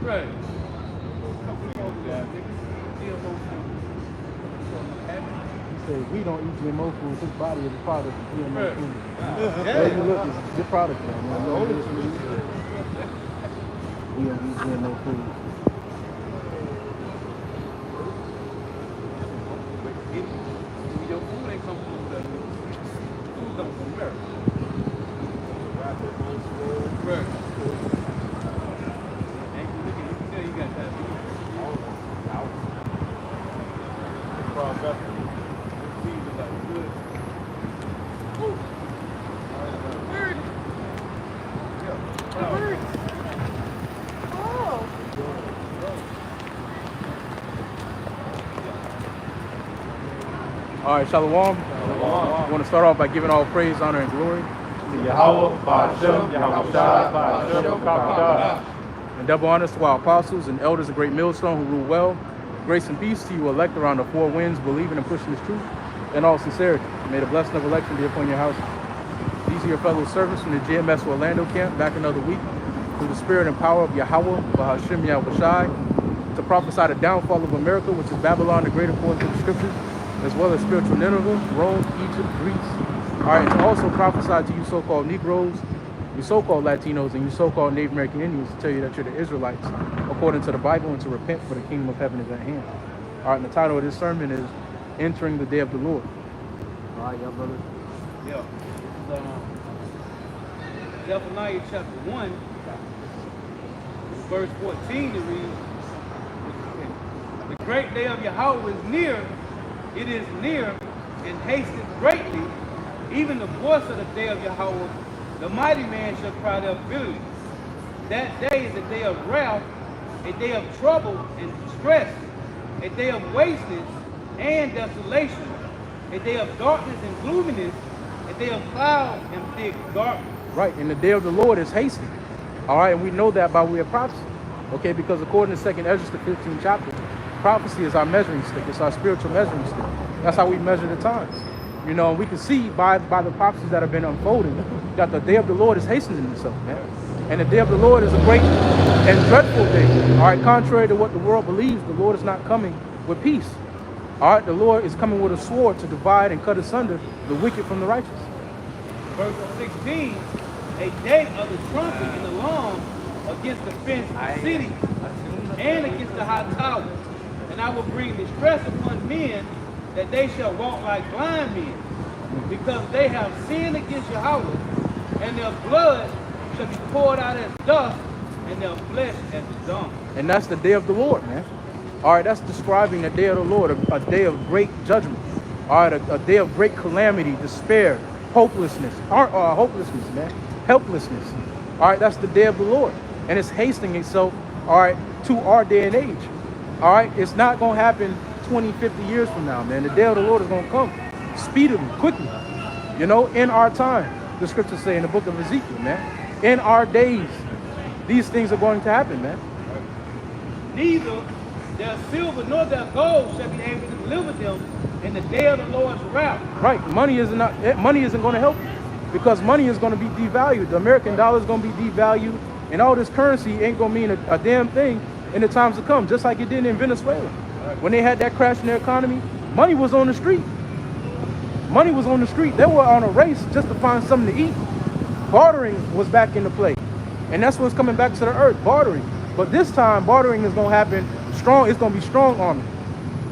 Right. GMO He said, we don't eat GMO food. His body is a product of GMO Right. food. Yeah. Where you look, it's a good product, man. We don't eat GMO food. Your food ain't come from the food comes from America. Right. And you look at, you can tell you got that. Cross up. These are like good. Woo. Bird. Yeah. Bird. Oh. All right, Shalom. I want to start off by giving all praise, honor, and glory to Yahweh, Ba'ashem, Yahweh Shai, Ba'ashem, Kakadah. And double honors to our apostles and elders of Great Millstone who rule well. Grace and peace to you elect around the four winds, believing and pushing this truth in all sincerity. May the blessing of election be upon your house. These are your fellow servants from the GMS Orlando camp, back another week, through the spirit and power of Yahweh, Ba'ashem, Yahweh Shai, to prophesy the downfall of America, which is Babylon, the great according to the scriptures, as well as spiritual Nineveh, Rome, Egypt, Greece. All right, and to also prophesy to you so-called Negroes, you so-called Latinos, and you so-called Native American Indians to tell you that you're the Israelites, according to the Bible, and to repent, for the kingdom of heaven is at hand. All right, and the title of this sermon is Entering the Day of the Lord. All right, y'all brothers. Yeah. Zephaniah chapter 1, verse 14 to read, the great day of Yahweh is near, it is near, and hasteth greatly, even the voice of the day of Yahweh, the mighty man shall cry out bitterly. That day is a day of wrath, a day of trouble and distress, a day of wasteness and desolation, a day of darkness and gloominess, a day of cloud and thick darkness. Right, and the day of the Lord is hasty. All right, and we know that by way of prophecy. Okay, because according to 2nd Ezra, the 15th chapter, prophecy is our measuring stick. It's our spiritual measuring stick. That's how we measure the times. You know, and we can see by the prophecies that have been unfolding that the day of the Lord is hastening itself, man. And the day of the Lord is a great and dreadful day. All right, contrary to what the world believes, the Lord is not coming with peace. All right, the Lord is coming with a sword to divide and cut asunder the wicked from the righteous. Verse 16, a day of the trumpet and alarm against the fenced city and against the high tower. And I will bring distress upon men, that they shall walk like blind men, because they have sinned against Yahweh, and their blood shall be poured out as dust, and their flesh as dung. And that's the day of the Lord, man. All right, that's describing the day of the Lord, a day of great judgment. All right, a day of great calamity, despair, hopelessness, man, helplessness. All right, that's the day of the Lord. And it's hastening itself, all right, to our day and age. All right, it's not going to happen 20, 50 years from now, man. The day of the Lord is going to come speedily, quickly, you know, in our time. The scriptures say in the book of Ezekiel, man, in our days, these things are going to happen, man. Neither their silver nor their gold shall be able to deliver them in the day of the Lord's wrath. Right, money isn't going to help you, because money is going to be devalued. The American dollar is going to be devalued, and all this currency ain't going to mean a damn thing in the times to come, just like it did in Venezuela. When they had that crash in their economy, money was on the street. Money was on the street. They were on a race just to find something to eat. Bartering was back into play. And that's what's coming back to the earth, bartering. But this time, bartering is going to happen strong. It's going to be strong army.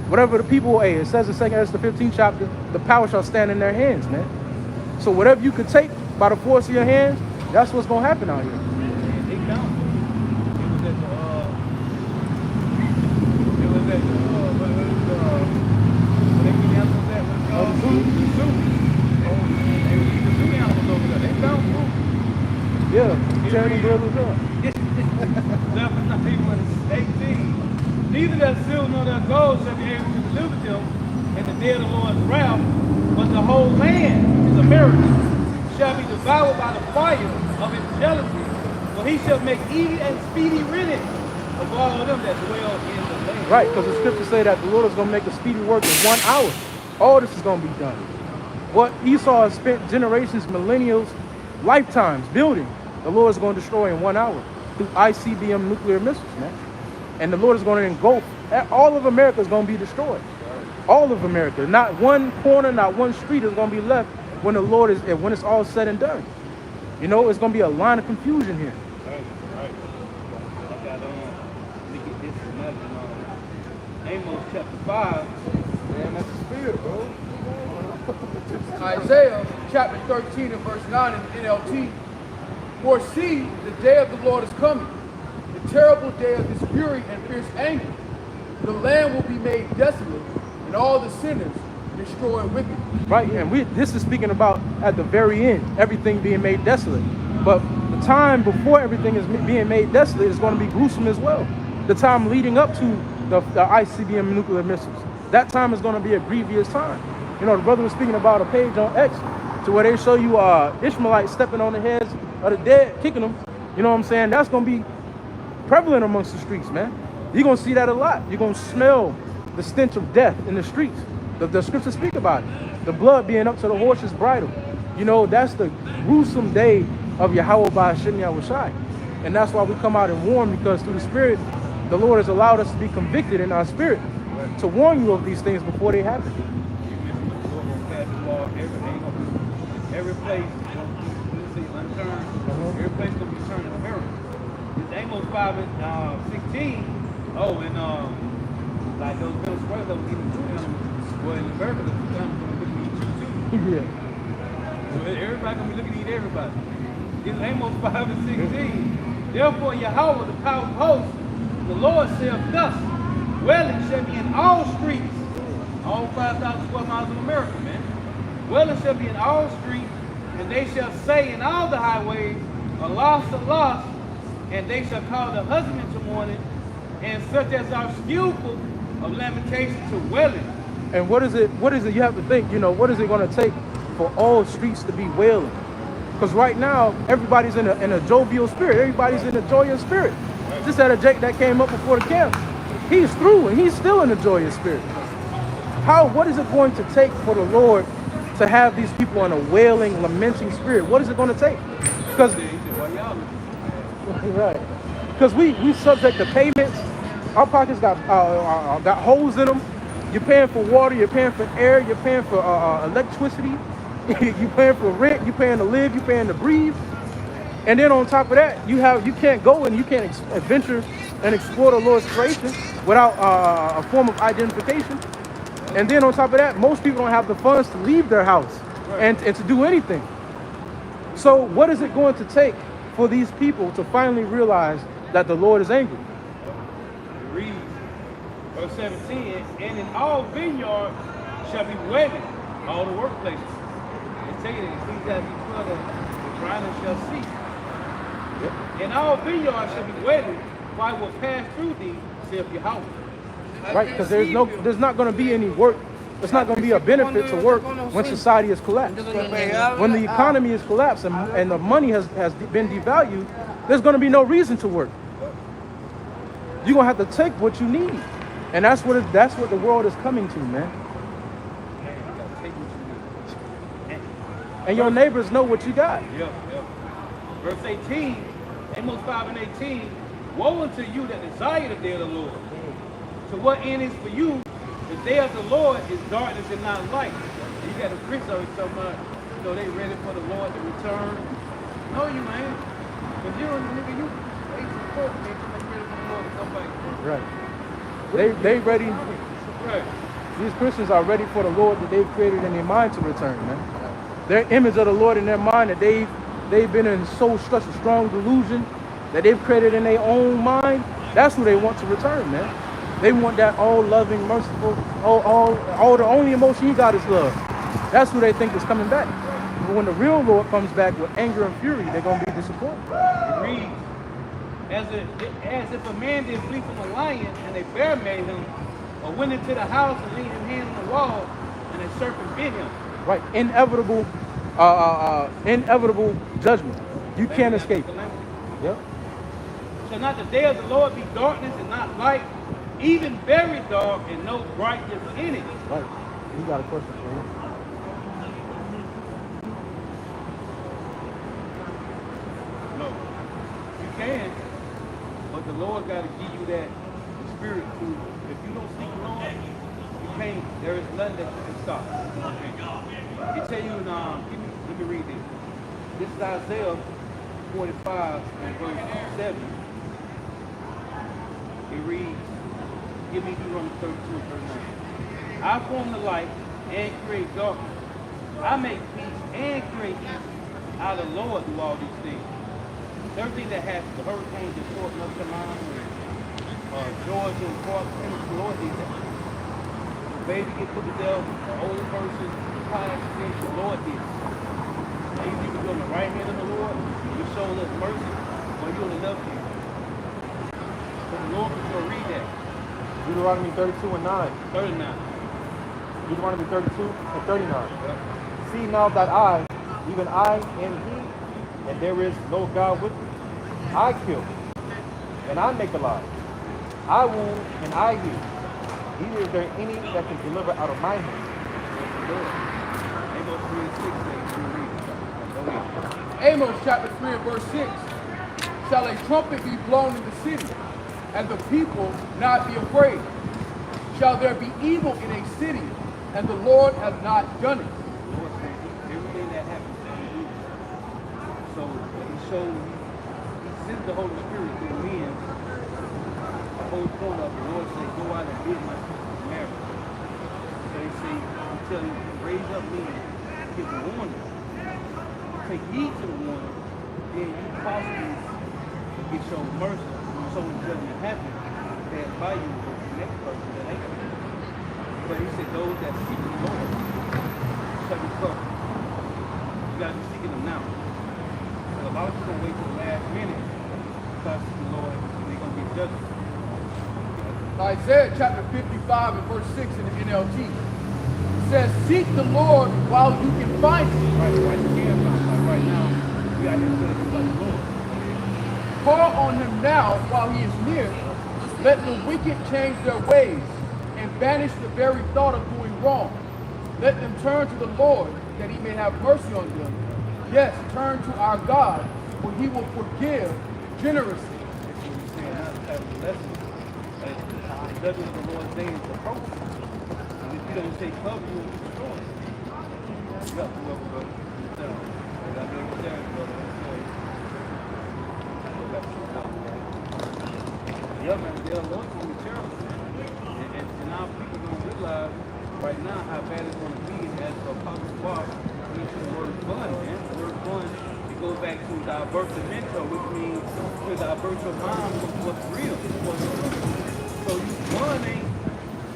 Whatever the people, it says in 2nd Ezra, the 15th chapter, the power shall stand in their hands, man. So whatever you could take by the force of your hands, that's what's going to happen out here. Yeah, charity brothers up. Zephaniah 18. Neither their silver nor their gold shall be able to deliver them in the day of the Lord's wrath, but the whole land, which is America, shall be devoured by the fire of his jealousy, for he shall make easy and speedy riddance of all of them that dwell in the land. Right, because the scriptures say that the Lord is going to make a speedy work in 1 hour. All this is going to be done. What Esau has spent generations, millennials, lifetimes building, the Lord is going to destroy in 1 hour. through ICBM nuclear missiles, man. And the Lord is going to engulf, all of America is going to be destroyed. All of America. Not one corner, not one street is going to be left when the Lord is, when it's all said and done. You know, it's going to be a line of confusion here. Right. I got let me get this another Amos chapter 5. Man, that's the spirit, bro. Isaiah chapter 13 and verse 9 in the NLT. For see, the day of the Lord is coming, the terrible day of his fury and fierce anger. The land will be made desolate, and all the sinners destroyed wickedly. Right, and this is speaking about at the very end, everything being made desolate. But the time before everything is being made desolate is going to be gruesome as well. The time leading up to the ICBM nuclear missiles, that time is going to be a grievous time. You know, the brother was speaking about a page on X to where they show you Ishmaelites stepping on the heads of the dead, kicking them. You know what I'm saying? That's going to be prevalent amongst the streets, man. You're going to see that a lot. You're going to smell the stench of death in the streets. The scriptures speak about it. The blood being up to the horse's bridle. You know, that's the gruesome day of Yahweh Ba'ashem Yahushai. And that's why we come out and warn, because through the Spirit, the Lord has allowed us to be convicted in our spirit to warn you of these things before they happen. Every place let's see, unturned. Every place gonna be turned in America. It's Amos 5 and 16. Oh, and like those little squares that was eating two animals. Well, in America, the two animals gonna be looking at each too. Yeah. So everybody gonna be looking at everybody. It's Amos 5 and 16. Therefore, Yahweh, the power of hosts, the Lord saith thus: Dwelling shall be in all streets, all 5,000 square miles of America, man. Dwelling shall be in all streets, and they shall say in all the highways, Alas, and they shall call the husband to mourning, and such as are skillful of lamentation to wailing. And what is it you have to think, you know, what is it going to take for all streets to be wailing? Because right now, everybody's in a jovial spirit. Everybody's in a joyous spirit. Just had a Jake that came up before the camp. He's through, and he's still in a joyous spirit. What is it going to take for the Lord to have these people in a wailing, lamenting spirit? What is it going to take? Because right, because we subject to payments. Our pockets got holes in them. You're paying for water. You're paying for air. You're paying for electricity. You're paying for rent. You're paying to live. You're paying to breathe. And then on top of that, you can't go and you can't adventure and explore the Lord's creation without a form of identification. And then on top of that, most people don't have the funds to leave their house and to do anything. So what is it going to take for these people to finally realize that the Lord is angry? It reads, verse 17, and in all vineyards shall be wedded, all the workplaces. And tell you that Ecclesiastes 12, the grinders shall cease. Yep. And all vineyards shall be wedded, for I will pass through thee, saith Yahweh. Right, because there's not going to be any work. It's not going to be a benefit to work when society is collapsed. When the economy is collapsed and the money has been devalued, there's going to be no reason to work. You're going to have to take what you need. And that's what the world is coming to, man. And your neighbors know what you got. Yep. Verse 18, Amos 5 and 18, woe unto you that desire the day of the Lord. So what end is for you? The day of the Lord is darkness and not light. And you got the Christians always talking about, you know, they ready for the Lord to return. No, you ain't. Because you don't, nigga, you ain't supposed to be ready for the Lord to come back. Right. They ready. Right. These Christians are ready for the Lord that they've created in their mind to return, man. Their image of the Lord in their mind that they've been in such a strong delusion that they've created in their own mind, that's who they want to return, man. They want that all-loving, merciful, all the only emotion he got is love. That's who they think is coming back. But when the real Lord comes back with anger and fury, they're going to be disappointed. It reads, as if a man did flee from a lion and a bear made him, or went into the house and laid his hand on the wall and a serpent bit him. Right, inevitable judgment. You can't escape. Yep. Shall not the day of the Lord be darkness and not light, even very dark and no brightness in it? Right. You got a question for you. No. You can. But the Lord got to give you that spirit to, if you don't seek the Lord, you can't, there is nothing that you can stop. Okay. It tell you in, let me read this. This is Isaiah 45 and verse 7. It reads, give me Deuteronomy 32 and 39. I form the light and create darkness. I make peace and create evil. I, the Lord, do all these things. Everything that happens, the hurricanes in Fort North Carolina, Georgia, and Fort Tennessee, the Lord did that. The baby get put to death, the older person, car accident, the Lord did it. Now you think you're on the right hand of the Lord, you show us mercy, or you're on the left hand. So the Lord is going to read that. Deuteronomy 32 and 9. 39. Deuteronomy 32 and 39. Yep. See now that I, even I am He, and there is no God with me. I kill, and I make alive. I wound, and I heal. Neither is there any that can deliver out of my hand. Amos 3 and 6 says, Amos chapter 3 and verse 6. Shall a trumpet be blown in the city, and the people not be afraid? Shall there be evil in a city, and the Lord has not done it? The Lord says everything that happens to you. So he shows, he sends the Holy Spirit through men. The whole point of the Lord says, go out and build my sister's marriage. So he says, I'm telling you, raise up men, give a warning. Take heed to the warning, then you possibly get shown mercy. So when judgment happens, pass by you with the next person that ain't you. But he said, those that seek the Lord shall be covered. You got to be seeking them now. So a lot of people wait till the last minute because the Lord, they're going to get judged. Isaiah chapter 55 and verse 6 in the NLT. It says, seek the Lord while you can find him. Right, you can find him. Like right now, we out here serving like the Lord. Call on him now while he is near. Let the wicked change their ways and banish the very thought of doing wrong. Let them turn to the Lord that he may have mercy on them. Yes, turn to our God, for he will forgive generously. The judgment of the Lord's day is approaching. And if you don't take cover, you will be destroyed. You got whoever goes to the you got to be able to stand, brother. Yeah, man, the Lord's going to be terrible, man. And now people don't realize right now how bad it's going to be as the Apostle Paul into the word fun, man. The word fun, it goes back to divert the mental, which means to divert your mind from what's real. So you fun ain't,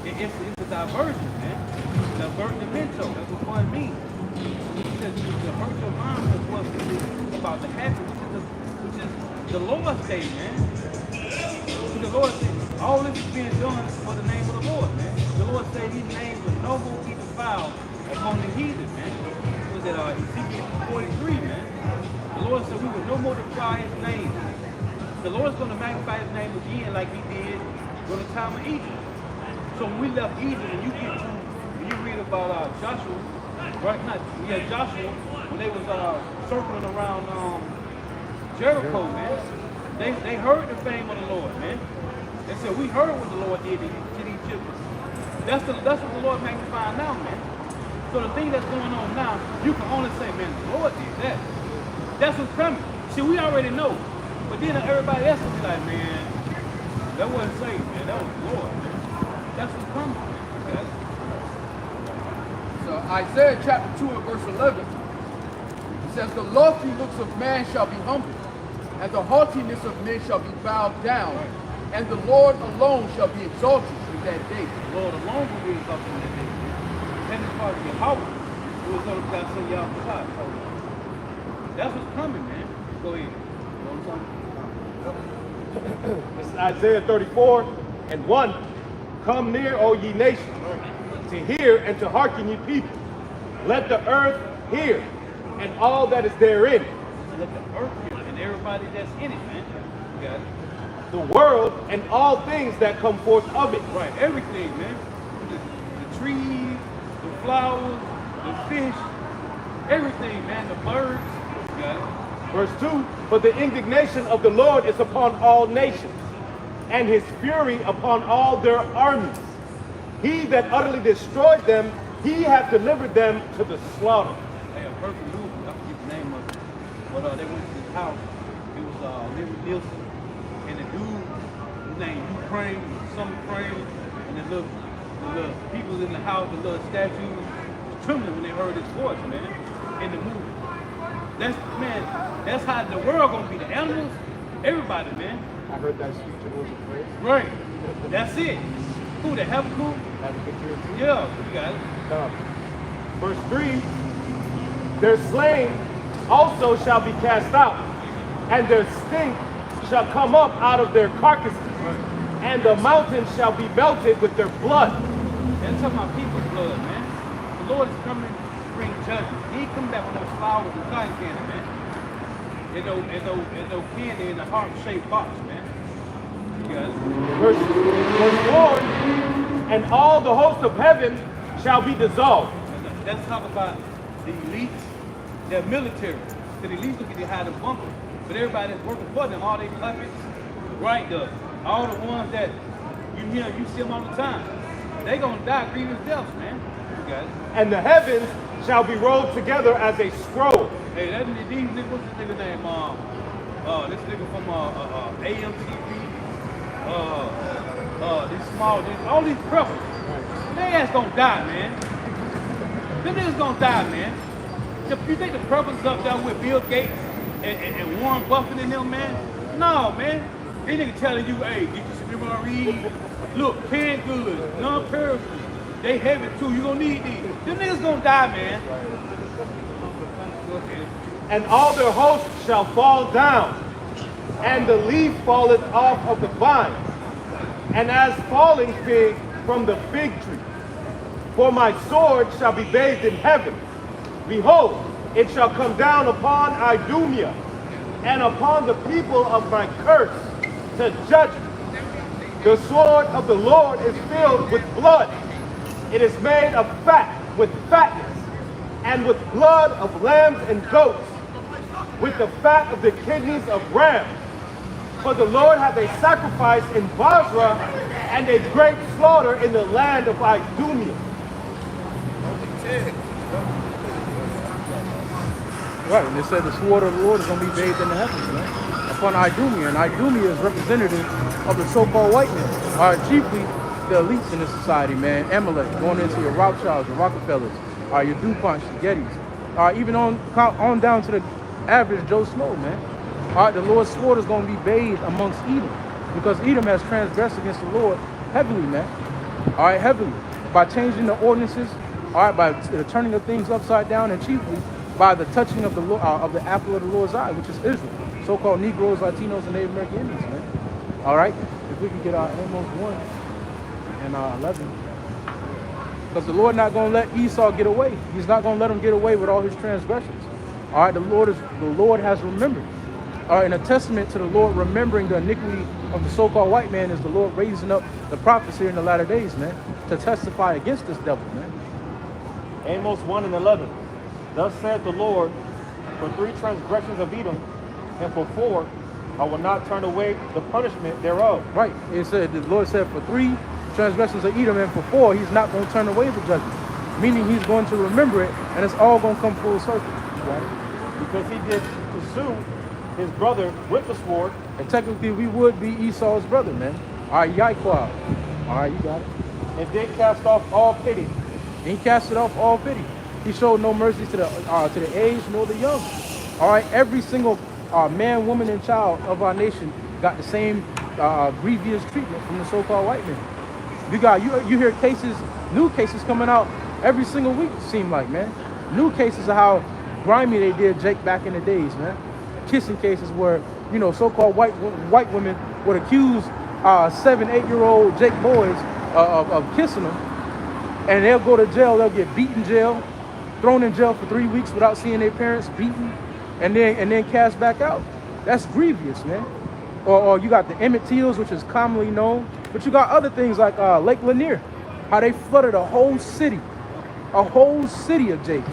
it's a diversion, man. Divert the mental, that's what fun means. It says you divert your mind from what's about to happen, which is the Lord's day, man. The Lord said, all this is being done for the name of the Lord, man. The Lord said his name was noble, even foul, among the heathen, man. Was it Ezekiel 43, man? The Lord said we would no more defy his name. The Lord's going to magnify his name again like he did during the time of Egypt. So when we left Egypt, and you get to, when you read about Joshua, right? Not, yeah, Joshua, when they was circling around Jericho, man. They heard the fame of the Lord, man. They said, we heard what the Lord did to the Egyptians. That's what the Lord magnifying now, man. So the thing that's going on now, you can only say, man, the Lord did that. That's what's coming. See, we already know. But then everybody else will be like, man, that wasn't saved, man. That was the Lord, man. That's what's coming, man. Okay? So Isaiah chapter 2 and verse 11. It says, the lofty looks of man shall be humbled, and the haughtiness of men shall be bowed down, and the Lord alone shall be exalted in that day. The Lord alone will be exalted in that day. And as far as Yahweh, who is going to God send y'all to God. That's what's coming, man. Go ahead. You know what I'm saying? This is Isaiah 34 and 1. Come near, O ye nations, to hear and to hearken ye people. Let the earth hear, and all that is therein. Let the earth hear, and everybody that's in it, man. You got it. The world and all things that come forth of it. Right, everything, man. The trees, the flowers, the fish, everything, man. The birds. You got it. Verse 2, but the indignation of the Lord is upon all nations, and his fury upon all their armies. He that utterly destroyed them, he hath delivered them to the slaughter. Hey, a perfect movie. I forget the name of it. But they went to his house. It was Larry Nielsen. And the dude, his name Ukraine, some Ukraine, and the little people in the house, the little statues, was trembling when they heard his voice, man, in the movie. That's how the world gonna be. The animals, everybody, man. I heard that speech and was afraid. Right. That's it. Who, the Habakkuk? Yeah, you got it. Verse 3, their slain also shall be cast out, and their stink shall come up out of their carcasses, and the mountains shall be melted with their blood. That's talking about people's blood, man. The Lord is coming to bring judgment. He ain't coming back with those flowers and cotton candy, man. And no candy in the heart-shaped box, man. You got it. Verse 4, and all the host of heaven shall be dissolved. Let's talk about the elites, their military. The elites look at how the bunker, but everybody that's working for them, all they puppets, right there, all the ones that you see them all the time, they gonna die grievous deaths, man. You got it. And the heavens shall be rolled together as a scroll. Hey, these niggas, what's this nigga name? This nigga from AMTV. All these preppers. They ass gonna die, man. Them niggas gonna die, man. You think the preppers up there with Bill Gates and Warren Buffett and them, man? No, man. They niggas telling you, hey, get your MRE. Look, canned goods, non-perishable. They heavy too. You gonna need these. Them niggas gonna die, man. Go ahead. And all their hosts shall fall down, and the leaf falleth off of the vine, and as falling fig from the fig tree. For my sword shall be bathed in heaven. Behold, it shall come down upon Idumea, and upon the people of my curse, to judgment. The sword of the Lord is filled with blood. It is made of fat, with fatness, and with blood of lambs and goats, with the fat of the kidneys of rams. For the Lord hath a sacrifice in Basra, and a great slaughter in the land of Idumea. Right, and it said the sword of the Lord is going to be bathed in the heavens, man, upon Idumea. And Idumea is representative of the so-called white men, chiefly the elites in the society, man. Amalek, going into your Rothschilds, your Rockefellers, your DuPonts, your Gettys, even on down to the average Joe Snow, man. The Lord's sword is going to be bathed amongst Edom, because Edom has transgressed against the Lord heavily, man. Heavily, by changing the ordinances, by turning the things upside down, and chiefly by the touching of the apple of the Lord's eye, which is Israel, so-called Negroes, Latinos, and Native American Indians, man. All right, if we can get our Amos 1 and 11, because the Lord not going to let Esau get away. He's not going to let him get away with all his transgressions. All right, the Lord has remembered. All right, and a testament to the Lord remembering the iniquity of the so-called white man is the Lord raising up the prophets here in the latter days, man, to testify against this devil, man. Amos 1 and 11. Thus saith the Lord, for 3 transgressions of Edom, and for 4, I will not turn away the punishment thereof. Right. It said, the Lord said, for 3 transgressions of Edom, and for 4, he's not going to turn away the judgment. Meaning he's going to remember it, and it's all going to come full circle. Right? Because he did pursue his brother with the sword. And technically, we would be Esau's brother, man. All right, Yaiquab. All right, you got it. And did cast off all pity. And he casted off all pity. He showed no mercy to the aged nor the young. All right, every single man, woman, and child of our nation got the same grievous treatment from the so-called white man. You hear cases, new cases coming out every single week. It seems like, man, new cases of how grimy they did Jake back in the days, man. Kissing cases where so-called white women would accuse 7-8-year-old Jake boys of kissing them, and they'll go to jail. They'll get beaten in jail, thrown in jail for 3 weeks without seeing their parents, beaten, and then cast back out. That's grievous, man. Or you got the Emmett Tills, which is commonly known, but you got other things like Lake Lanier, how they flooded a whole city of Jakes.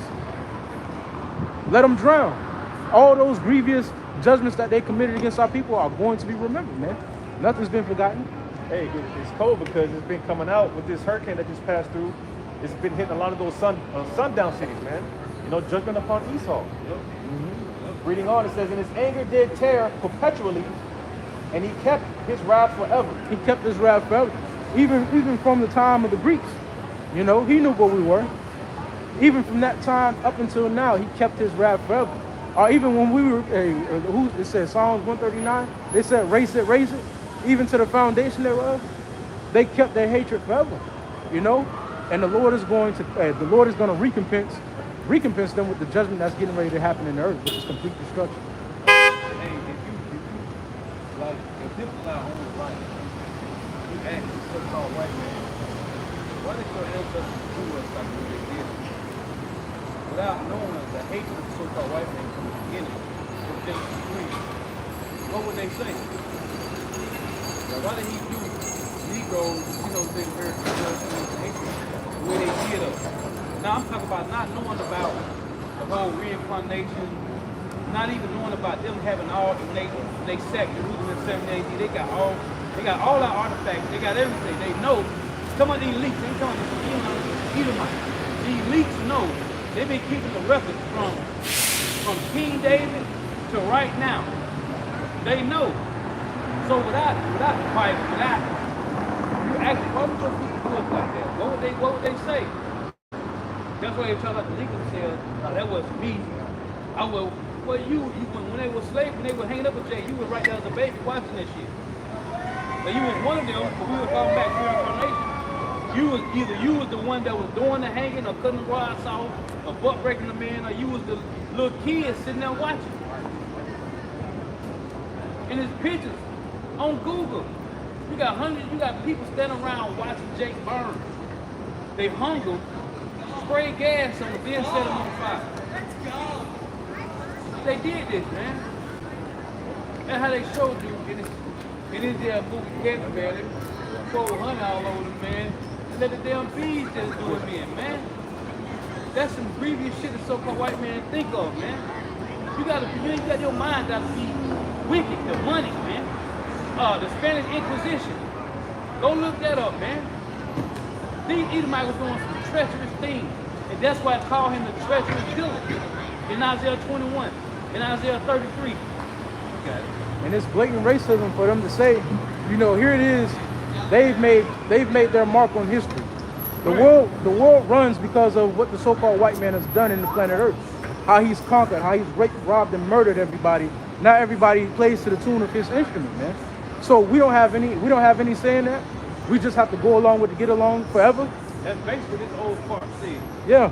Let them drown. All those grievous judgments that they committed against our people are going to be remembered, man. Nothing's been forgotten. Hey, it's cold because it's been coming out with this hurricane that just passed through. It's been hitting a lot of those sundown cities, man. You know, judgment upon Esau. Reading on, it says, "In his anger did tear perpetually, and he kept his wrath forever." He kept his wrath forever. Even from the time of the Greeks, you know, he knew where we were. Even from that time up until now, he kept his wrath forever. Or even when we were, it said Psalms 139, they said, raise it, even to the foundation thereof. They kept their hatred forever, you know. And the Lord is going to recompense them with the judgment that's getting ready to happen in the earth, which is complete destruction. Hey, if this is our own right, you ask the so-called white man, why they your ancestors do us like what they did? Without knowing the hatred of the so-called white man from the beginning, from Genesis 3, what would they say? Now, why did he do Negroes, you know, they very hatred the way they did us? Now, I'm talking about not knowing about the whole reincarnation, not even knowing about them having all, they sacked Jerusalem in 70 AD, they got all our artifacts, they got everything. They know. Some of these elites, they come to Edomites. The elites know. They've been keeping the records from King David to right now. They know. So without the Bible, without you actually, why would your people do us like that? What would they say? That's why they tell like the legal themselves, that was me. Well, you when they were slaves, when they were hanging up with Jay, you was right there as a baby watching that shit. But you was one of them, but we were talking back reincarnation. You was the one that was doing the hanging or cutting the rods off or butt breaking the man, or you was the little kid sitting there watching. And there's pictures on Google. You got people standing around watching Jake burn. They hung him, sprayed gas on him, then set him on fire. They did this, man. That's how they showed you in this damn movie, Kevin, man. They poured honey all over them, man. And let the damn bees just do it, man. That's some grievous shit the so-called white man think of, man. You got your mind got to be wicked, the money, man. The Spanish Inquisition. Go look that up, man. These Edomites was doing some treacherous things. And that's why I call him the treacherous dealer in Isaiah 21, in Isaiah 33. Okay. And it's blatant racism for them to say, you know, here it is, they've made their mark on history. The world runs because of what the so-called white man has done in the planet Earth. How he's conquered, how he's raped, robbed, and murdered everybody. Not everybody plays to the tune of his instrument, man. So we don't have any say in that. We just have to go along with it, get along forever. That's basically this old part said. Yeah.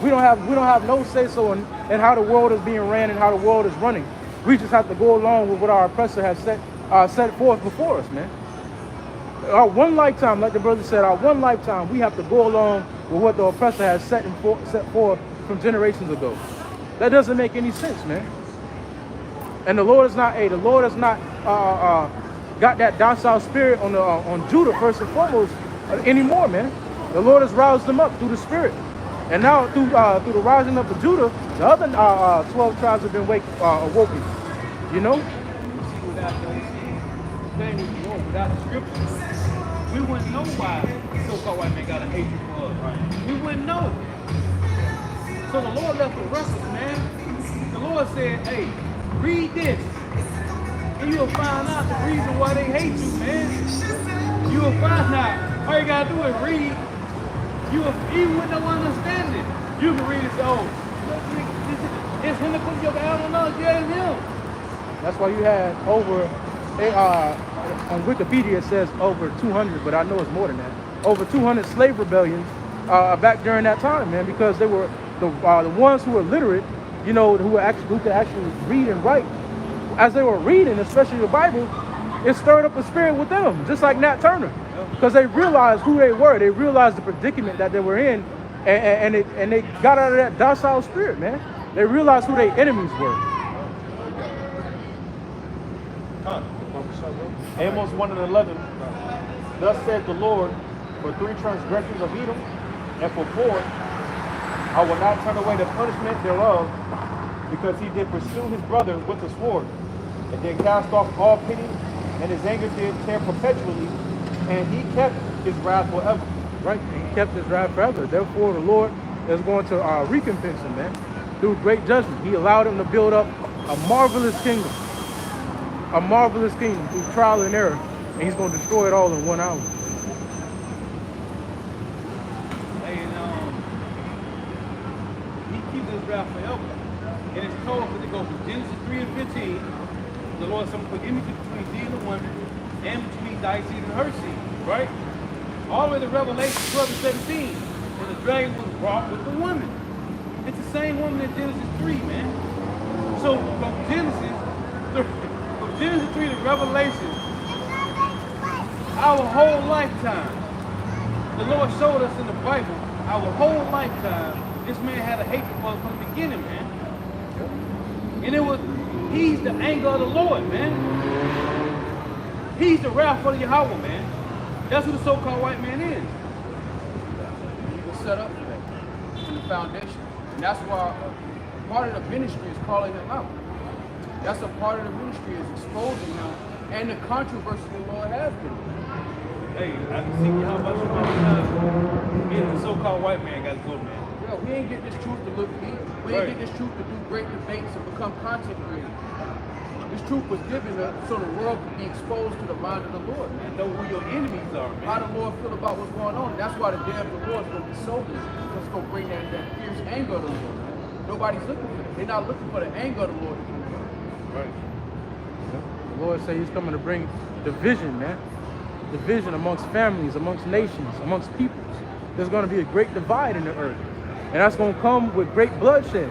We don't have no say so in how the world is being ran and how the world is running. We just have to go along with what our oppressor has set forth before us, man. Our one lifetime, like the brother said, our one lifetime, we have to go along with what the oppressor has set forth from generations ago. That doesn't make any sense, man. And the Lord has not got that docile spirit on Judah first and foremost anymore, man. The Lord has roused them up through the Spirit, and now through the rising up of Judah, the other 12 tribes have been awoken. You know. See, without the scriptures, we wouldn't know why the so-called white man got a hatred for us. Right? We wouldn't know. So the Lord left the records, man. The Lord said, "Hey, read this, and you'll find out the reason why they hate you, man. You'll find out. All you gotta do is read. Even with no understanding, you can read and say, oh, it's him that put your I don't know, yeah, it's him." That's why you had over, on Wikipedia it says over 200, but I know it's more than that. Over 200 slave rebellions back during that time, man, because they were the ones who were literate, you know, who could actually read and write. As they were reading, especially the Bible, it stirred up a spirit with them, just like Nat Turner, because they realized who they were. They realized the predicament that they were in, and they got out of that docile spirit, man. They realized who their enemies were. Amos 1:11. Thus said the Lord, for 3 transgressions of Edom, and for 4, I will not turn away the punishment thereof, because he did pursue his brother with the sword, and did cast off all pity, and his anger did tear perpetually, and he kept his wrath forever. Right? And he kept his wrath forever. Therefore, the Lord is going to recompense him, man, through great judgment. He allowed him to build up a marvelous kingdom through trial and error, and he's going to destroy it all in 1 hour. He keeps his wrath forever. And it's told because it goes from Genesis 3 and 15. The Lord said, put enmity between thee and the woman, and between thy seed and her seed. Right? All the way to Revelation 12 and 17. And the dragon was brought with the woman. It's the same woman in Genesis 3, man. So from Genesis 3 to Revelation, our whole lifetime, the Lord showed us in the Bible, our whole lifetime, this man had a hatred for us from the beginning, man. And he's the anger of the Lord, man. He's the wrath of Yahweh, man. That's who the so-called white man is. He was set up for that, from the foundation. And that's why part of the ministry is calling him out. That's a part of the ministry is exposing him and the controversy the Lord has been. Hey, I can see how much of my time being the so-called white man got to go, man. Yeah, we ain't get this truth to look deep. We ain't get this truth to do great debates and become content creators. This truth was given so the world could be exposed to the mind of the Lord, man. And know who your enemies are, man. How the Lord feel about what's going on. And that's why the day of the Lord is going to be so busy. Because it's going to bring that fierce anger of the Lord, man. Nobody's looking for it. They're not looking for the anger of the Lord to come down. Right. The Lord said he's coming to bring division, man. Division amongst families, amongst nations, amongst peoples. There's going to be a great divide in the earth. And that's going to come with great bloodshed.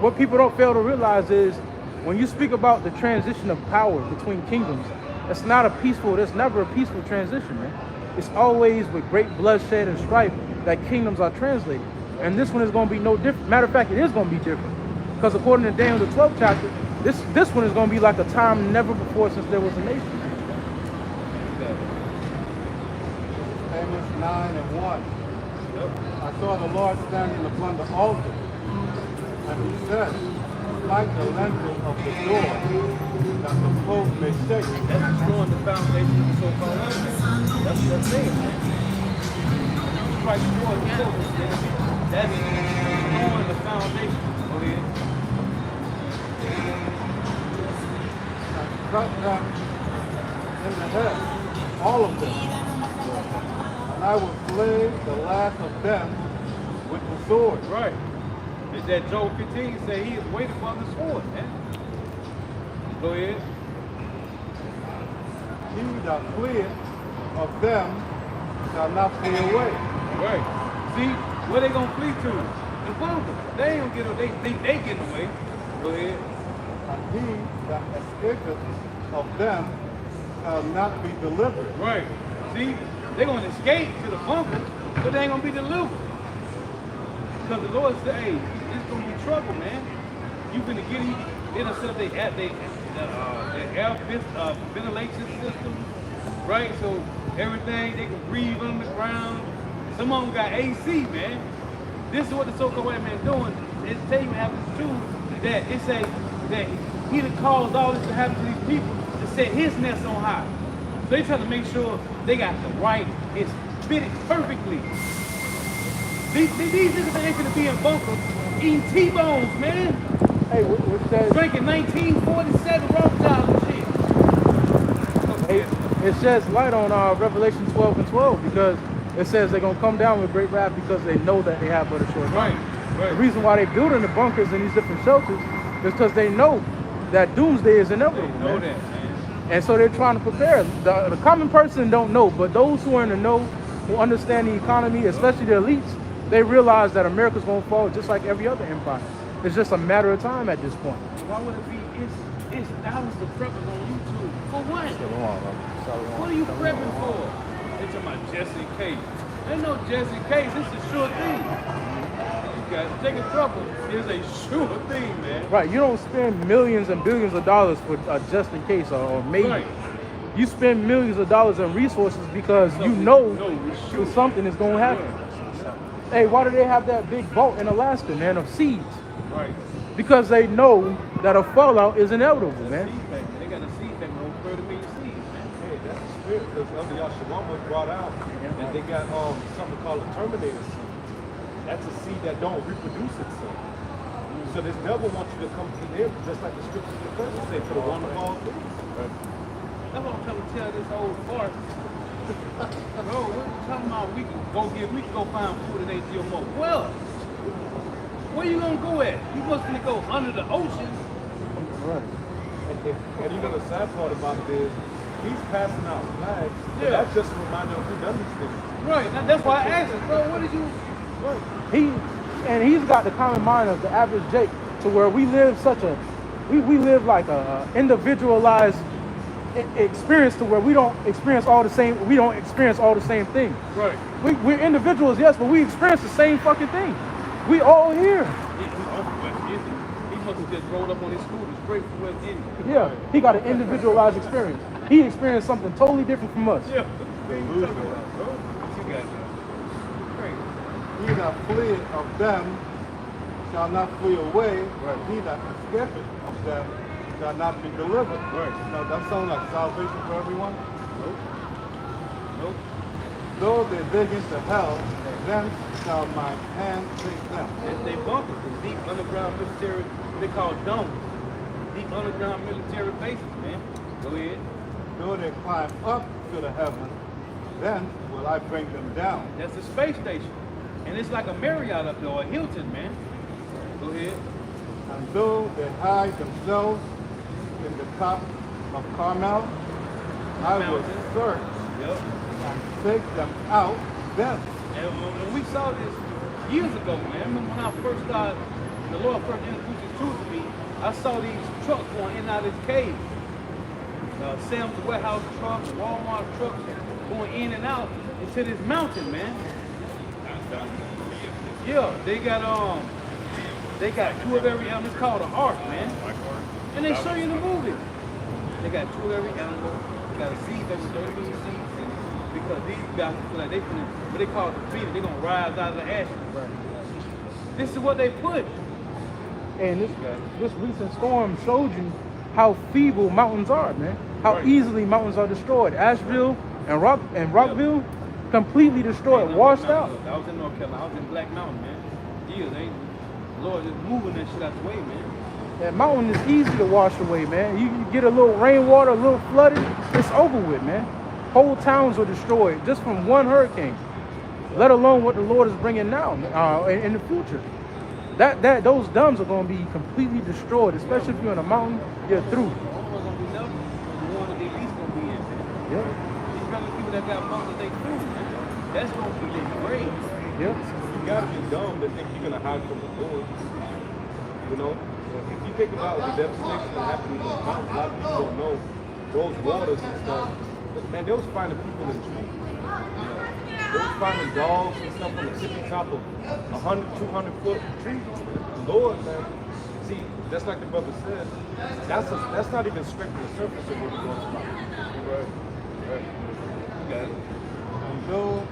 What people don't fail to realize is when you speak about the transition of power between kingdoms, that's never a peaceful transition, man. It's always with great bloodshed and strife that kingdoms are translated. And this one is going to be no different. Matter of fact, it is going to be different. Because according to Daniel, the 12th chapter, this one is going to be like a time never before since there was a nation. Amos 9 and 1. I saw the Lord standing upon the altar, and he said, like the lintel of the door, that the post may shake. That's destroying the foundation of the so-called white man. That's what I'm saying, man. Christ destroyed the foundation. That's destroying the foundation. Go ahead. Cut them in the head, all of them. And I will slay the last of them with the sword. Right. Is that Job 15 say he is waiting for the sword, man. Go ahead. He that fleeth of them shall not flee away. Right. See, where they gonna flee to? The bunker. They ain't gonna get away. They getting away. Go ahead. And he that escapeth of them shall not be delivered. Right. See, they're gonna escape to the bunker, but they ain't gonna be delivered. Because the Lord said, hey, it's gonna be trouble, man. You finna get it. They done set up their air ventilation system, right? So everything, they can breathe underground. Some of them got AC, man. This is what the so-called white man doing. It's telling you happens too, that it say that he done caused all this to happen to these people to set his nest on high. So they trying to make sure they got the right, it's fitted perfectly. These niggas ain't gonna be in bunkers eating T-bones, man. Hey, what says? Drinking 1947 Rothschild and shit. It sheds light on Revelation 12 and 12 because it says they're gonna come down with great wrath because they know that they have but a short time. Right. The reason why they building the bunkers and these different shelters is because they know that doomsday is inevitable. They know man. that, man. And so they're trying to prepare. The common person don't know, but those who are in the know, who understand the economy, especially the elites, they realize that America's gonna fall just like every other empire. It's just a matter of time at this point. Why would it be? It's thousands of preppers on YouTube. For what? What are you prepping for? It's about just in case. Ain't no just in case. It's a sure thing. You guys taking trouble is a sure thing, man. Right, you don't spend millions and billions of dollars for just in case or maybe. Right. You spend millions of dollars in resources because you know sure. something is going to happen. Hey, why do they have that big vault in Alaska, man, of seeds? Right. Because they know that a fallout is inevitable, man. They got spirit because Elder Yashawan was brought out and they got something called a terminator seed. That's a seed that don't reproduce itself. So this devil wants you to come to him just like the scriptures defense say for the one of all things. That's what I'm trying to tell this old fart. Bro, what you talking about? We can go find food in HGMO. Well, where you gonna go at? You must gonna go under the ocean. Right. And you know the sad part about it is he's passing out flags. Yeah. That's just a reminder of who done these things. Right. Now, that's why I asked him, bro, what did you? He's got the common mind of the average Jake, to where we live we live like a individualized experience, to where we don't experience all the same things. Right. We're individuals, yes, but we experience the same fucking thing. We all here. He must have just rolled up on his scooter straight from West Indies. Yeah, he got an individualized experience. He experienced something totally different from us. Yeah. What you talking about, bro? What you got there? Great. He that fleeth of them shall not flee away, but he that escapeth of them shall not be delivered. Right. Now that sounds like salvation for everyone. Nope. Though they dig into hell, then shall my hand take them. They bunkers, the deep underground military, they call domes. Deep underground military bases, man. Go ahead. Though they climb up to the heavens, then will I bring them down. That's a space station. And it's like a Marriott up there, or a Hilton, man. Go ahead. And though they hide themselves in the top of Carmel, I will search Yep. and take them out then. And when we saw this years ago, man, I remember when I first started, the Lord first introduced His truth to me, I saw these trucks going in and out of this cave. Sam's warehouse trucks, Walmart trucks going in and out into this mountain, man. Yeah, they got two of every animal. It's called an ark, man. And they show you in the movie. They got two of every animal. They got a seed every 30 seeds. Because these guys feel like what they call defeated. They're gonna rise out of the ashes. Right. This is what they put. And this recent storm showed you how feeble mountains are, man. How easily mountains are destroyed. Asheville and Rockville, completely destroyed, washed out. I was in North Carolina. I was in Black Mountain, man. Yeah, the Lord is moving that shit out the way, man. That mountain is easy to wash away, man. You get a little rainwater, a little flooded, it's over with, man. Whole towns are destroyed just from one hurricane. Let alone what the Lord is bringing now in the future. Those dams are going to be completely destroyed, especially if you're in a mountain. You're through. The only one gonna be nothing. The one that they least gonna be in, man. Yep. These regular people that got mountains, they through, man. That's gonna be their grave. Yep. You gotta be dumb to think you're gonna hide from the Lord. You know? If you think about the devastation that happened in those mountains, a lot of people don't know those waters and stuff. Man, they was finding people in trees. They was finding dogs and stuff on the tippy top of 100, 200 foot trees. Lord, man. See, just like the brother said, that's not even scraping the surface of what we're going to about. Right. You got it. And though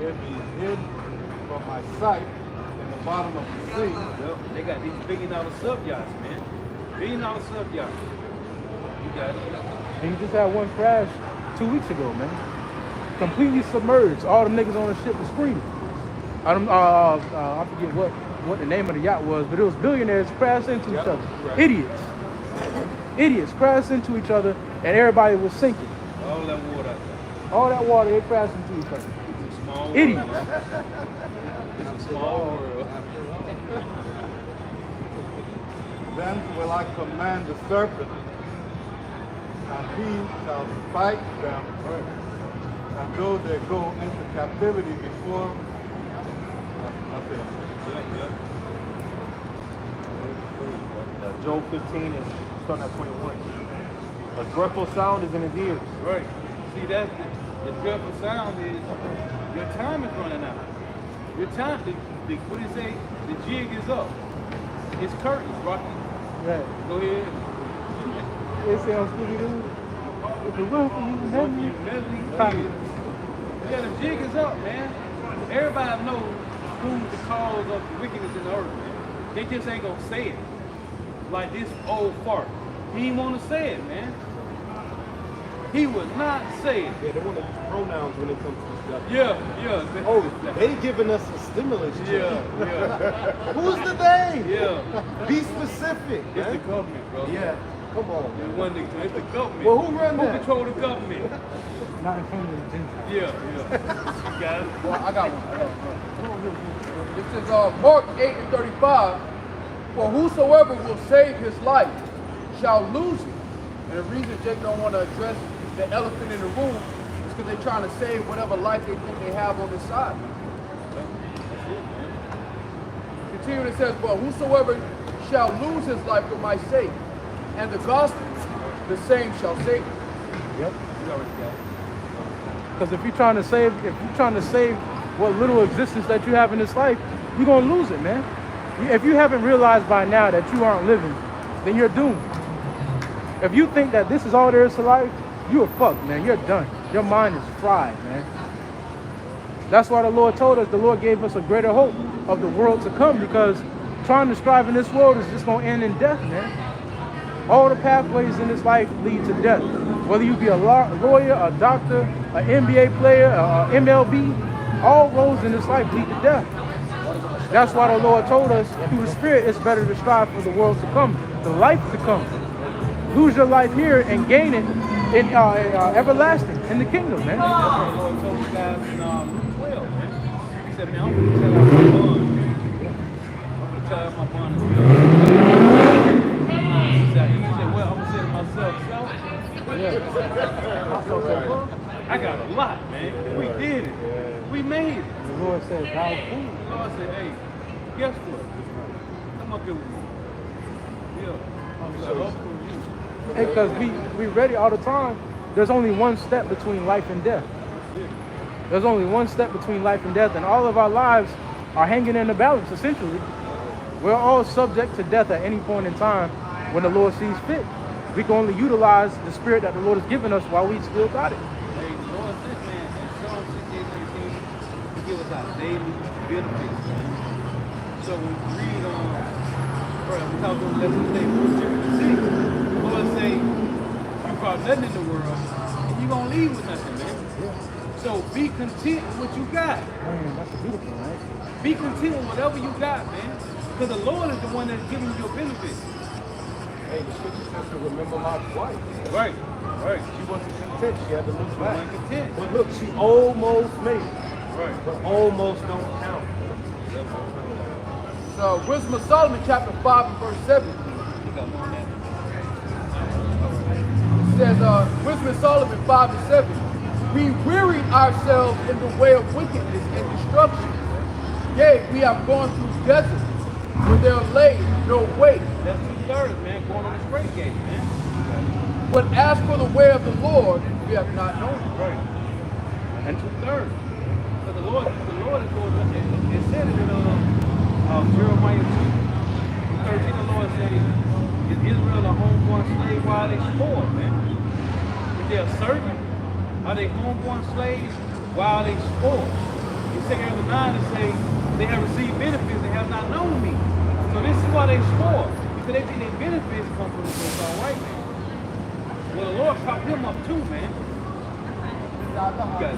it be hid from my sight in the bottom of the sea, Well, they got these $1 billion sub yachts, man. $1 billion sub yachts. You got it. And you just had one crash 2 weeks ago, man. Completely submerged. All the niggas on the ship were screaming. I forget what the name of the yacht was, but it was billionaires crashed into each other. Right. Idiots crashed into each other, and everybody was sinking. All that water out there. All that water, they crashed into each other. It's a small Idiots. world. It's a small world. then will I command the serpent, and he shall fight them, and though they go into captivity before. Job 15 is starting at 21. A dreadful sound is in his ears. Right. See, that's the dreadful sound is your time is running out. Your time, what do you say? The jig is up. It's curtains, Rocky. Right. Go ahead. They say on Scooby-Doo, if the roof is heavy, yeah, the jig is up, man. Everybody knows who's the cause of the wickedness in the earth, man. They just ain't gonna say it. Like this old fart. He ain't wanna say it, man. He was not saved. Yeah, they want to use pronouns when it comes to stuff. Yeah. Oh, they giving us a stimulus check. Yeah. Who's the they? Yeah. Be specific. It's the man. government, bro. Yeah. Come on, man. It's the government. Well, who run that? Who control the government? Not in front of the Gentiles. Yeah. You got it? Well, I got one. It says, Mark 8:35, for whosoever will save his life shall lose it. And the reason Jake don't want to address the elephant in the room is because they're trying to save whatever life they think they have on this side. Continue, it says, but whosoever shall lose his life for my sake and the gospel, the same shall save it. Yep. Because if you're trying to save what little existence that you have in this life, you're gonna lose it, man. If you haven't realized by now that you aren't living, then you're doomed. If you think that this is all there is to life, you are fucked, man. You're done. Your mind is fried, man. That's why the Lord told us, the Lord gave us a greater hope of the world to come, because trying to strive in this world is just gonna end in death, man. All the pathways in this life lead to death. Whether you be a lawyer, a doctor, an NBA player, MLB, all roads in this life lead to death. That's why the Lord told us through the Spirit it's better to strive for the world to come, the life to come. Lose your life here and gain it in everlasting in the kingdom, man. The Lord told you guys in Luke 12, man. He said, man, I'm going to tell out my bond. I'm going to tell out my bond is real. He said, well, I'm going to say to myself, I got a lot, man. We did it. We made it. The Lord said, thou fool. The Lord said, hey, guess what? Come up here with me. Yeah. Because we ready all the time. There's only one step between life and death. There's only one step between life and death, and all of our lives are hanging in the balance, essentially. We're all subject to death at any point in time when the Lord sees fit. We can only utilize the spirit that the Lord has given us while we still got it. Hey, the Lord said, man, in Psalm 68:19, He gives us our daily benefits. So when we read we talked on the lesson today, 1 Timothy 6, the Lord say, you brought nothing in the world, and you're going to leave with nothing, man. So be content with what you got. Man, that's beautiful, man. Be content with whatever you got, man. Because the Lord is the one that's giving you your benefits. Hey, the scripture says to remember Lot's wife. Right. She wasn't content. She had to look She back. wasn't content. But look, she almost made it. Right. But almost don't count. So, Wisdom of Solomon, chapter 5 and verse 7. It says, Wisdom of Solomon 5 and 7. We wearied ourselves in the way of wickedness and destruction. Yea, we have gone through deserts where there lay no way. That's 2/3, man, going on the straight gate, man. But as for the way of the Lord, we have not known it. Right. And 2/3. But the Lord is going it said it in Jeremiah 2:13, the Lord said, is Israel a homeborn slave while they spoiled, man? If they're serving, are they homeborn slaves while they spoiled? In 2 Corinthians 9 it say, they have received benefits, they have not known me. So this is why they spoiled. Because they think their benefits come from the so-called white man. Well, the Lord caught them up too, man. You guys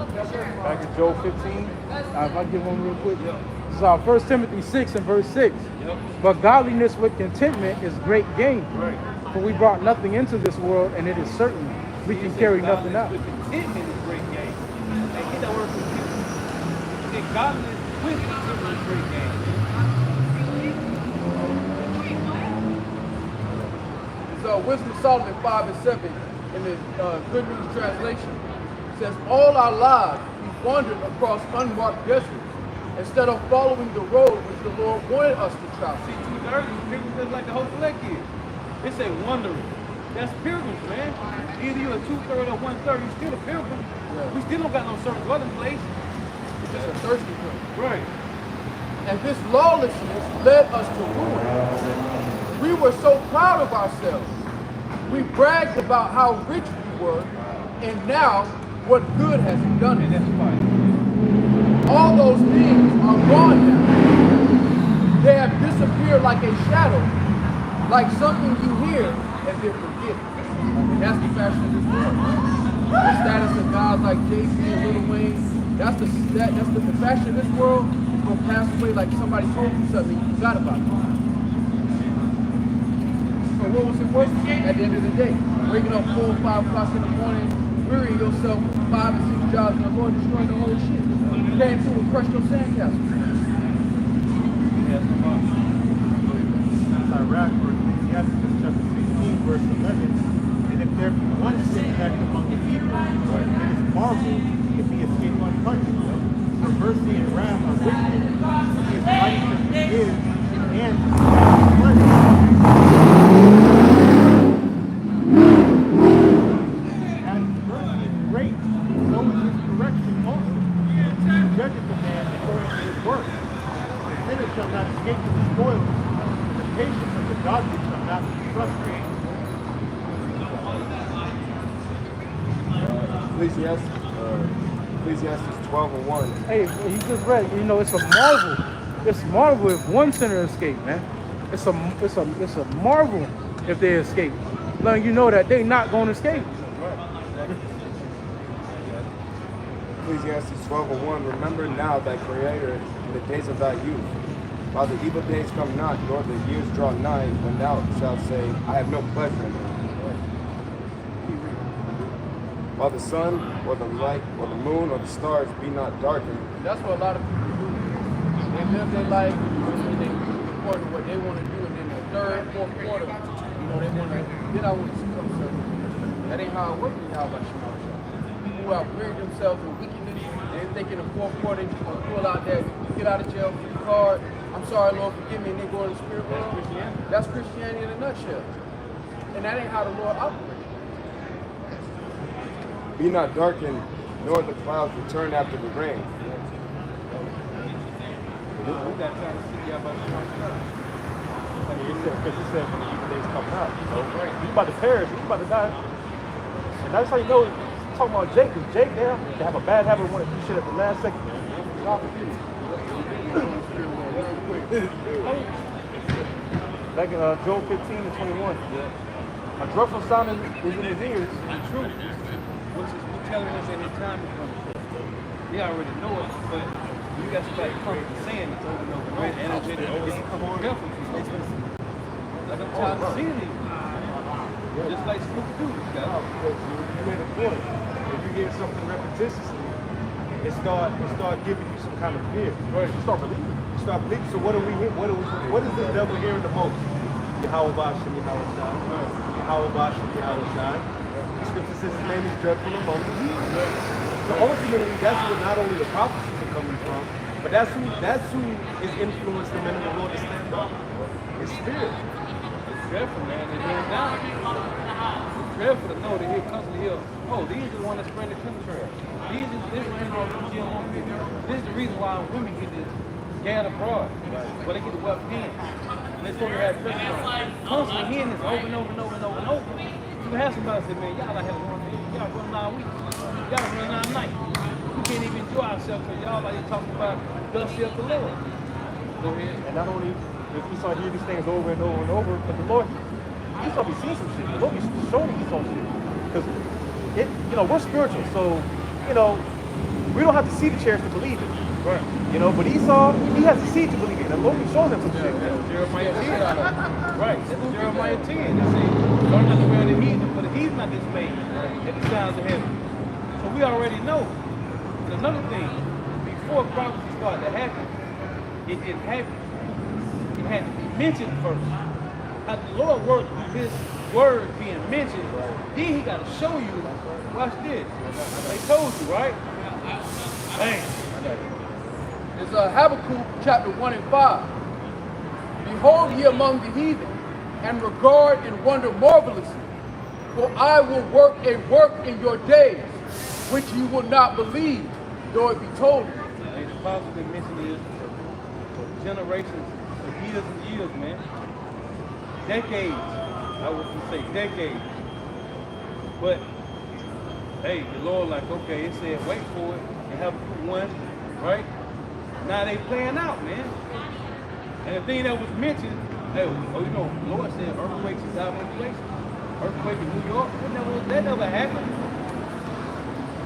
Back in Job 15, if I give one real quick. Yep. This is 1 Timothy 6 and verse 6. Yep. But godliness with contentment is great gain. Right. For we brought nothing into this world, and it is certain we can carry nothing out. With contentment is great gain. Hey, get that word contentment. He said godliness with contentment is great gain. So, Wisdom of Solomon 5 and 7 in the Good News translation says, all our lives we wandered across unmarked deserts instead of following the road which the Lord wanted us to travel. See, 2/3 pilgrims just like the whole select is. They say wandering. That's pilgrims, man. Either you're a 2/3 or 1/3, you're still a pilgrim. Yeah. We still don't got no certain dwelling place. It's just a thirsty place. Right. And this lawlessness led us to ruin. We were so proud of ourselves. We bragged about how rich we were, and now what good has it done? And that's fine. All those things are gone now. They have disappeared like a shadow, like something you hear and then forget. And that's the fashion of this world. The status of guys like Jay-Z and Lil Wayne, that's the fashion of this world is gonna pass away like somebody told you something and you forgot about it. So what was it worth at the end of the day? Waking up 4 or 5 o'clock in the morning, wearying yourself 5 and 6 jobs and the Lord destroying the whole shit. You came through and crushed your sandcastle. Iraq, or Ecclesiastes chapter 16, verse 11. And if there be one sin act among the people, it is marvel if he escape unpunished. For mercy and wrath are wicked. He is mighty to forgive and to punish. As mercy is great, so is his correction also. He judges a man according to his work. The sinner shall not escape from the spoils. The patience of the godly shall not be frustrated. Ecclesiastes 12:1. Hey, you just read. You know, it's a marvel. It's marvel if one sinner escaped, man. It's a marvel if they escape. Letting you know that they're not going to escape. Ecclesiastes 12:1. Remember now thy Creator in the days of thy youth, while the evil days come not, nor the years draw nigh, when thou shalt say, I have no pleasure in them. While the sun, or the light, or the moon, or the stars be not darkened. That's what a lot of people do. They live their life and they according to what they want to do, and then the third, fourth quarter, they want to get out with some service. That ain't how it works in Yahweh Shema. People who have wearied themselves with wickedness, they think in the fourth quarter they're going to pull out that get out of jail free card. I'm sorry, Lord, forgive me, and they go to the spirit world. That's Christianity in a nutshell. And that ain't how the Lord operates. Be not darkened, nor the clouds return after the rain. We got time to see y'all about the Because he said when the evil days come out, you about to perish, you about to die. And that's how you know, talking about Jake, because Jake there, they have a bad habit of wanting to do shit at the last second. Back in Joel 15 and 21. A dreadful sound is in his ears. The truth, which is telling us any time is going to come. They already know it, but you got somebody coming and saying it over and over and over, and it's coming careful. Like I'm trying to see it. Just like Scooby-Doo, guys. You made a point. If you get something repetitiously, it start giving you some kind of fear. Right. You start believing. So what do we hear? What is the devil hearing the most? Yahweh Bashem, Yahweh Shai. Yahweh Bashem, Yahweh Shai. The scripture says his name is dreadful among the heathen. So ultimately, that's where not only the prophecies are coming from, but that's who is influencing the men of the Lord to stand up. His spirit. It's dreadful, man. And then now, it's dreadful to know that here constantly here, oh, these are the ones that spread the chemtrails. This is the reason why women get this gad abroad. Well, they get the wealth hands. And they're supposed to have president. Constantly hearing this over and over and over and over and over. You have somebody say, man, y'all like have one day. Y'all run 9 weeks. Y'all run 9 nights. We can't even enjoy ourselves because y'all like talking about thus saith the Lord. Go ahead. And not only if we start hearing these things over and over and over, but the Lord, you start to see some shit. The Lord be showing you some shit. Because we're spiritual, so we don't have to see the chairs to believe it. Right. But Esau, he has to see to believe it. And the Lord be showing him some shit. That's Jeremiah 10. Right. That's Jeremiah 10. They say, learn not to wear the heathen, for the heathen not dismayed at the sounds of heaven. So we already know. And another thing, before prophecy started to happen, it had to be mentioned first. How the Lord worked with his word being mentioned, then he got to show you, watch this. They told you, right? Bang. It's Habakkuk chapter 1 and 5. Behold ye among the heathen, and regard and wonder marvelously. For I will work a work in your days, which you will not believe, though it be told you. And the apostle been mentioning this for generations, for years and years, man. Decades. I would say decades. But hey, the Lord like, okay, it said wait for it and have one, right? Now they playing out, man. And the thing that was mentioned, hey, the Lord said earthquakes is out in places. Earthquake in New York, that never happened.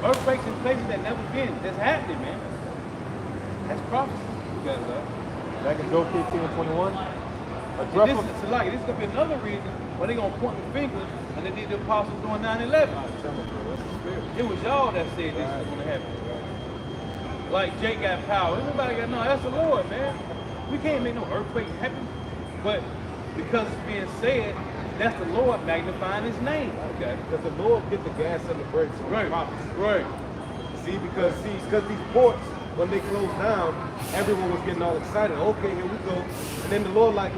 Earthquakes in places that never been. That's happening, man. That's prophecy. You got it, Back in Job 15:21. This is gonna be another reason why they gonna point the fingers and they did the apostles doing 9/11. It was y'all that said this was gonna happen. Like Jake got power. Everybody got no. That's the Lord, man. We can't make no earthquake happen. But because it's being said, that's the Lord magnifying His name. Okay. Because the Lord get the gas and the brakes on the prophets. Right. See, because these ports, when they closed down, everyone was getting all excited. Okay, here we go. And then the Lord like,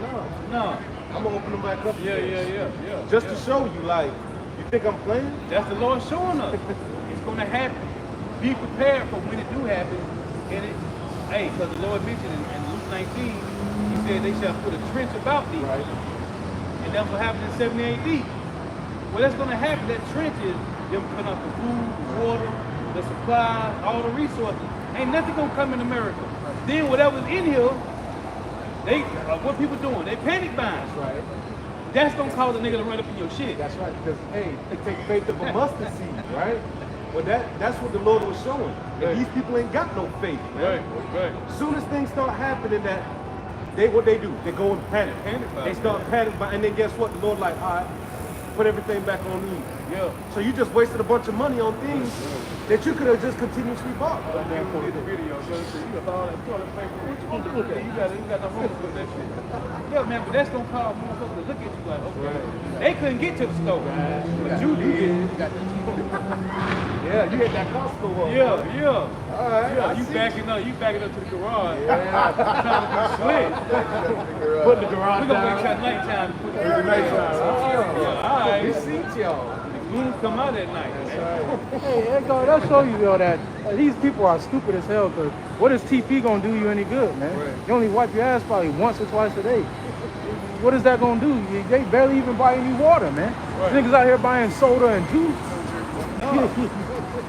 no, I'm gonna open them back up. Yeah. Just to show you, like, you think I'm playing? That's the Lord showing us. It's gonna happen. Be prepared for when it do happen. And because the Lord mentioned in Luke 19, He said they shall put a trench about thee. Right. And that's what happened in 70 AD. Well, that's gonna happen. That trench is them putting up the food, the water, the supplies, all the resources. Ain't nothing gonna come in America. Then whatever's in here, what people doing? They panic buying. That's right. That's gonna cause a nigga to run up in your shit. That's right. Because it takes faith of a mustard seed, right? Well, that's what the Lord was showing. And these people ain't got no faith, man. Right. As soon as things start happening, what they do? They go in panic. They start panic buying, and then guess what? The Lord like, all right, put everything back on me. Yeah. So you just wasted a bunch of money on things that you could have just continuously bought. You got no room to put that shit. Yeah, man, but that's gonna cause motherfuckers to look at you like, okay, they couldn't get to the store, but you did. Yeah, you hit that Costco one. Yeah. All right. Yeah, you backing up to the garage. Yeah. Trying to be slick. Put the garage We're gonna down. wait till nighttime to put the Nighttime. Yeah, all right. We see y'all. Moons come out at night. Hey, that show you though that these people are stupid as hell. Cause what is TP gonna do you any good, man? Right. You only wipe your ass probably once or twice a day. What is that gonna do? They barely even buy any water, man. Right. Niggas out here buying soda and juice.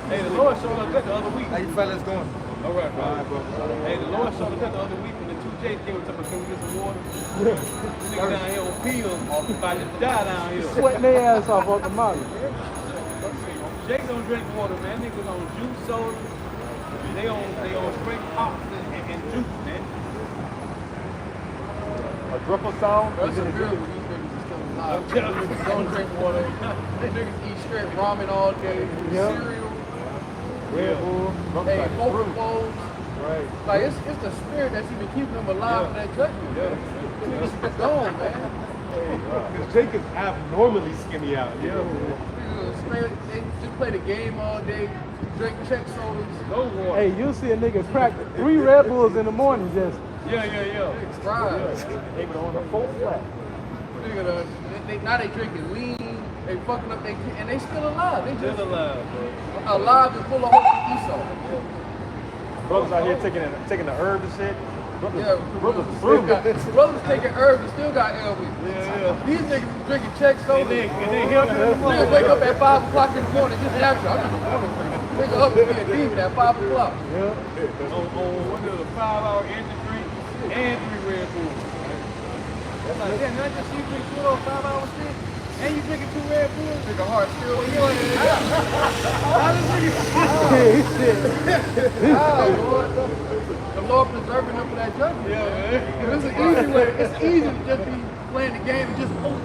Hey, the Lord showed us that the other week. How you fellas doing? All right, bro. Hey, the Lord showed us that the other week when the two J's came up, can we get some water? Niggas down here on pills, about to die down here. Sweating their ass off the mountain. Jake don't drink water, man. Niggas on juice soda. They on straight pops and juice, man. A dripple sound. That's a real when these niggas are still alive. Don't drink water. These niggas eat straight ramen all day, cereal, Red Bull. hey, vocal bowls. Right. Like it's the spirit that's even keeping them alive in that judgment. It's gone, man. Because Jake is abnormally skinny out. Yeah. They just play the game all day, drink check sodas, no water. Hey, you'll see a nigga crack 3 Red Bulls in the morning just. Yeah. Niggas fries. They were on the full flat. Now they drinking lean, they fucking up, and they still alive. They just Still alive, bro. alive and full of hope and Esau. Brothers out here taking the herbs and shit. Brothers taking herbs and still got LB. Yeah. These niggas drinking check sodas. And they healthy in the Niggas morning. wake up at 5 o'clock in the morning just natural. I'm just nigga up and be a demon at 5 o'clock. On one of the 5-hour energy drink and 3 Red Bulls. That's like, yeah, not just you drink 2 of those 5-hour shit, and you drinking 2 Red Bulls. Nigga heart still The Lord preserving them for that judgment. Yeah, man. It's an easy way. It's easy to just be playing the game and just hope.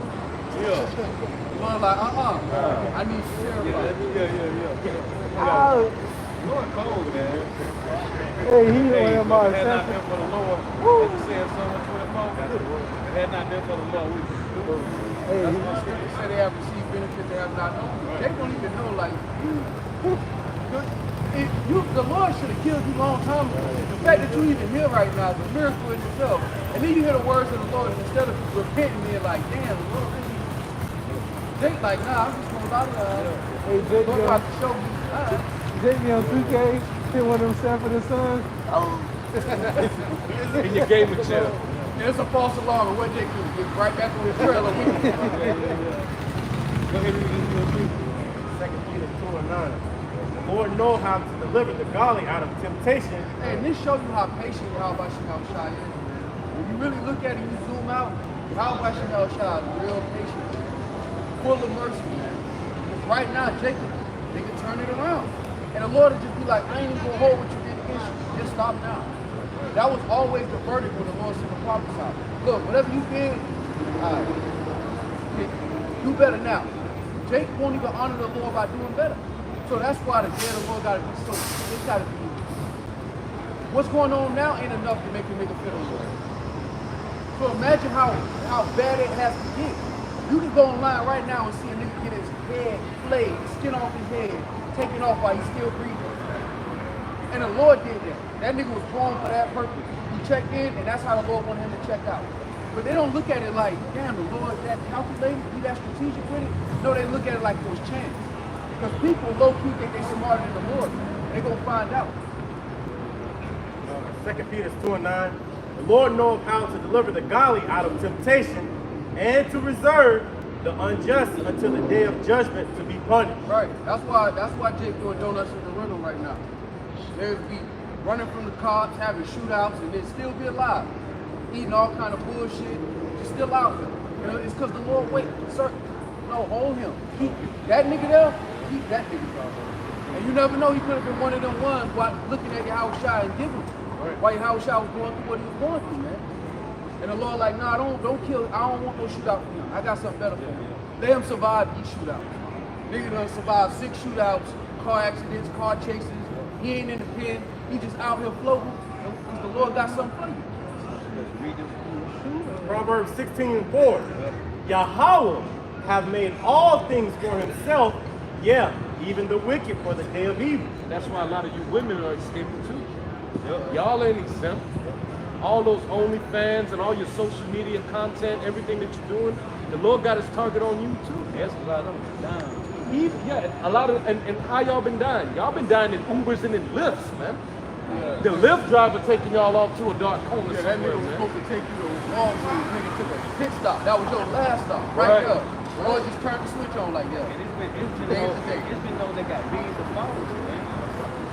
Yeah. The Lord's like, I need to share about it. Lord cold, man. Hey, he Hey, on my if it had not been for the Lord, as you said, Psalm 124, if it had not been for the Lord, we would. That's why scripture say they have received benefit they have not known. They don't even know, like, the Lord should have killed you a long time ago. The fact that you even here right now is a miracle in itself. And then you hear the words of the Lord, and instead of repenting, you're like, damn, the Lord really. Think like, nah, I'm just going to lie to Hey, Jake, Lord about to show me. Jake me on 2K, hit one of them Sanford and Sons. In your game of chill. Yeah, it's a false alarm, and what they do, get right back on the trail of weakness. Go ahead and read 2 Peter 2:9. The Lord knows how to deliver the godly out of temptation. Hey, and this shows you how patient Yahweh Shai is. When you really look at it, you zoom out, Yahweh Shai is real patient. full of mercy, man. Because right now, Jacob, they can turn it around. And the Lord will just be like, I ain't even gonna hold what you did against you. Just stop now. That was always the verdict when the Lord sent the prophets out. Look, whatever you did, do better now. Jacob won't even honor the Lord by doing better. So that's why the day of the Lord gotta be so, it's gotta be. What's going on now ain't enough to make a nigga feel the Lord. So imagine how bad it has to get. You can go online right now and see a nigga get his head flayed, skin off his head, taken off while he's still breathing. And the Lord did that. That nigga was born for that purpose. He checked in, and that's how the Lord wanted him to check out. But they don't look at it like, damn, the Lord that calculated, he that strategic with it. No, they look at it like it was chance. Because people low-key think they smarter than the Lord. They gonna find out. 2 Peter 2:9. The Lord knows how to deliver the godly out of temptation and to reserve the unjust until the day of judgment to be punished. Right. That's why Jake doing donuts in the rental right now. There's be running from the cops, having shootouts, and then still be alive. Eating all kind of bullshit. Just still out there. You know, it's because the Lord wait. Sir, no, hold him. Keep that nigga there, keep that nigga there. And you never know, he could have been one of them ones while looking at your house shot and giving. While your house shot was going through what he was going through, man. And the Lord like, nah, don't kill, I don't want no shootout for him. I got something better for him. Let him survive these shootouts. Nigga done survived 6 shootouts, car accidents, car chases. He ain't in the pen. He just out here floating because the Lord got something for you. Proverbs 16:4. Yahweh have made all things for himself, yeah, even the wicked for the day of evil. That's why a lot of you women are escaping too. Y'all ain't exempt. All those OnlyFans and all your social media content, everything that you're doing, the Lord got his target on you too. That's a lot of them dying. Yeah, a lot of, and how y'all been dying? Y'all been dying in Ubers and in Lyfts, man. The Lyft driver taking y'all off to a dark corner That somewhere, nigga was man. supposed to take you to Wall Street. Nigga took a pit stop. That was your last stop, right there. The Lord just turned the switch on like that. And it's been those that got millions of followers, man.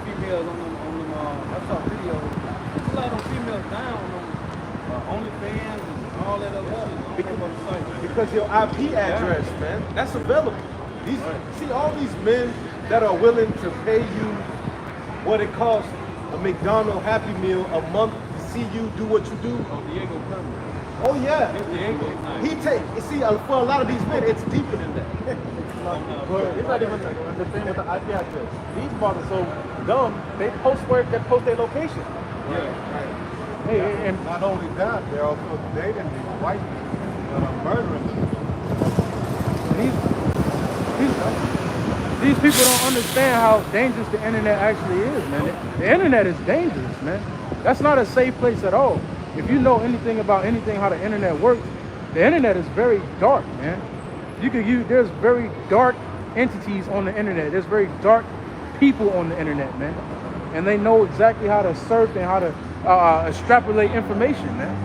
Females on them, I saw videos. There's a lot of females down on OnlyFans and all that other shit. Because your IP address, man, that's available. See all these men that are willing to pay you what it costs a McDonald's Happy Meal a month to see you do what you do. Oh, Diego coming. Oh yeah. Diego, You see, for a lot of these men, it's deeper than that. It's not even the thing with the IP address. These mothers so dumb, they post their location. Hey, and not only that, they're also dating these white people that are murdering them. These people don't understand how dangerous the internet actually is, man. The internet is dangerous, man. That's not a safe place at all. If you know anything about how the internet works, the internet is very dark, man. There's very dark entities on the internet. There's very dark people on the internet, man. And they know exactly how to surf and how to extrapolate information, man.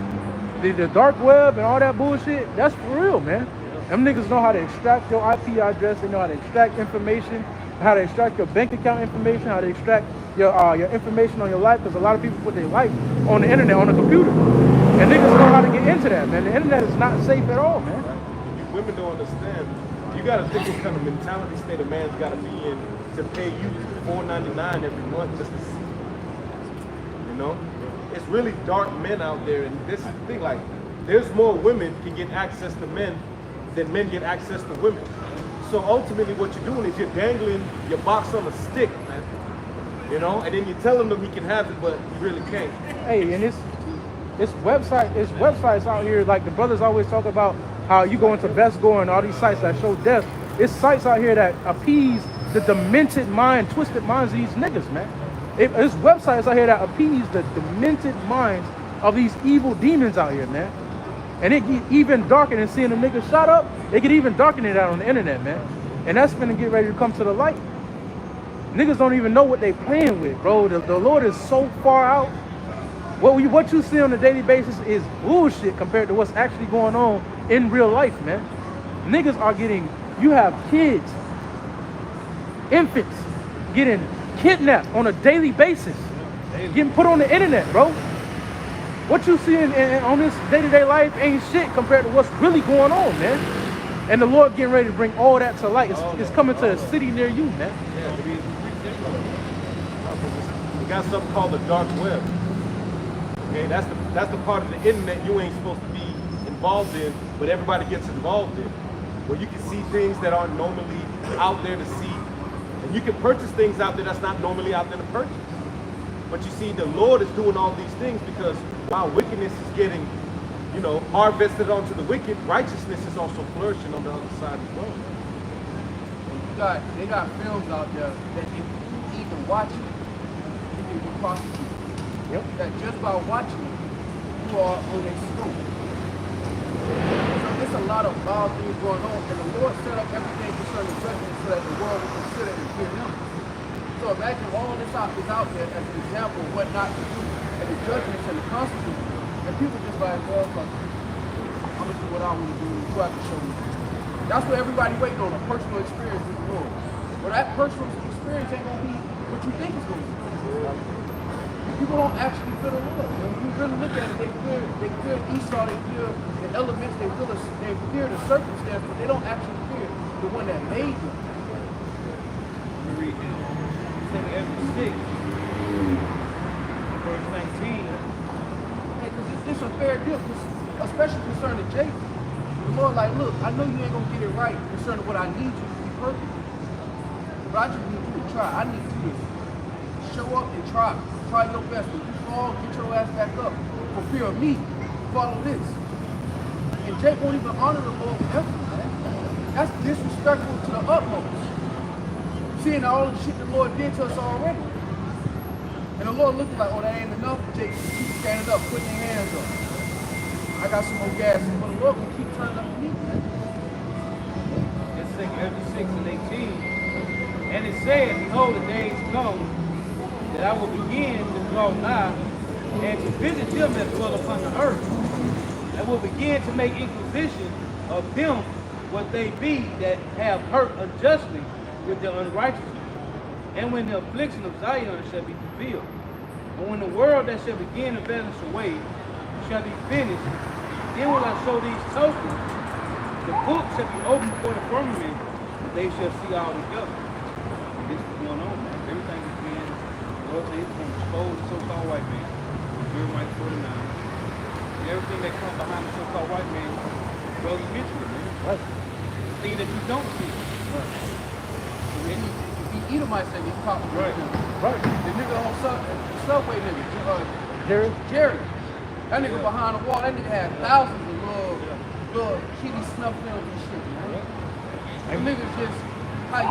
The dark web and all that bullshit, that's for real, man. Them niggas know how to extract your IP address. They know how to extract information, how to extract your bank account information, how to extract your information on your life, because a lot of people put their life on the internet, on the computer. And niggas know how to get into that, man. The internet is not safe at all, man. You women don't understand. You gotta think what kind of mentality state a man's gotta be in to pay you $4.99 every month just to see. You know? It's really dark men out there, and this is the thing, like, there's more women can get access to men than men get access to women. So ultimately what you're doing is you're dangling your box on a stick, man. You know, and then you're telling them he can have it, but he really can't. Hey, and it's websites out here, like the brothers always talk about how you go into Best Gore and all these sites that show death. It's sites out here that appease the demented mind, twisted minds of these niggas, man. It's websites out here that appease the demented minds of these evil demons out here, man. And it get even darker than seeing a nigga shot up. It get even darker than that on the internet, man. And that's gonna get ready to come to the light. Niggas don't even know what they playing with, bro. The Lord is so far out. What you see on a daily basis is bullshit compared to what's actually going on in real life, man. Niggas are you have kids, infants, getting kidnapped on a daily basis, getting put on the internet, bro. What you see on this day-to-day life ain't shit compared to what's really going on, man. And the Lord getting ready to bring all that to light. It's coming to a city near you, man. We got something called the dark web. Okay, that's the part of the internet you ain't supposed to be involved in, but everybody gets involved in. Where you can see things that aren't normally out there to see. And you can purchase things out there that's not normally out there to purchase. But you see, the Lord is doing all these things because while wickedness is getting, harvested onto the wicked, righteousness is also flourishing on the other side as well. They got films out there that if you even watch it, you can be prosecuted. Yep. That just by watching it, you are on a scope. So there's a lot of wild things going on, and the Lord set up everything concerning judgment so that the world will consider and fear Him. So imagine all this is out there as an example of what not to do, and the judgments and the consequences. And people just like, well, fuck it. I'm gonna do what I want to do. You have to show me. That's what everybody waiting on, a personal experience with the Lord. Well, that personal experience ain't gonna be what you think it's gonna be. People don't actually feel the Lord. When you really look at it, they fear Esau, they fear the elements, they fear the circumstance, but they don't actually fear the one that made them. Let me read this. Exodus 6, verse 19. It's a fair deal, especially concerning Jacob. The Lord like, look, I know you ain't gonna get it right concerning what I need you to be perfect. But I just need you to try. I need you to show up and try. Try your best. When you fall, get your ass back up. For fear of me, follow this. And Jake won't even honor the Lord with effort, man. That's disrespectful to the utmost. Seeing all the shit the Lord did to us already. And the Lord looked like, oh, that ain't enough. Jake, keep standing up, putting your hands up. I got some more gas. But the Lord will keep turning up the heat, man. It's Exodus 6 and 18. And it said, behold, the days come that I will begin to draw nigh and to visit them that dwell upon the earth. And will begin to make inquisition of them what they be that have hurt unjustly with their unrighteousness. And when the affliction of Zion shall be fulfilled, and when the world that shall begin to vanish away shall be finished, then will I show these tokens. The book shall be opened before the firmament, and they shall see all together. This is going on, man. Everything is being, the Lord says, it's going to expose the so-called white man. Jeremiah 49. Everything that comes behind the so-called white man, well, eventually, man. Right. Things that you don't see. Right. And the Edomites say he's popping. Right. Right. The nigga on Subway nigga, Jerry. that nigga behind the wall, that nigga had thousands of little kitty snuff films and shit, man. And niggas just, how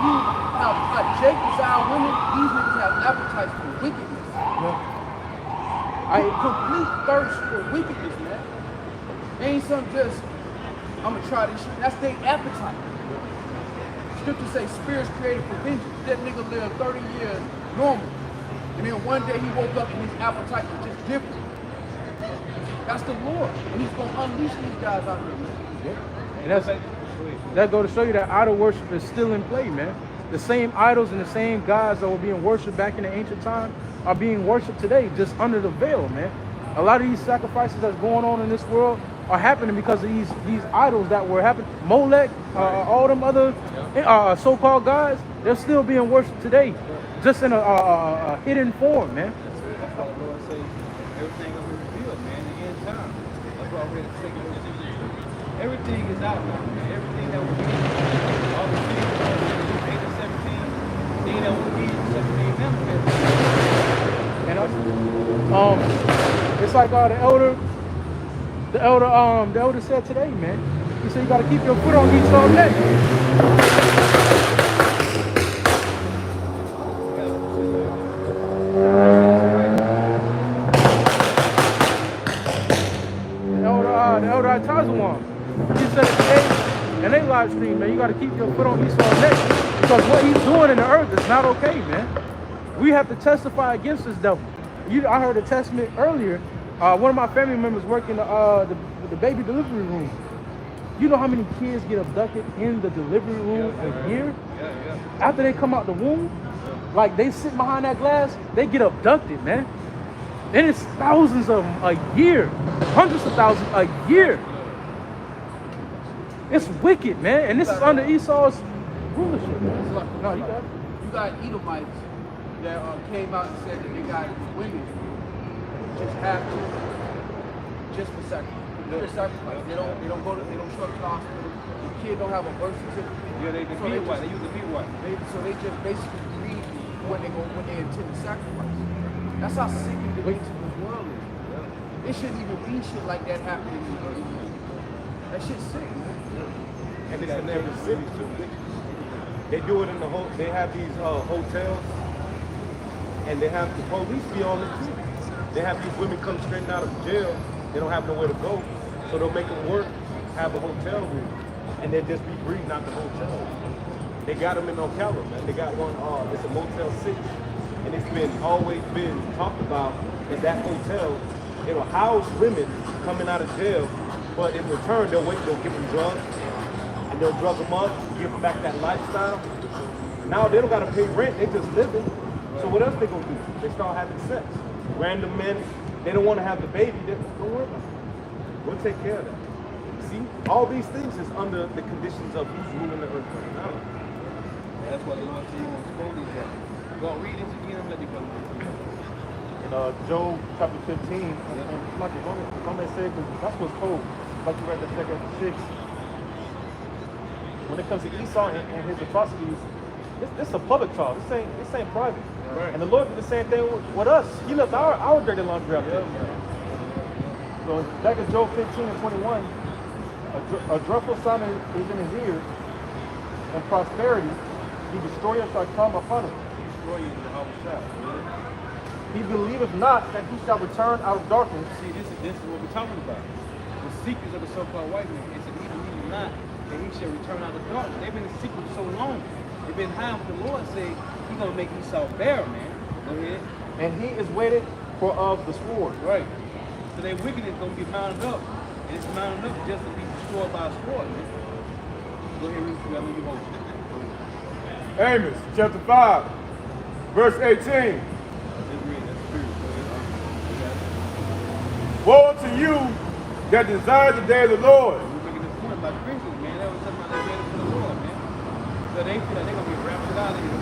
Jake desire women, these niggas have appetites for wickedness. Yeah. Complete thirst for wickedness, man. Ain't something just, I'm gonna try this shit. That's their appetite. Scripture say spirits created for vengeance. That nigga lived 30 years normal. And then one day he woke up and his appetite was just different. That's the Lord. And he's going to unleash these guys out there, man. Yeah. And that go to show you that idol worship is still in play, man. The same idols and the same gods that were being worshipped back in the ancient time are being worshipped today, just under the veil, man. A lot of these sacrifices that's going on in this world are happening because of these idols that were happening. Molech, all them other so-called gods, they're still being worshipped today, just in a hidden form, man. That's why the Lord says everything will be revealed, man, in the end time. That's why we're taking everything is out now, man. Everything that will be, all the things, 8 to 17, things that will be, 17 members. And it's like the elder said today, man. He said you gotta keep your foot on Esau's neck. The elder Atazawan, he said today in they live stream, man, you gotta keep your foot on Esau's neck because what he's doing in the earth is not okay, man. We have to testify against this devil. I heard a testament earlier. One of my family members working the baby delivery room. You know how many kids get abducted in the delivery room a year? After they come out the womb, like they sit behind that glass, they get abducted, man. And it's thousands of them a year, hundreds of thousands a year. It's wicked, man. And this is under Esau's rulership. No, you got it. You got Edomites that came out and said that they got women just have to just for sacrifice. Just sacrifice. They don't go to, they don't show up to the hospital. The kid don't have a birth certificate. Yeah, they midwife. They use the midwife. So they just basically read when they intend to sacrifice. That's how sick and delusional this world is. It shouldn't even be shit like that happening in the world. That shit's sick, man. And it's in every city too. They do it in the whole. They have these hotels, and they have the police be on it too. They have these women come straight out of jail. They don't have nowhere to go, so they'll make them work, have a hotel room, and they'll just be breeding out the hotel. They got them in Ocala, man. They got one. It's a Motel 6, and it's always been talked about in that hotel. It'll house women coming out of jail, but in return they'll give them drugs, and they'll drug them up, give them back that lifestyle. Now they don't gotta pay rent, they just living. So what else they gonna do? They start having sex. Random men, they don't wanna have the baby, don't worry about it. We'll take care of that. See, all these things is under the conditions of who's ruling the earth right now. That's what the Lord said he wants to quote these guys. Go on, read this again and let me go. In Job chapter 15, and like Roman said, that's what's told. Like you read the second 6. When it comes to Esau and his atrocities, this is a public trial. This ain't private. Right. And the Lord did the same thing with us. He left our dirty laundry out there. So back in Job 15 and 21, a dreadful sound is in his ears, and prosperity, the destroyer shall come upon him. He believeth not that he shall return out of darkness. See, this is what we're talking about. The secrets of the so-called white man. It's an even believe not that he shall return out of darkness. They've been in secret so long. They've been hiding what the Lord say he's gonna make Esau bear, man. Go ahead. And he is waited for of the sword. Right. So their wickedness gonna be mounted up. And it's mounted up just to be destroyed by a sword, man. Go ahead, read through that when you hold it. Amos chapter 5, verse 18. Woe to you that desire the day of the Lord. We're making this point about Christians, man. That was talking about they ready for the Lord, man. So they feel like they're gonna be raptured out of here.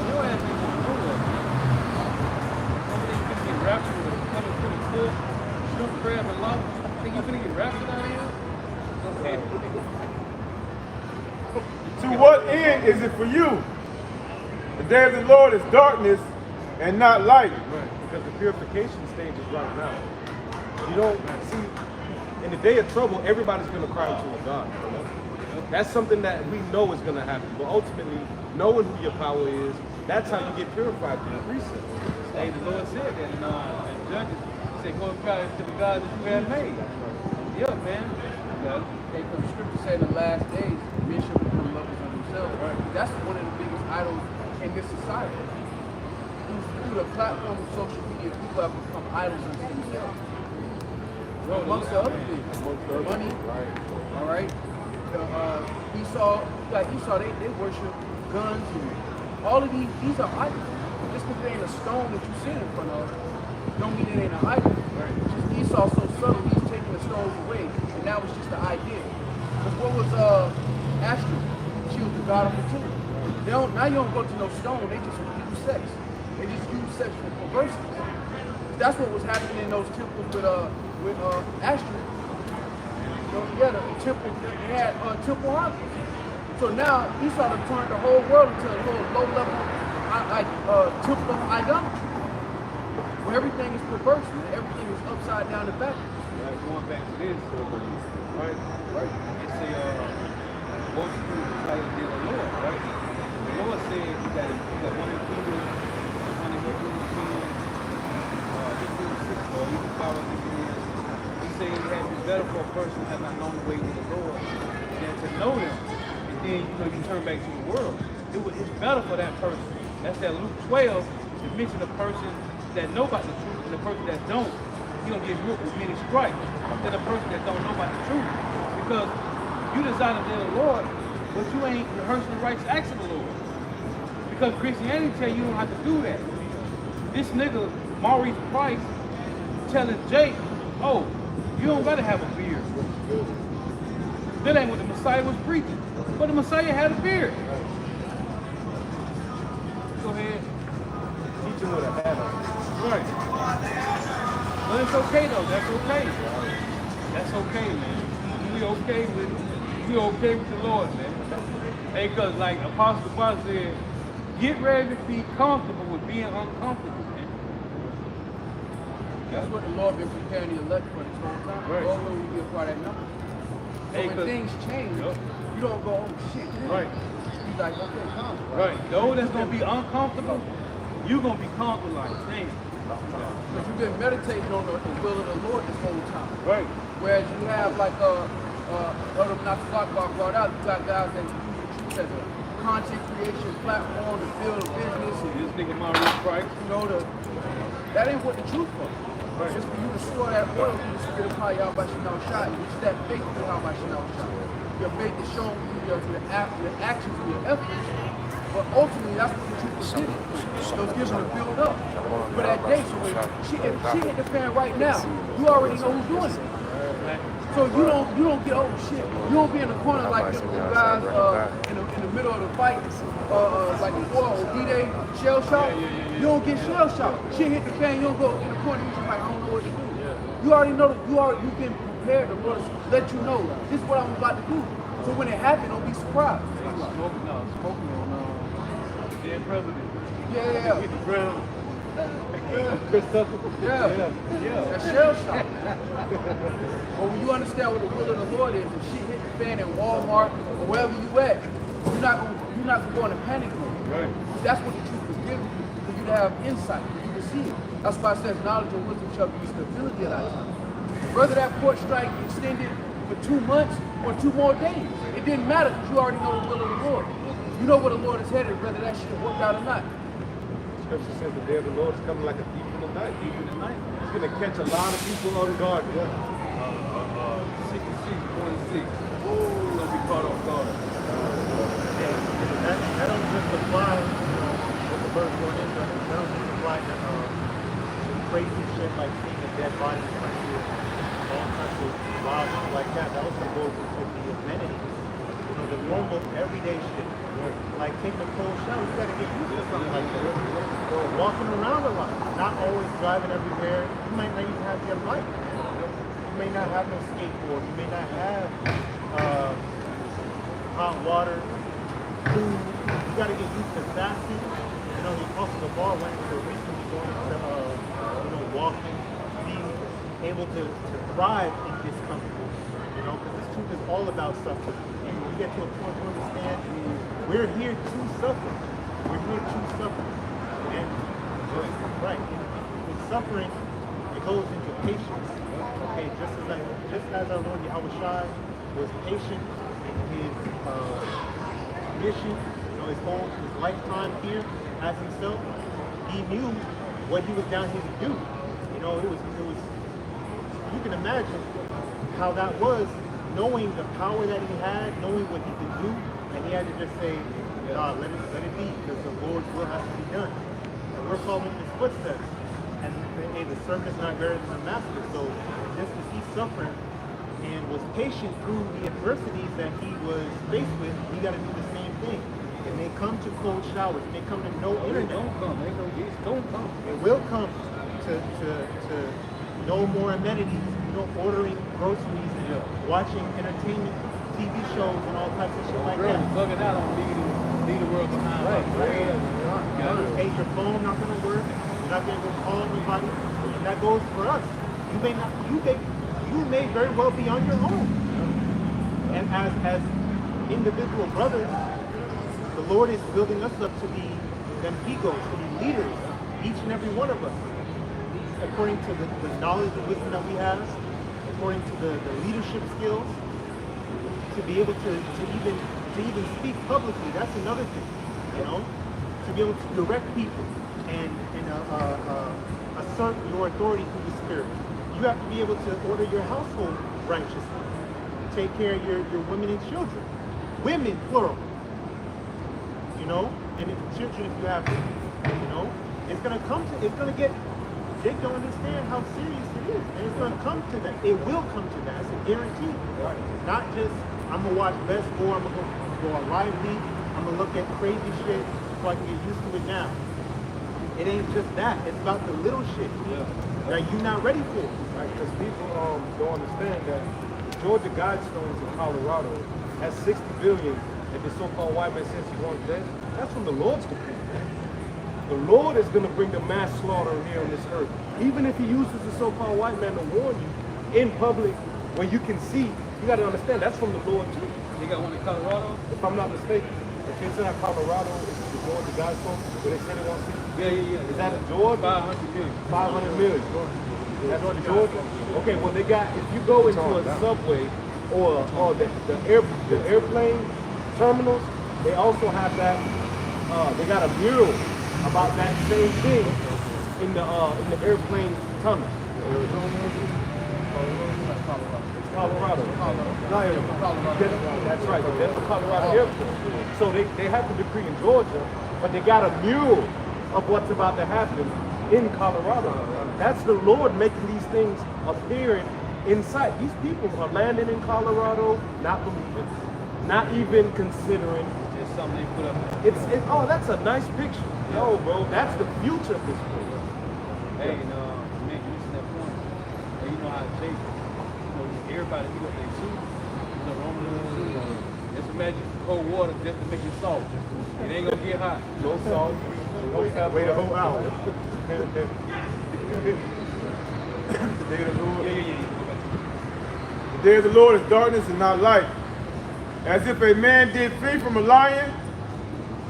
Your ass ain't gonna know that, man. Some of these gonna get raptured with a coming to the full, shrimp, crab, and lobster. Think you gonna get raptured out of here? Okay. To what end is it for you? The day of the Lord is darkness and not light. Right, because the purification stage is right now. You don't see, in the day of trouble, everybody's going to cry out to a God. You know? That's something that we know is going to happen. But ultimately, knowing who your power is, that's how you get purified through the precepts. Hey, the Lord said that in Judges. He said, go and cry to the God that you have made. Yeah, man. Because the scripture said in the last days, men shall become lovers of themselves. Right. That's one of the biggest idols in this society. Through the platform of social media, people have become idols unto themselves. Amongst the other things, money, right? All right. Esau, they worship guns and all of these are idols. Just because there ain't a stone that you sit in front of, don't mean it ain't an idol. Right? Just Esau so subtle, he's taking the stones away, and now it's just an idea. Because what was Ashton? She was the god of fertility. Now you don't go to no stone, they just use sex. They just use sex for perversity. That's what was happening in those temples with Ashton. The temple, they had temple harvest. So now Esau done turned the whole world into a little low-level temple of idolatry, where everything is perverse, man. Everything is upside down and backwards. Right, going back to this, right? It's a what you do is like the Lord, right? The Lord said you got one of the people, one of the or you can follow the community. He said it had been better for a person who has not known the way to the Lord than to know them. And then you turn back to the world. It's better for that person. That's that Luke 12 to mention the person that know about the truth and the person that don't. He's gonna get whooped with many stripes than the person that don't know about the truth. Because you desire to the Lord, but you ain't rehearsing the righteous acts of the Lord. Because Christianity tell you don't have to do that. This nigga, Maurice Price, telling Jake, oh, you don't gotta have a beard. That ain't what the Messiah was preaching. But the Messiah had a beard. Go ahead. Teach him with a hat on. Right. But it's okay though. That's okay. That's okay, man. We okay with the Lord, man. Hey, cause like Apostle Paul said, get ready to be comfortable with being uncomfortable, man. That's what the Lord been preparing the elect for this whole time. Right. All will be a part of that number. So Hey, when 'cause- things change, Yep. you don't go, oh shit. Right. He's like, okay, calm. Right. Those that's gonna be uncomfortable, you gonna be comfortable like, damn. Because you've been meditating on the will of the Lord this whole time. Right. Whereas you have like Elder Not brought out, you got guys that use the truth as a content creation platform to build a business. And, This nigga Maurice Price. you know, that ain't what the truth was. Right. Just for you to store that oil through the spirit of Hayah by Shinal Shai, which is that faith through Hayah by Shinal Shai. Your faith is shown through your actions, through your efforts. But ultimately, that's what the truth was getting. So it's given to build up for that day. So when if she hit the fan right now, you already know who's doing it. So you don't get, oh shit, you don't be in the corner like the guys in the middle of the fight, like before D-Day shell shock. You don't get shell shock. Shit hit the fan, you don't go in the corner. You just like, I don't know what to do. You already know that you've been prepared to let you know this is what I'm about to do. So when it happens, don't be surprised. Smoking on dead president. Yeah. Hit the ground. Yeah. That shell shock. But when you understand what the will of the Lord is, if shit hit the fan in Walmart or wherever you at, you're not gonna go in a panic mode. Right. That's what the truth is giving you, for you to have insight, for you to see it. That's why it says knowledge and wisdom shall be stability at that time. Whether that port strike extended for 2 months or 2 more days, it didn't matter because you already know the will of the Lord. You know where the Lord is headed, whether that shit worked out or not. Scripture says the day of the Lord is coming like a thief in the night. It's going to catch a lot of people on guard. 66.6. Ooh, gonna be caught off guard. That don't just apply, what the verse going into, that don't just apply to crazy shit like seeing a dead body right here, all kinds of wild shit like that. That also goes into the amenities, the normal everyday shit. Like taking a cold shower, you gotta get used to something like that. Or walking around a lot, not always driving everywhere. You might not even have your bike. You may not have no skateboard. You may not have hot water, food. You gotta get used to fasting. The Apostle Bar went into recently going into walking, being able to thrive in discomfort. Because this truth is all about suffering. And when you get to a point to understand, we're here to suffer. We're here to suffer. And in suffering, it goes into patience. Okay, just as our Lord Yahweh Shai was patient in his mission, his lifetime here as himself, he knew what he was down here to do. It was you can imagine how that was, knowing the power that he had, knowing what he could do, and he had to just say, God, let it be, because the Lord's will has to be done. And we're following his footsteps. And hey, the servant is not greater than the master. So just as he suffered and was patient through the adversities that he was faced with, we got to do the same thing. It may come to cold showers, it may come to no internet. Don't come. It will come to no more amenities, ordering groceries and watching entertainment TV shows and all types of shit like that. Bugging out on leave the world behind. Right. Hey, your phone not gonna work. You're not gonna go call anybody. And that goes for us. You may very well be on your own. And as individual brothers, the Lord is building us up to be them egos, to be leaders, each and every one of us, according to the knowledge and wisdom that we have, according to the leadership skills, to be able to even speak publicly. That's another thing, to be able to direct people and assert your authority through the Spirit. You have to be able to order your household righteously, take care of your women and children, women plural, and children if you have them, it's gonna get. They don't understand how serious it is, and it's gonna come to that. It will come to that. It's a guarantee. Not just I'm gonna watch best sport. I'm gonna go on live beat. I'm gonna look at crazy shit so I can get used to it now. It ain't just that. It's about the little shit that you're not ready for. Right? Because people don't understand that Georgia Guidestones in Colorado has 60 billion, and the so-called white man says he wants that. That's from the Lord's decree. The Lord is going to bring the mass slaughter here on this earth. Even if he uses the so-called white man to warn you in public, when you can see, you got to understand that's from the Lord too. They got one in Colorado? If I'm not mistaken, if it's in Colorado, it's the Georgia Guidestone, where they said it wants 60 billion. Yeah. Is that in Georgia? 500 million. 500 million. That's in Georgia. Okay, well they got, if you go into a subway or the airplane terminals, they also have that. They got a mural about that same thing in the airplane tunnel. Colorado. That's right. That's the Colorado airport. So they have the decree in Georgia, but they got a mural of what's about to happen in Colorado. That's the Lord making these things appearing in sight. These people are landing in Colorado, not believing, not even considering. It's something they put up. Oh, that's a nice picture. Yo, bro, that's the future of this place. Hey, man, you missing that point. Hey, you know how it takes. Everybody heat up their soup. Just imagine cold water just to make it salt. It ain't gonna get hot. No salt. No fat. Wait a whole hour. The day of the Lord. The day of the Lord is darkness and not light. As if a man did flee from a lion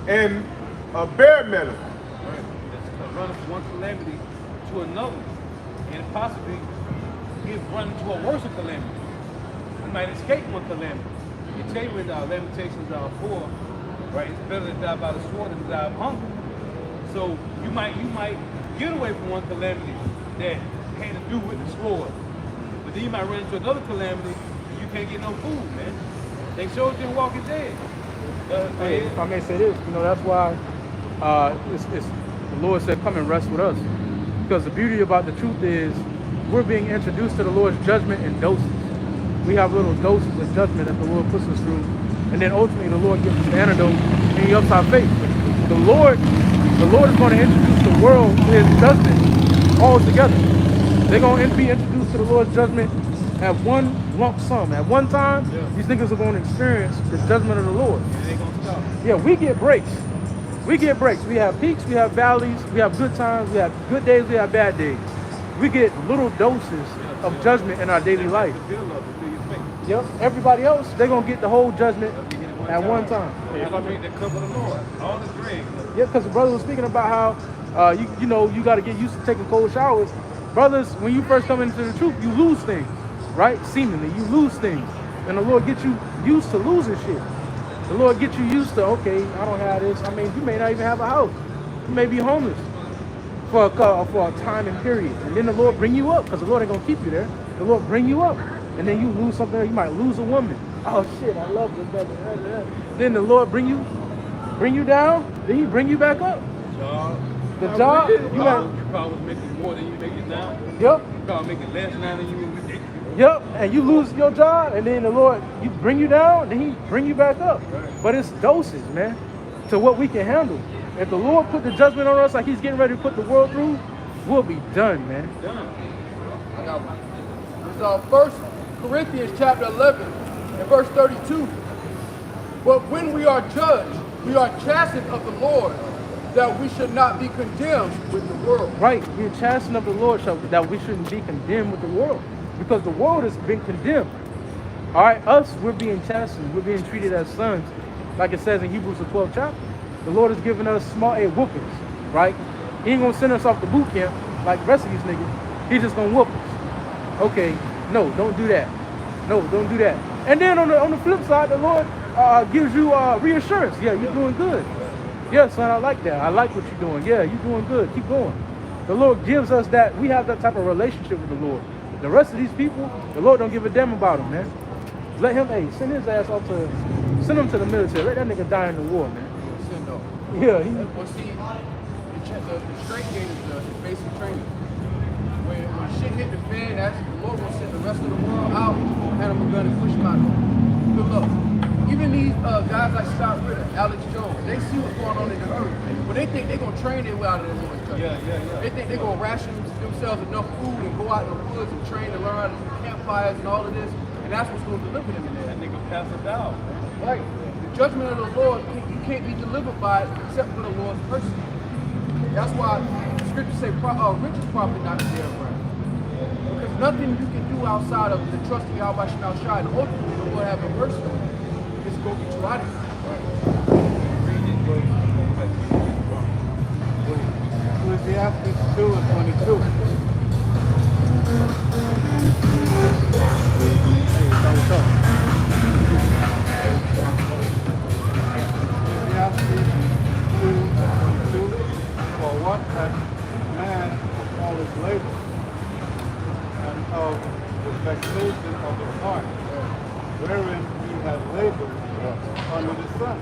and a bear met him. Right. That's running from one calamity to another, and possibly he'll run into a worse calamity. He might escape one calamity. It tell you in Lamentations 4, right? It's better to die by the sword than to die of hunger. So you might get away from one calamity that had to do with the sword, but then you might run into another calamity and you can't get no food, man. They showed you in Walking Dead. Hey, if I may say this, that's why the Lord said, "Come and rest with us," because the beauty about the truth is we're being introduced to the Lord's judgment in doses. We have little doses of judgment that the Lord puts us through, and then ultimately the Lord gives us the antidote and He ups our faith. The Lord is going to introduce the world to His judgment all together. They're going to be introduced to the Lord's judgment at one lump sum. At one time, these niggas are going to experience the judgment of the Lord. And they gonna stop. Yeah, we get breaks. We get breaks. We have peaks, we have valleys, we have good times, we have good days, we have bad days. We get little doses of judgment in our daily life. Yep. Everybody else, they're going to get the whole judgment at one time. If I make the cup of the Lord, all the dregs. Yeah, because the brother was speaking about how, you got to get used to taking cold showers. Brothers, when you first come into the truth, you lose things, right? Seemingly, you lose things. And the Lord gets you used to losing shit. The Lord gets you used to, okay, I don't have this. I mean, you may not even have a house. You may be homeless for a time and period. And then the Lord bring you up, because the Lord ain't going to keep you there. The Lord bring you up. And then you lose something. You might lose a woman. Oh, shit, I love this brother. Then the Lord bring you down. Then He bring you back up. The job. You probably was making more than you making now. Yep. You probably making less now than you were making. Yep, and you lose your job, and then the Lord, you bring you down, then He bring you back up. Right. But it's doses, man, to what we can handle. If the Lord put the judgment on us like He's getting ready to put the world through, we'll be done, man. Done. I got one. It's 1 Corinthians chapter 11 and verse 32. But when we are judged, we are chastened of the Lord, that we should not be condemned with the world. Right, we're chastened of the Lord so that we shouldn't be condemned with the world. Because the world has been condemned. All right, us, we're being chastened. We're being treated as sons. Like it says in Hebrews the 12th chapter. The Lord has given us small A whoopings, right? He ain't going to send us off to boot camp like the rest of these niggas. He's just going to whoop us. Okay, no, don't do that. No, don't do that. And then on the flip side, the Lord gives you reassurance. Yeah, you're doing good. Yeah, son, I like that. I like what you're doing. Yeah, you're doing good. Keep going. The Lord gives us that. We have that type of relationship with the Lord. The rest of these people, the Lord don't give a damn about them, man. Let him, send his ass off send him to the military. Let that nigga die in the war, man. Send off. Yeah. Well, see, the straight gate is basic training. When shit hit the fan, that's the Lord will send the rest of the world out, hand them a gun and push them out. Good luck. Even these guys like Scott Ritter, Alex Jones, they see what's going on in the earth, but they think they're gonna train their way out of the Lord's country. They think they're gonna ration themselves enough food and go out in the woods and train and learn how to do campfires and all of this, and that's what's gonna deliver them in there. That nigga pass it down. Right. The judgment of the Lord, you can't be delivered by it except for the Lord's mercy. That's why the scriptures say rich is probably not the dead friend. Because nothing you can do outside of the trust in Yahweh Shema Shai, and ultimately the Lord have a mercy on you. It's going to get you out of here. Ecclesiastes 2 and 22. Ecclesiastes 2 and 22. For what hath man of all his labor, and of the vexation of his heart, wherein he has labored under the sun.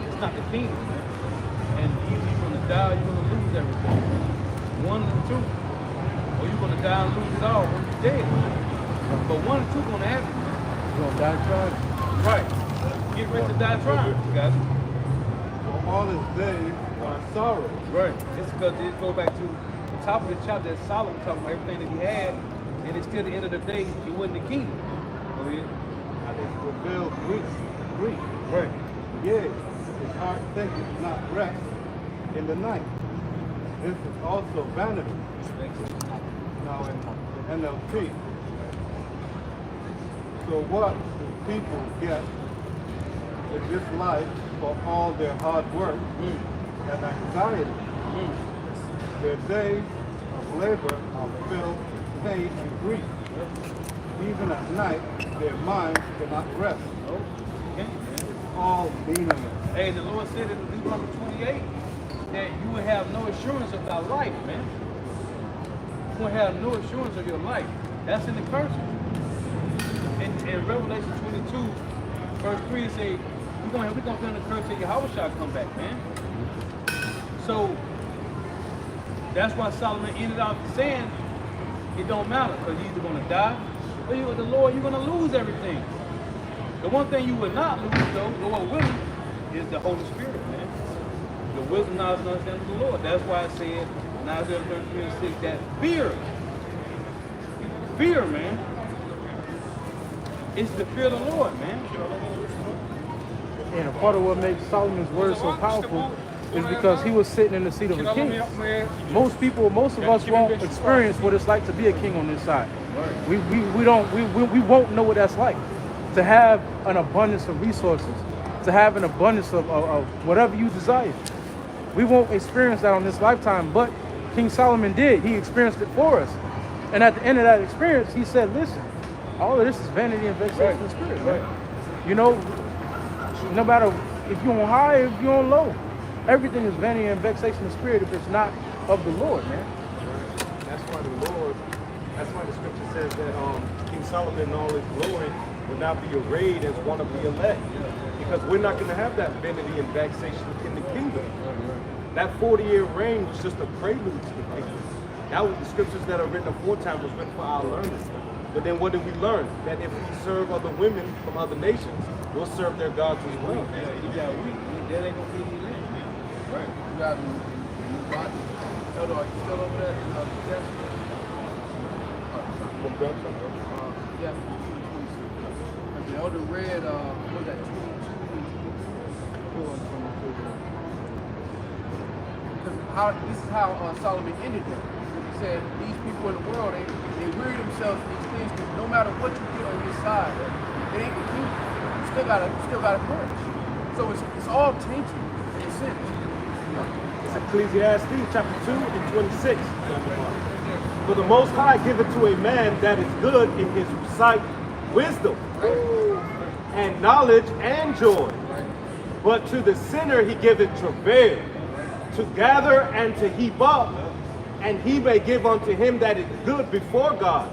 It's not the kingdom, man. And either you're going to die or you're going to lose everything. One and two. Or you're going to die and lose it all when you're dead. But one and two going to happen. You're going to die trying. Right. Get rich or die trying, guys. For all his days are sorrow. Right. It's because it goes back to the top of the chapter that Solomon talking about everything that he had, and it's still the end of the day, he wasn't the king. Go ahead. And it fulfilled grief. Right. Yea, his heart thinketh not rest in the night. This is also vanity. Now in the NLT. So what do people get in this life for all their hard work and anxiety? Their days of labor are filled with pain and grief. Even at night, their minds cannot rest. It's all meaningless. Hey, the Lord said in Deuteronomy 28 that you will have no assurance of thy life, man. You will have no assurance of your life. That's in the curses. In Revelation 22, verse 3, it say, we're going to feel the curse till Yahweh shall come back, man. So, that's why Solomon ended out saying, it don't matter, because you're either going to die, or you with the Lord, you're going to lose everything. The one thing you will not lose, though, Lord willing, is the Holy Spirit, man. The wisdom, knowledge, and understanding of the Lord. That's why it said in Isaiah 33:6 that fear, man, it's the fear of the Lord, man. And a part of what makes Solomon's words so powerful is because he was sitting in the seat of a king. Most of us won't experience what it's like to be a king on this side. We won't know what that's like. To have an abundance of resources, to have an abundance of whatever you desire. We won't experience that on this lifetime, but King Solomon did. He experienced it for us. And at the end of that experience, he said, listen, all of this is vanity and vexation of spirit. Right? You know, no matter if you're on high, if you're on low, everything is vanity and vexation of spirit if it's not of the Lord, man. That's why the scripture says that King Solomon in all his glory will not be arrayed as one of the elect. Because we're not going to have that vanity and vexation in the kingdom. That 40-year reign was just a prelude to the kingdom. That was the scriptures that are written aforetime was written for our learning. But then what did we learn? That if we serve other women from other nations, we'll serve their gods as well. That ain't gonna be any Right. You got Elder, are you still over there? Yes. The Elder read, what was that, 22? This is how Solomon ended it. He said, these people in the world, they weary themselves with these things, because no matter what you get on this side, it ain't the kingdom. You still gotta perish. So it's all tainted in a sense. It's Ecclesiastes chapter 2 and 26. For the Most High giveth to a man that is good in his sight wisdom and knowledge and joy. But to the sinner he giveth travail, to gather and to heap up, and he may give unto him that is good before God.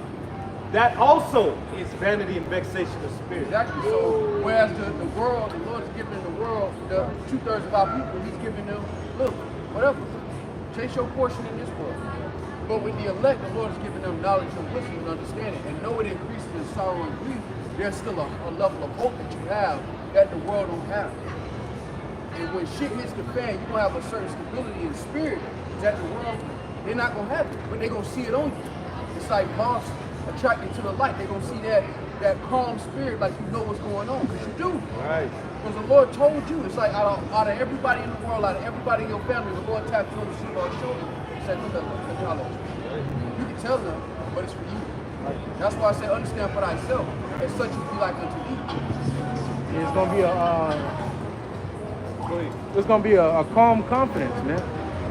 That also is vanity and vexation of spirit. Exactly. So whereas the world, the Lord is giving the world, the 2/3 of our people, he's giving them, look, whatever, chase your portion in this world. But with the elect, the Lord is giving them knowledge and wisdom and understanding. And know it increases in sorrow and grief, there's still a level of hope that you have that the world don't have. And when shit hits the fan, you're gonna have a certain stability in spirit that the world, they're not gonna have it, but they're gonna see it on you. It's like moths attracted to the light. They're gonna see that calm spirit, like you know what's going on, because you do. Right. Because the Lord told you, it's like out of everybody in the world, out of everybody in your family, the Lord tapped you on the shoulder and said, look, let me holler at you. You can tell them, but it's for you. That's why I say understand for thyself. As such you be like unto thee. It's gonna be a calm confidence, man.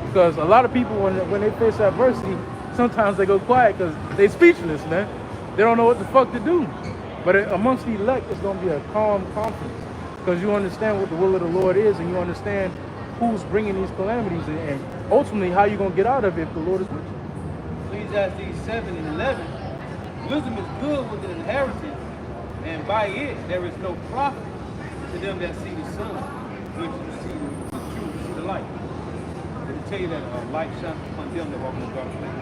Because a lot of people, when they face adversity, sometimes they go quiet because they speechless, man. They don't know what the fuck to do. But amongst the elect, it's gonna be a calm confidence because you understand what the will of the Lord is, and you understand who's bringing these calamities, and ultimately how you're gonna get out of it if the Lord is with you. Ecclesiastes 7 and 11. Wisdom is good with an inheritance, and by it there is no profit to them that see the sun, which is see the truth, see the light. They tell you that light shines upon them that walk in the dark place.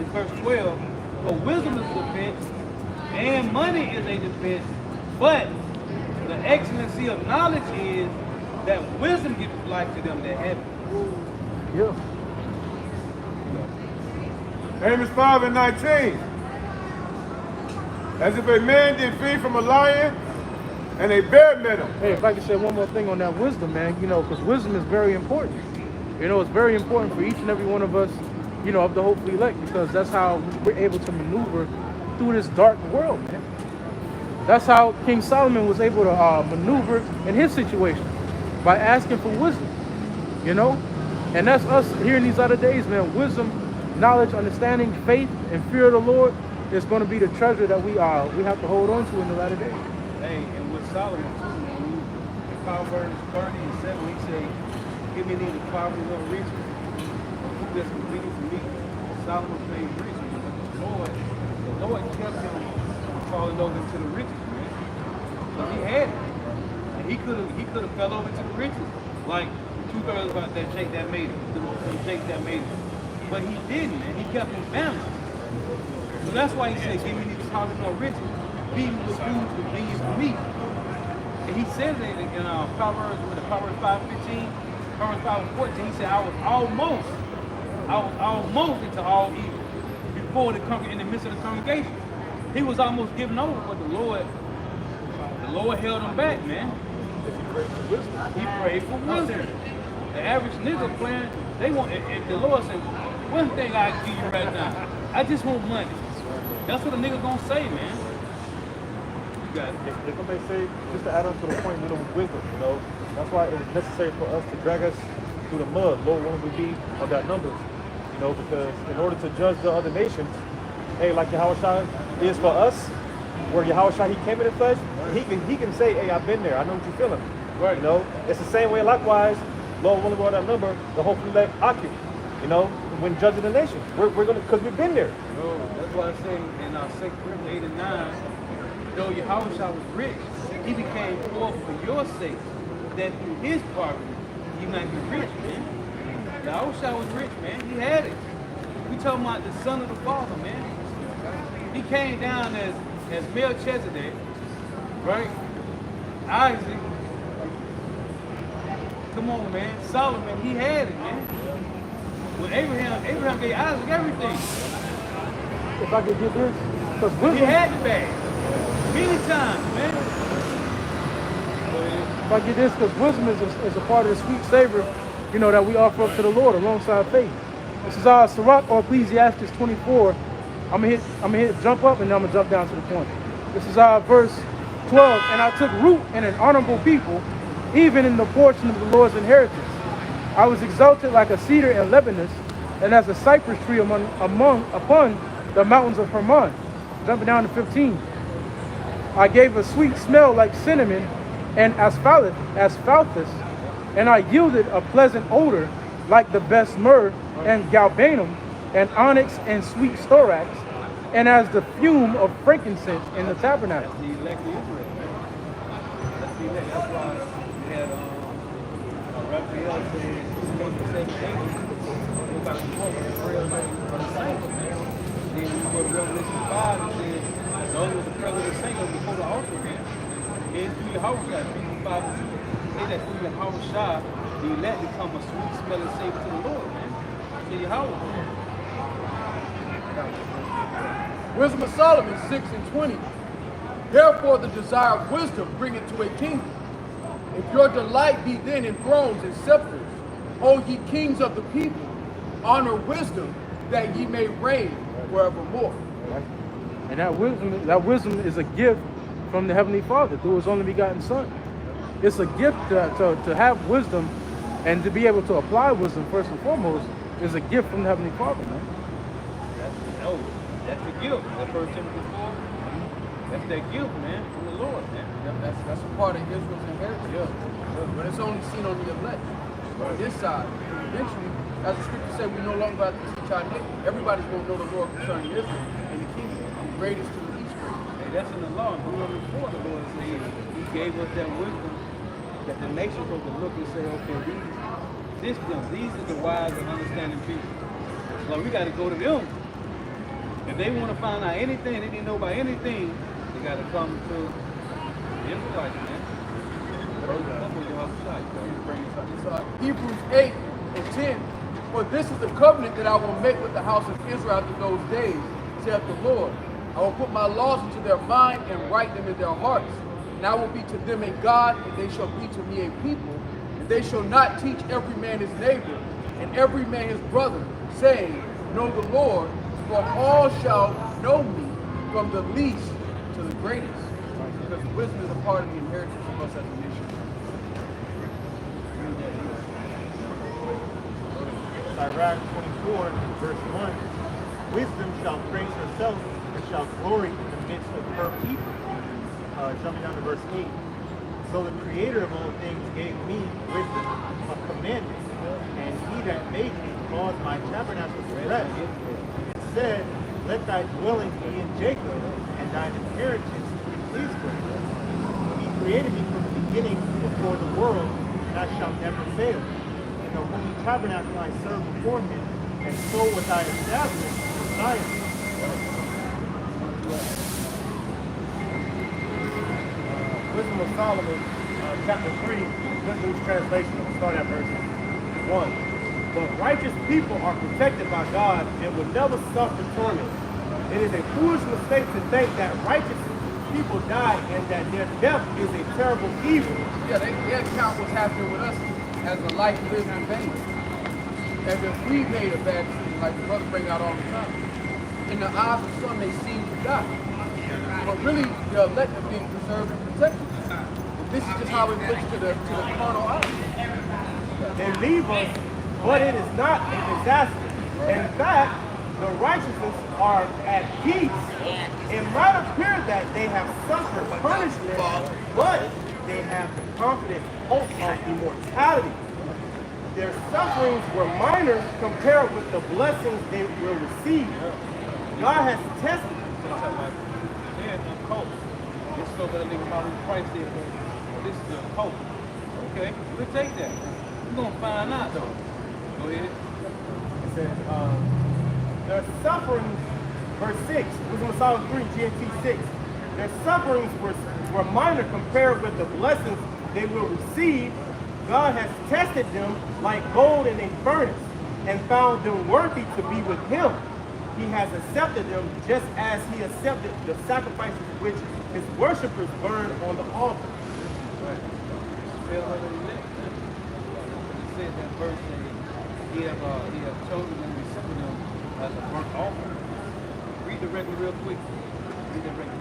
In verse 12, for wisdom is a defense, and money is a defense, but the excellency of knowledge is that wisdom gives life to them that have it. Yeah. Amos 5 and 19. As if a man did flee from a lion and a bear met him. Hey, if I could say one more thing on that wisdom, man, because wisdom is very important. It's very important for each and every one of us, of the hopefully elect, because that's how we're able to maneuver through this dark world, man. That's how King Solomon was able to maneuver in his situation, by asking for wisdom, And that's us here in these other days, man. Wisdom, knowledge, understanding, faith, and fear of the Lord is going to be the treasure that we have to hold on to in the latter days. Hey, and with Solomon too, man, in Proverbs 30 and 7, he said, give me neither poverty nor riches. That's convenient for me. Solomon made rich, but the Lord kept him from falling over into the riches, man. So he had it. And he could have fell over into the riches. Like 2/3 about that shake that made it. The shake that made it. But he didn't, man. He kept him balanced. So that's why he said, give me neither poverty nor riches. Feed me with food convenient for me. And he said it in Proverbs 5:15, Proverbs 5:14. He said, I was almost into all evil before in the midst of the congregation. He was almost giving over, but the Lord held him back, man. He prayed for wisdom. The average nigga playing, they want. If the Lord said, one thing I give you right now, I just want money. That's what a nigga gonna say, man. You got it. If I may say, just to add on to the point, with wisdom, that's why it's necessary for us to drag us through the mud. Lord, when we be on that numbers, because in order to judge the other nations, hey, like Yahushua is for us, where Yahushua, he came in the flesh, he can say, hey, I've been there, I know what you're feeling. Right. It's the same way, likewise, Lord, when we go on that number, the hopefully let Aku, when judging the nation. We're gonna, because we've been there. No, that's why I say in 2 Corinthians 8 and 9, though Yahushua was rich, he became poor for your sake, that through his poverty you might be rich, man. Yahushua was rich, man. He had it. We talking about the son of the Father, man. He came down as Melchizedek, right? Isaac. Come on, man. Solomon, he had it, man. When Abraham gave Isaac everything. If I could get this, because He wisdom, had the bag. Many times, man. if I get this, because wisdom is a part of the sweet savor, that we offer up to the Lord alongside faith. This is our Sirach or Ecclesiastes 24. I'm gonna hit jump up, and then I'm gonna jump down to the point. This is our verse 12. And I took root in an honorable people, even in the portion of the Lord's inheritance. I was exalted like a cedar in Lebanon, and as a cypress tree upon the mountains of Hermon. Jumping down to 15. I gave a sweet smell like cinnamon and asphaltus, and I yielded a pleasant odor like the best myrrh and galbanum and onyx and sweet storax, and as the fume of frankincense in the tabernacle. That's the elect of Israel, man. That's the elect. That's why we had Raphael said, go to 7 days, go back and forth with Israel for the saints, man. Then we go to Revelation 5 and says, Those was the president singer before the altar, man. It's through your house, God. People 5 and 2. Say that through your house, shot, the elect become a sweet smelling savor to the Lord, man. To your house. Wisdom of Solomon 6:20. Therefore the desire of wisdom bringeth to a kingdom. If your delight be then in thrones and scepters, O ye kings of the people, honor wisdom, that ye may reign forevermore. And that wisdom is a gift from the Heavenly Father through His only begotten Son. It's a gift to have wisdom and to be able to apply wisdom first and foremost is a gift from the Heavenly Father, man. That's the gift. That 1 Timothy 4. That's that gift, man, from the Lord, man. That's a part of Israel's inheritance. Yeah. But it's only seen on the elect. On this side, eventually, as the scripture said, we no longer have to teach our neighbor. Everybody's going to know the Lord concerning Israel and the kingdom, from the greatest to the least great. Hey, that's in the law. Deuteronomy 4, the Lord said He gave us that wisdom that the nations supposed to look and say, okay, these are the wise and understanding people. So we got to go to them. If they want to find out anything, they didn't know about anything, they got to come to the Israelites, man. Hebrews 8:10. For this is the covenant that I will make with the house of Israel after those days, saith the Lord. I will put my laws into their mind and write them in their hearts. And I will be to them a God, and they shall be to me a people. And they shall not teach every man his neighbor, and every man his brother, saying, Know the Lord, for all shall know me, from the least to the greatest. Because wisdom is a part of the inheritance of us as a nation. Sirach 24, verse 1. Wisdom shall praise herself and shall glory in the midst of her people. Jumping down to verse 8. So the Creator of all things gave me wisdom, a commandment, and He that made me caused my tabernacle to rest. It said, Let thy dwelling be in Jacob, and thine inheritance in Israel. He created me from the beginning before the world, and I shall never fail. In the holy tabernacle I serve before Him, and so was I established in Zion. Wisdom of Solomon, chapter 3, Good News Translation. We'll start at verse 1. But righteous people are protected by God and will never suffer torment. It is a foolish mistake to think that righteous people die and that their death is a terrible evil. Yeah, they count what's happening with us as a life lived in vain. As if we made a bad decision, like the brother bring out all the time. In the eyes of some, they seem to die. But really, the elect are being preserved and protected. This is just how it looks to the carnal eye. They leave us, but it is not a disaster. In fact, the righteous are at peace. It might appear that they have suffered punishment, but they have the confident hope of immortality. Their sufferings were minor compared with the blessings they will receive. God has tested There's no cult. This is what they call Christ there. This is a cult. Okay, we'll take that. We're going to find out, though. Go ahead. It says, their sufferings, verse 6, Wisdom of Solomon 3, GMT 6. Their sufferings were minor compared with the blessings they will receive. God has tested them like gold in a furnace and found them worthy to be with Him. He has accepted them just as He accepted the sacrifices which His worshipers burned on the altar. He said that verse that he have chosen and accepted them as a burnt offering. Read the record real quick. Read the record.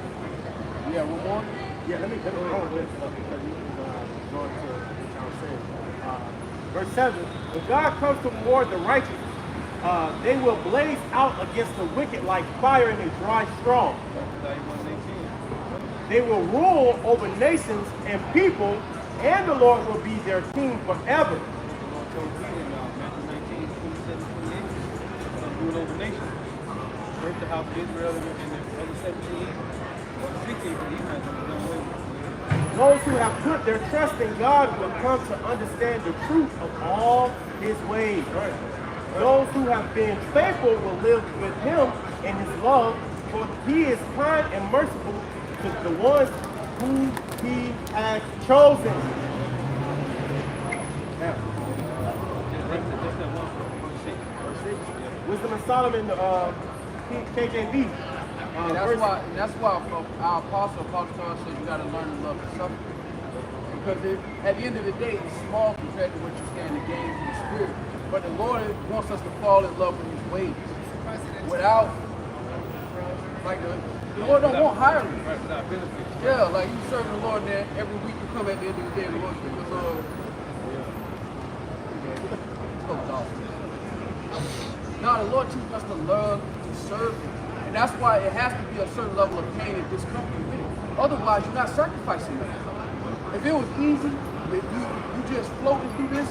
Yeah, one more? Yeah, let me go on this because you can go into what y'all saying. Verse 7, when God comes to reward the righteous, they will blaze out against the wicked like fire in a dry straw. They will rule over nations and people, and the Lord will be their king forever. First the house of Israel in the other 17 or 16, but he's not going to go away. Those who have put their trust in God will come to understand the truth of all His ways. Those who have been faithful will live with Him in His love, For he is kind and merciful to the ones who he has chosen. Now, Wisdom of Solomon, KJV. And that's why our apostle Paul says you got to learn to love the suffering. Because at the end of the day, it's small compared to what you stand to gain from the Spirit. But the Lord wants us to fall in love with His ways. Without, like the Lord don't want hiring. Without benefits. Yeah, like you serving the Lord, then every week you come at the end of the day, the Lord give you a little. No, the Lord teaches us to love, to serve Him. And that's why it has to be a certain level of pain and discomfort with it. Otherwise, you're not sacrificing nothing. If it was easy, if you just floating through this,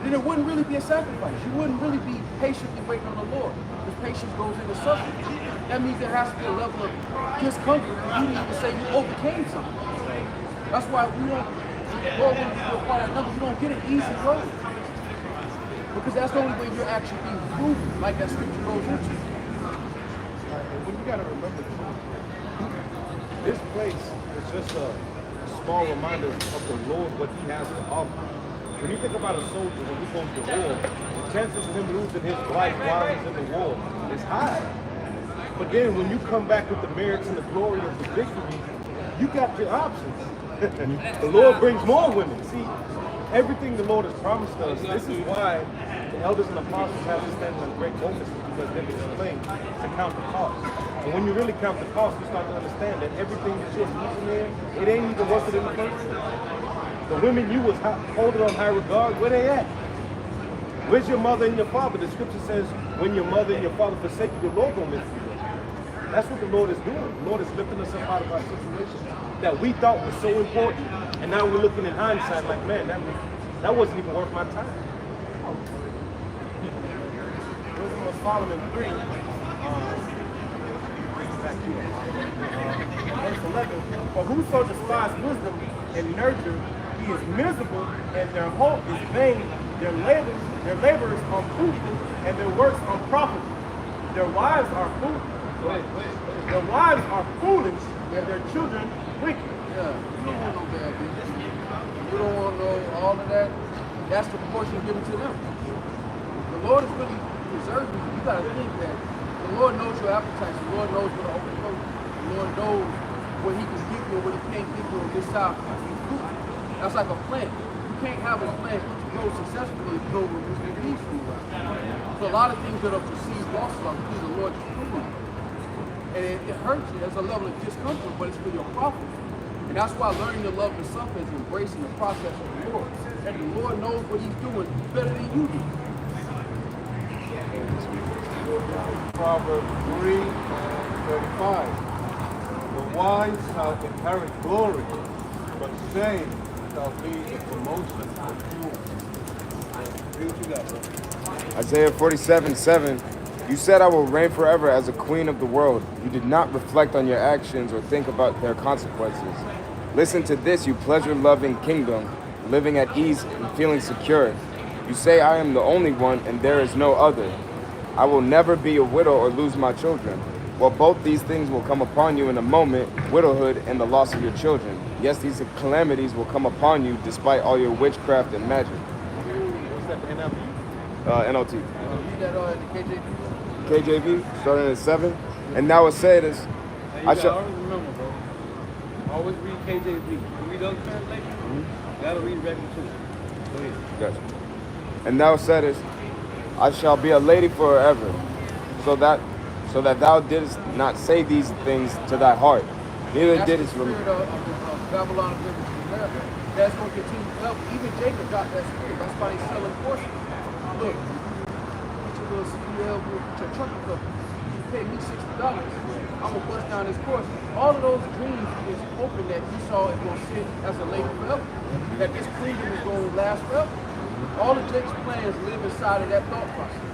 then it wouldn't really be a sacrifice. You wouldn't really be patiently waiting on the Lord. Because patience goes into suffering. That means there has to be a level of discomfort for you to even say you overcame something. That's why we don't, Lord, when you apply that number, you don't get an easy road. Because that's the only way you're actually being proven, like that scripture goes into. When you gotta remember this place is just a small reminder of the Lord, what He has to offer. When you think about a soldier when he goes to war, the chances of him losing his life while he's in the war is high. But then when you come back with the merits and the glory of the victory, you got your options. The Lord brings more women. See, everything the Lord has promised us, this is why the elders and apostles have to stand on great boldness, because they explain to count the cost. And when you really count the cost, you start to understand that everything that you're losing there, it ain't even worth it in the first place. The women you was holding on high regard, where they at? Where's your mother and your father? The scripture says, when your mother and your father forsake you, the Lord gonna lift you up. That's what the Lord is doing. The Lord is lifting us up out of our situation that we thought was so important. And now we're looking in hindsight like, man, that wasn't even worth my time. Wisdom of Solomon 3, verse 11. For whoso despises wisdom and nurture, he is miserable, and their hope is vain. Their labor is unfruitful, and their works unprofitable. Their wives are foolish. Their wives are foolish, and their children wicked. Yeah, you don't want no bad bitches. You don't want no all of that. That's the portion given to them. The Lord is really preserving you. You gotta think that the Lord knows your appetites. The Lord knows what to overcome. The Lord knows what He can give you and what He can't give you on this side. That's like a plant. You can't have a plant grow successfully if you don't remove the weeds from the ground. So a lot of things that are perceived losses are through the Lord pruning. And it hurts you. There's a level of discomfort, but it's for your profit. And that's why learning to love the suffer is embracing the process of the Lord. And the Lord knows what He's doing better than you do. Proverbs 3:35. The wise shall inherit glory, but shame shall be the promotion of fools. Read what you got, bro. Isaiah 47:7. You said, I will reign forever as a queen of the world. You did not reflect on your actions or think about their consequences. Listen to this, you pleasure-loving kingdom, living at ease and feeling secure. You say, I am the only one and there is no other. I will never be a widow or lose my children. Well, both these things will come upon you in a moment, widowhood and the loss of your children. Yes, these calamities will come upon you despite all your witchcraft and magic. What's that, the NLT? NLT. Read that all in the KJV. KJV, starting at 7. And now it says, I shall always remember, bro. Always read KJV. You read other translations, you gotta read regular too. Go ahead. Gotcha. And thou saidest, I shall be a lady forever, so that thou didst not say these things to thy heart, neither didst remember. That's the spirit of Babylon of America. That's going to continue to help. Even Jacob got that spirit. That's why they selling portions. Look, get your little CDL with your trucking company. You pay me $60. I'm going to bust down this course. All of those dreams is hoping that Esau is going to sit as a lady forever. That this kingdom is going to last forever. All of Jacob's plans live inside of that thought process.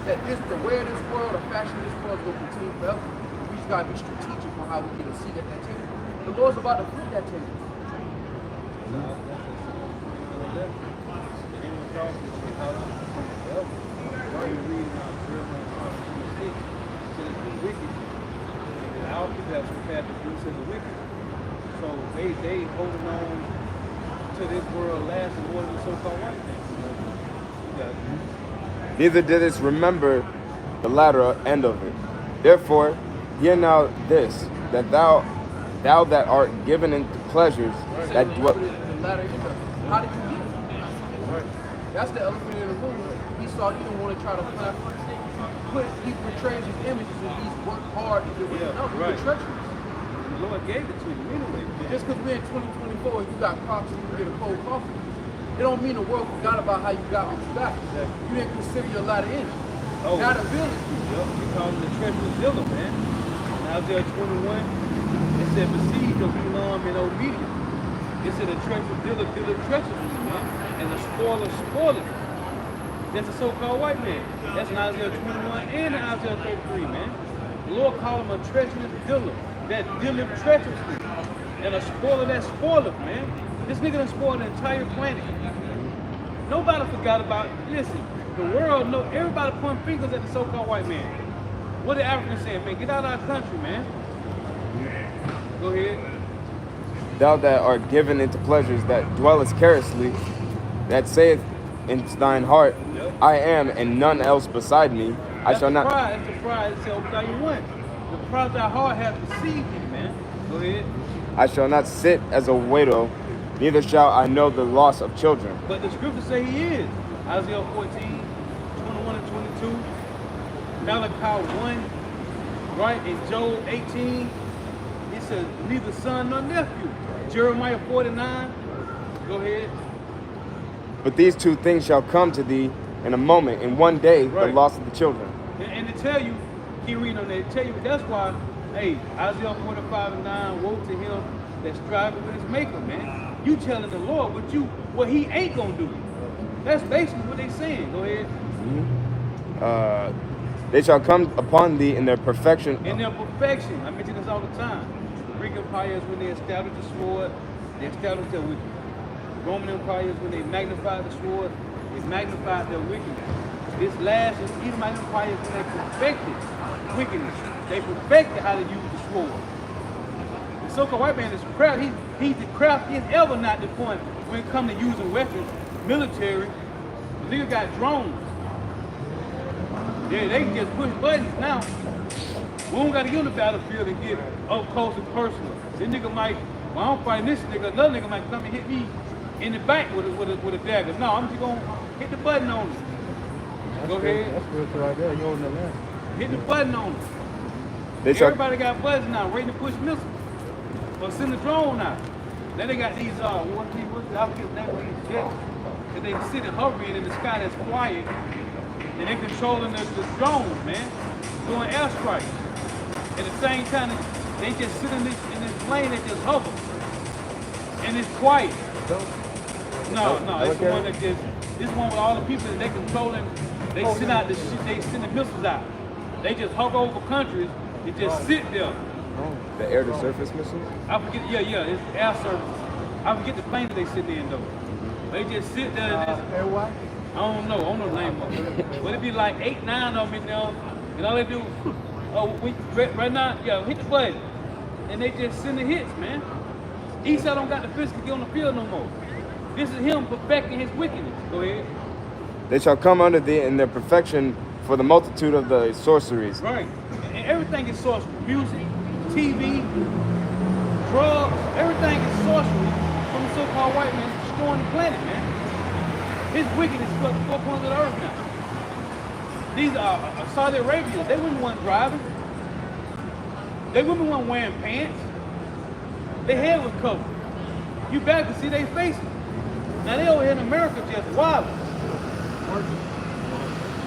That the way of this world, the fashion of this world is going to continue forever. We just got to be strategic on how we get a seat at that table. The Lord's about to flip that table. Our people have surpassed the fruits of the wicked. So they holding on to this world lasting more than the so-called white man. You got it. Neither didst remember the latter end of it. Therefore, hear now this, that thou that art given into pleasures that dwell. The latter end of it. How did you get it? Right. That's the elephant in the room. Esau didn't want to try to put he portrays his images and he's worked hard to do it. Yeah, No, he right. was treacherous. The Lord gave it to you anyway. Just because we're in 2024 and you got Crocs and you get a cold coffee, it don't mean the world forgot about how you got what you got. You didn't consider your latter end. Oh. Now the village. Yep, we call him the treacherous dealer, man. In Isaiah 21, it said, besiege of Elam and obedience. It said, a treacherous dealer dealeth treacherously, man. And the spoiler. That's a so-called white man. That's in Isaiah 21 and in Isaiah 33, man. The Lord called him a treacherous dealer that dealeth treacherously. And a spoiler that spoileth, man. This nigga done spoiled the entire planet. Nobody forgot about, listen, the world know, everybody pointing fingers at the so-called white man. What the Africans saying, man? Get out of our country, man. Go ahead. Thou that art given into pleasures that dwellest carelessly, that saith in thine heart, I am, and none else beside me. I shall not. That's the pride. It's the 31. The pride of thy heart hath deceived me, man. Go ahead. I shall not sit as a widow, neither shall I know the loss of children. But the scriptures say he is. Isaiah 14, 21 and 22. Malachi 1, right? And Joel 18, it says neither son nor nephew. Jeremiah 49, go ahead. But these two things shall come to thee in a moment, in one day, the Right. loss of the children. And to tell you, keep reading on that, tell you that's why, hey, Isaiah 45 and 9, woe to him that striving with his maker, man. You telling the Lord what he ain't gonna do. That's basically what they saying. Go ahead. They shall come upon thee in their perfection. In their perfection, I mention this all the time. Greek empires, when they established the sword, they established their wickedness. Roman empires, when they magnified the sword, they magnified their wickedness. This last is Edomite empires, when they perfected wickedness. They perfected how to use the sword. The so-called white man is craft. He's the craftiest ever, not the point when it comes to using weapons, military. The nigga got drones. Yeah, they can just push buttons now. We don't gotta get on the battlefield and get up close and personal. This nigga might, well, I'm fighting this nigga, another nigga might come and hit me in the back with a dagger. No, I'm just gonna hit the button on him. Go ahead. That's good right there. You're holding the land. Hit the button on him. They shall, Everybody got buttons now, ready to push missiles. Or send a drone out. Then they got these, I forget the name of these jets. And they sit and hovering in the sky that's quiet. And they're controlling the drones, man. Doing airstrikes. At the same time, they just sit in this plane that just hover. And it's quiet. No, it's the one that just, this one with all the people that they controlling, they send out the shit, they send the missiles out. They just hover over countries and just sit there. the air-to-surface missiles? I forget, it's air service. I forget the plane that they sitting in though. They just sit there and just, I don't know the name of it. But it be like 8, 9 of them in there, and all they do, right now, hit the button. And they just send the hits, man. Esau don't got the physical get on the field no more. This is him perfecting his wickedness. Go ahead. They shall come under thee in their perfection for the multitude of the sorceries. Right. And everything is sorcery. Music, TV, drugs, everything is sorcery from the so-called white man destroying the planet, man. His wickedness is the 4 corners of the earth now. These are Saudi Arabia. They wouldn't want driving. They wouldn't want wearing pants. Their head was covered. You better could see their faces. Now they over here in America just wild.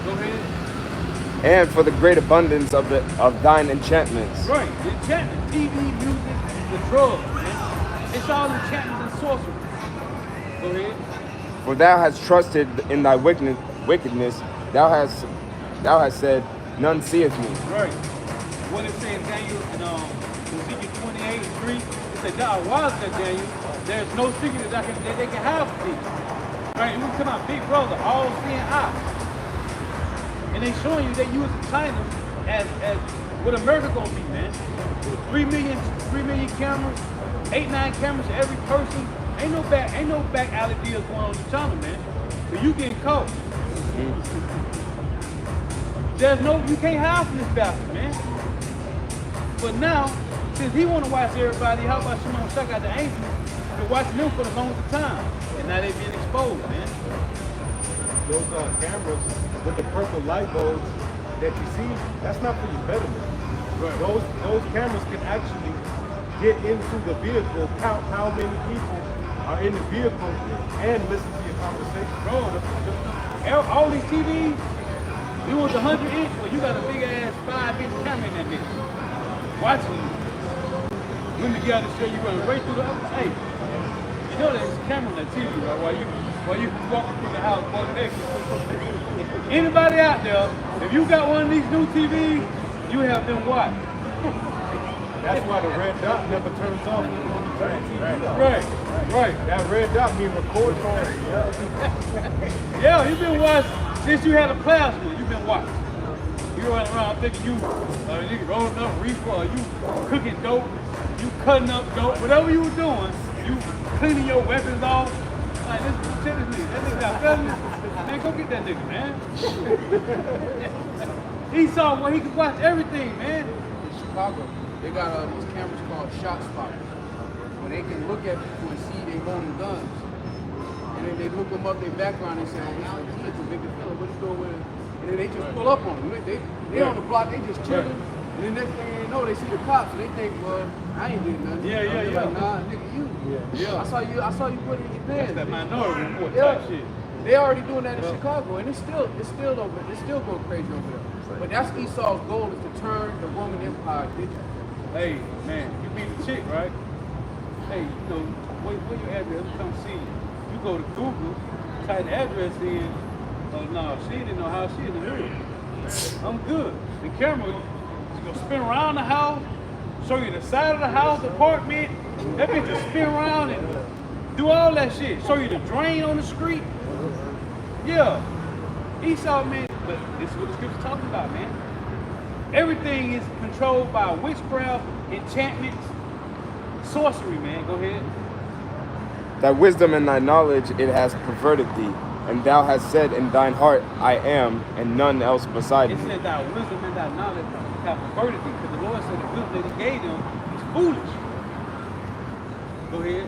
Go ahead. And for the great abundance of thine enchantments. Right, the enchantment, TV, music, the drugs, man. It's all enchantments and sorcery. Go ahead. For thou hast trusted in thy wickedness, thou hast said, none seeth me. Right. What it says, Daniel, in Ezekiel 28:3, it said, thou was that Daniel, there's no secret that they can have from thee. Right, and we come out, big brother, all seeing eye. And they showing you they use China as What America gonna be, man? 3 million cameras, 8-9 cameras to every person. Ain't no back alley deals going on in China, man. But you getting caught. You can't hide from this bastard, man. But now, since he wanna watch everybody, how about Shimon check out the ancients? Been watching them for the longest time. And now they being exposed, man. Those cameras with the purple light bulbs that you see, that's not for your betterment. Right. Those cameras can actually get into the vehicle, count how many people are in the vehicle, and listen to your conversation. Bro, all these TVs, you want the 100-inch, well, you got a big ass 5-inch camera in that bitch. Watching you. When the guy to show you running right through the hey, you know there's a camera on that TV, right? While you walking through the house, anybody out there, if you got one of these new TVs, you have them watch. That's why the red dot never turns off. Right. That red dot being recorded. Yeah, you've been watching since you had a plasma. You've been watching. You running around thinking you rolling up reefer, or you cooking dope, you cutting up dope, whatever you were doing, you cleaning your weapons off. Like check this nigga. That nigga got felonies. Man, go get that nigga, man. He saw where he could watch everything, man. In Chicago, they got these cameras called shot spotters, where they can look at people and see they holding guns. And then they look them up, their background, and say, oh, he's a convicted felon, what he doing with it? And then they just pull up on them. They on the block, they just chilling. And then next thing they know, they see the cops, and they think, well, I ain't doing nothing. Yeah. Like, nah, nigga, you. Yeah. I saw you put it in your pants. That's that minority report type shit. They already doing that in Chicago, and it's still going crazy over there. But that's Esau's goal, is to turn the Roman Empire digital. Hey, man, you meet the chick, right? Hey, you know, where your address? Let me come see you. You go to Google, type the address in. Oh no, she didn't know how she in the hood. I'm good. The camera is gonna spin around the house, show you the side of the house, apartment. That bitch will spin around and do all that shit. Show you the drain on the street. Yeah. Esau, man, but this is what the scripture's talking about, man. Everything is controlled by witchcraft, enchantments, sorcery, man. Go ahead. That wisdom and thy knowledge it has perverted thee, and thou hast said in thine heart, I am, and none else beside It me. said thy wisdom and thy knowledge have perverted thee, because the Lord said the wisdom that he gave them is foolish. Go ahead.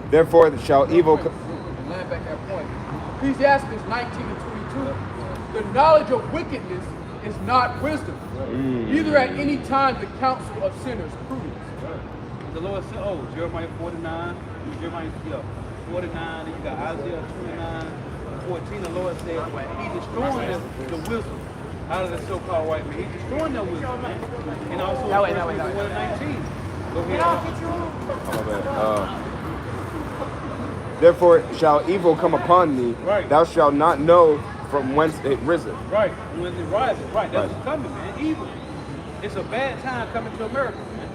Therefore shall evil... And land back that point. Ecclesiastes 19 and 22. The knowledge of wickedness is not wisdom. Neither at any time the counsel of sinners prudence. The Lord said, oh, Jeremiah 49, Jeremiah 49, then you got Isaiah 29, 14. The Lord said, he's destroying the wisdom out of the so-called white man. He's destroying that wisdom, man. And also in 19. Go ahead. Therefore shall evil come upon thee. Right. Thou shalt not know from whence it riseth. Right, when it rises. Right, that's what's coming, man. Evil. It's a bad time coming to America, man.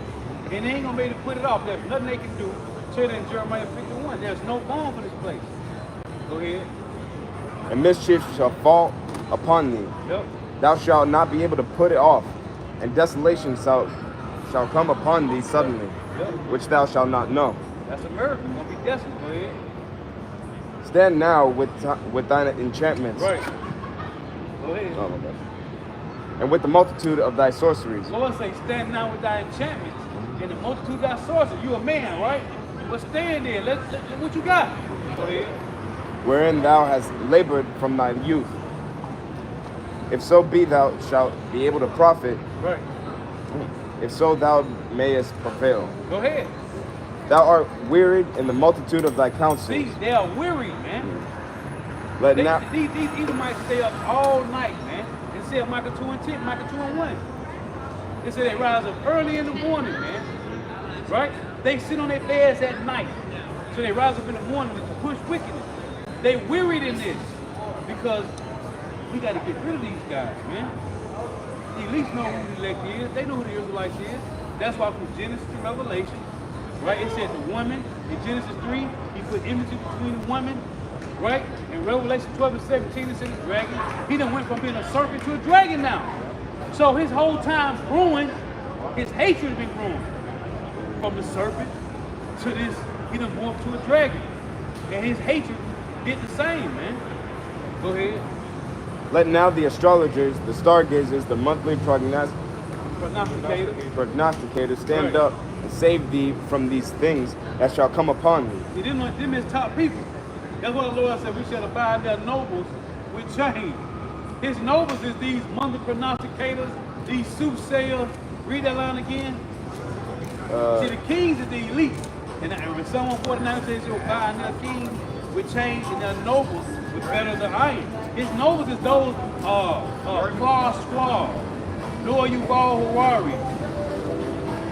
And they ain't gonna be able to put it off. There's nothing they can do. Said in Jeremiah 51, there's no balm for this place. Go ahead. And mischief shall fall upon thee. Yep. Thou shalt not be able to put it off, and desolation shall come upon thee suddenly, Yep. which thou shalt not know. That's America. It's gonna be desolate. Go ahead. Stand now with thine enchantments, Right. Go ahead. Oh, my God. And with the multitude of thy sorceries. The Lord say, stand now with thy enchantments and the multitude of thy sorcery. You a man, right? But stand there. Let what you got. Go ahead. Wherein thou hast labored from thy youth. If so be thou shalt be able to profit, Right. if so thou mayest prevail. Go ahead. Thou art wearied in the multitude of thy counsels. See, they are weary, man. Let These not might stay up all night, man. It said Micah 2 and 10, Micah 2 and 1. It said they rise up early in the morning, man. Right? They sit on their beds at night. So they rise up in the morning to push wickedness. They wearied in this because we got to get rid of these guys, man. They at least know who the elect is. They know who the Israelites is. That's why from Genesis to Revelation, right? It said the woman in Genesis 3, he put enmity between the woman, right? In Revelation 12 and 17, it said the dragon. He done went from being a serpent to a dragon now. So his whole time growing, his hatred has been growing. From the serpent to this, he done morphed to a dragon. And his hatred did the same, man. Go ahead. Let now the astrologers, the stargazers, the monthly prognosticators stand up and save thee from these things that shall come upon thee. See, them is top people. That's what the Lord said, we shall abide their nobles with chains. His nobles is these monthly prognosticators, these soothsayers. Read that line again. See, the kings is the elite. And when Psalm 49 says you'll abide their kings with chains and their nobles with fetters of iron. His nobles is those Klaus Schwab, Noah Yuval Harari,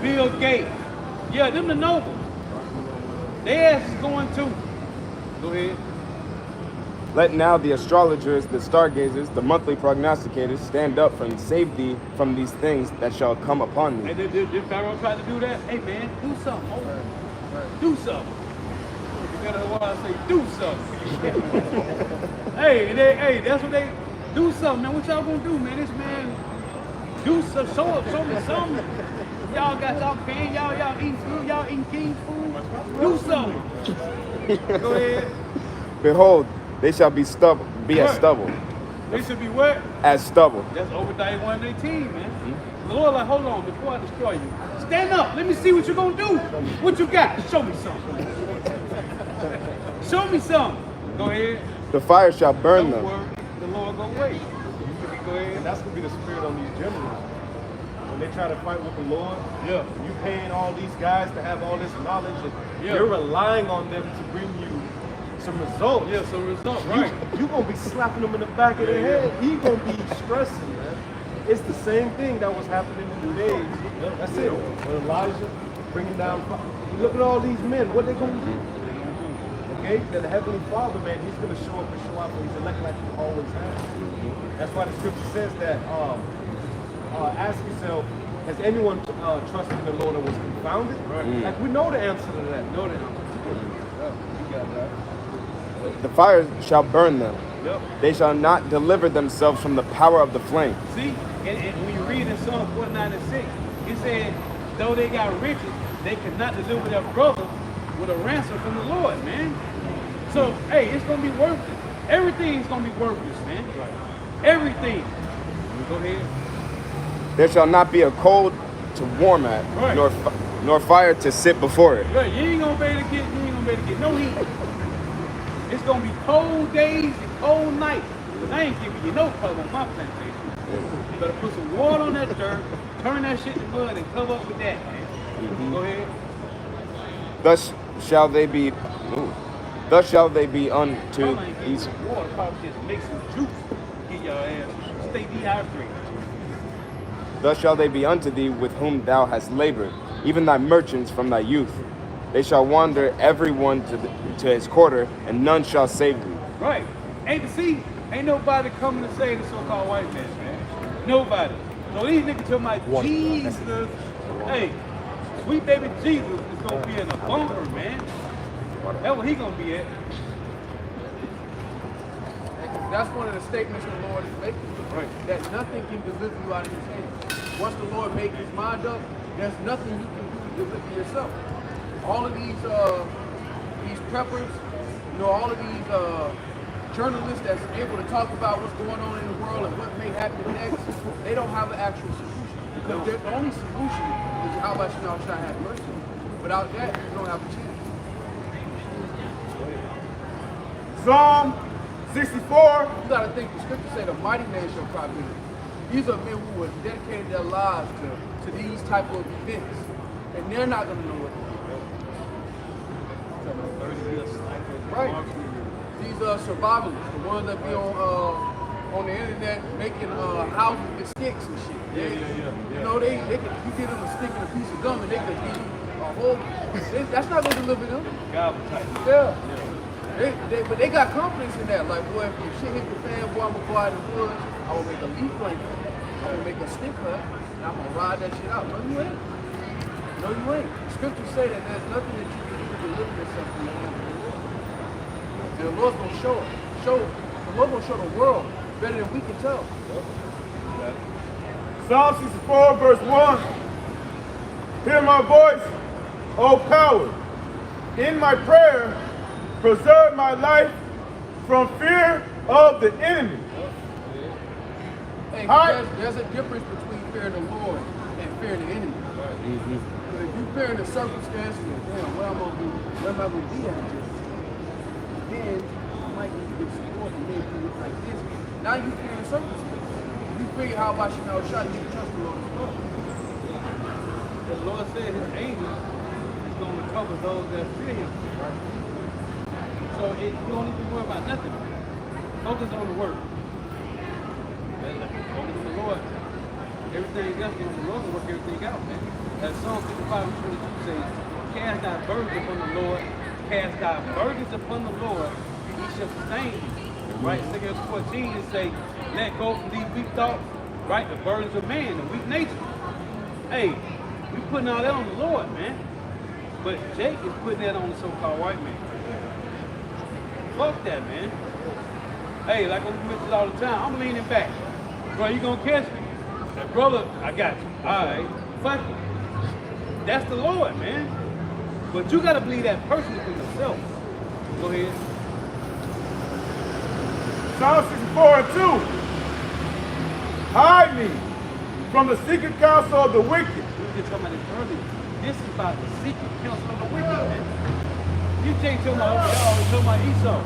Bill Gates. Yeah, them the nobles. Their ass is going too. Go ahead. Let now the astrologers, the stargazers, the monthly prognosticators stand up and save thee from these things that shall come upon thee. Hey, did Pharaoh try to do that? Hey, man, do something. Do something. You gotta know what I say, do something. hey, that's what they do something, man. What y'all gonna do, man? This man, do something. Show me something. Y'all got y'all paying, y'all eating food, y'all eating king's food. Do something. Go ahead. Behold, they shall be as stubble. They should be what? As stubble. That's Obadiah 1:18, man. The Lord like, hold on, before I destroy you, stand up. Let me see what you're gonna do. What you got? Show me something. Show me something. Go ahead. The fire shall burn them. Worry, the Lord go wait. Go ahead. And that's gonna be the spirit on these generals. When they try to fight with the Lord, Yeah. you paying all these guys to have all this knowledge, and Yeah. you're relying on them to bring you some results. Yeah, some results, right. You gonna be slapping them in the back of the head. He gonna be stressing, man. It's the same thing that was happening in the days. That's it. When Elijah bringing down, look at all these men. What they gonna do? Okay, then the Heavenly Father, man, He's gonna show up and show out for His elect like He always has. That's why the Scripture says that. Ask yourself, has anyone trusted the Lord and was confounded? Right. Like we know the answer to that. Know the answer. You got that. The fire shall burn them. Yep. They shall not deliver themselves from the power of the flame. See, and when you read in Psalm 49:6, it said, though they got riches, they could not deliver their brother with a ransom from the Lord, man. So, hey, it's gonna be worthless. Everything's gonna be worthless, man. Everything. Go ahead. There shall not be a cold to warm at, Right. nor fire to sit before it. Right, you ain't gonna be able to get no heat. It's gonna be cold days and cold nights. Cause I ain't giving you no cover on my plantation. You better put some water on that dirt, turn that shit to mud, and cover up with that, man. Go ahead. Thus shall they be. Thus shall they be unto these. Water probably just make some juice. Get your ass stay dehydrated. Thus shall they be unto thee with whom thou hast labored, even thy merchants from thy youth. They shall wander every one to his quarter, and none shall save thee. Right. Ain't nobody coming to save the so-called white man, man. Nobody. So these niggas talking about Jesus. Hey, sweet baby Jesus is gonna be in a bunker, man. That's what he gonna be at. That's one of the statements the Lord is making. Right. That nothing can deliver you out of His hand. Once the Lord makes His mind up, there's nothing you can do to deliver yourself. All of these preppers, all of these journalists that's able to talk about what's going on in the world and what may happen next, they don't have an actual solution. Because the only solution is how much y'all shall have mercy. Without that, you don't have a chance. Psalm 64. You gotta think the scripture say the mighty man shall cry bitterly. These are men who have dedicated their lives to these type of events. And they're not gonna know what to do. Right. These survivalists, the ones that be on the internet making houses with sticks and shit. You know, they can, you give them a stick and a piece of gum and they can give you a whole, that's not gonna deliver them. Yeah. But they got confidence in that. Like, boy, if shit hit the fan, boy, I'm gonna go out in the woods, I'm gonna make a leaf blanket, I'm gonna make a stick hut, and I'm gonna ride that shit out. No, you ain't. No, you ain't. The scriptures say that there's nothing that you can do to deliver yourself from the hand of the Lord. And the Lord's gonna show it. The Lord's gonna show the world better than we can tell. Psalm 64, verse 1. Hear my voice, O coward. In my prayer, preserve my life from fear of the enemy. Hey, Hi. there's a difference between fear of the Lord and fear of the enemy. But if you fear the circumstances, damn, where am I going to be at this? Then you might need to get support and maybe do it like this. Now you fear the circumstances. You figure how about you know shot you can trust the Lord. The Lord said his angel is going to cover those that fear him. So you don't need to worry about nothing. Focus on the work. Focus on the Lord. Everything else, the Lord will work everything out, man. As Psalm 55:22 says, cast thy burdens upon the Lord, cast thy burdens upon the Lord, he shall sustain you. Right? 2 14 it say, let go from these weak thoughts, right? The burdens of man, the weak nature. Hey, we putting all that on the Lord, man. But Jake is putting that on the so-called white man. Fuck that, man. Hey, like we mentioned all the time, I'm leaning back. Bro, you gonna catch me? Like, brother, I got you. All right, fuck it. That's the Lord, man. But you gotta believe that personally for yourself. Go ahead. Psalm 64 and 2. Hide me from the secret counsel of the wicked. We were just talking about this earlier. This is about the secret counsel of the wicked, man. You can't tell my always tell my Esau.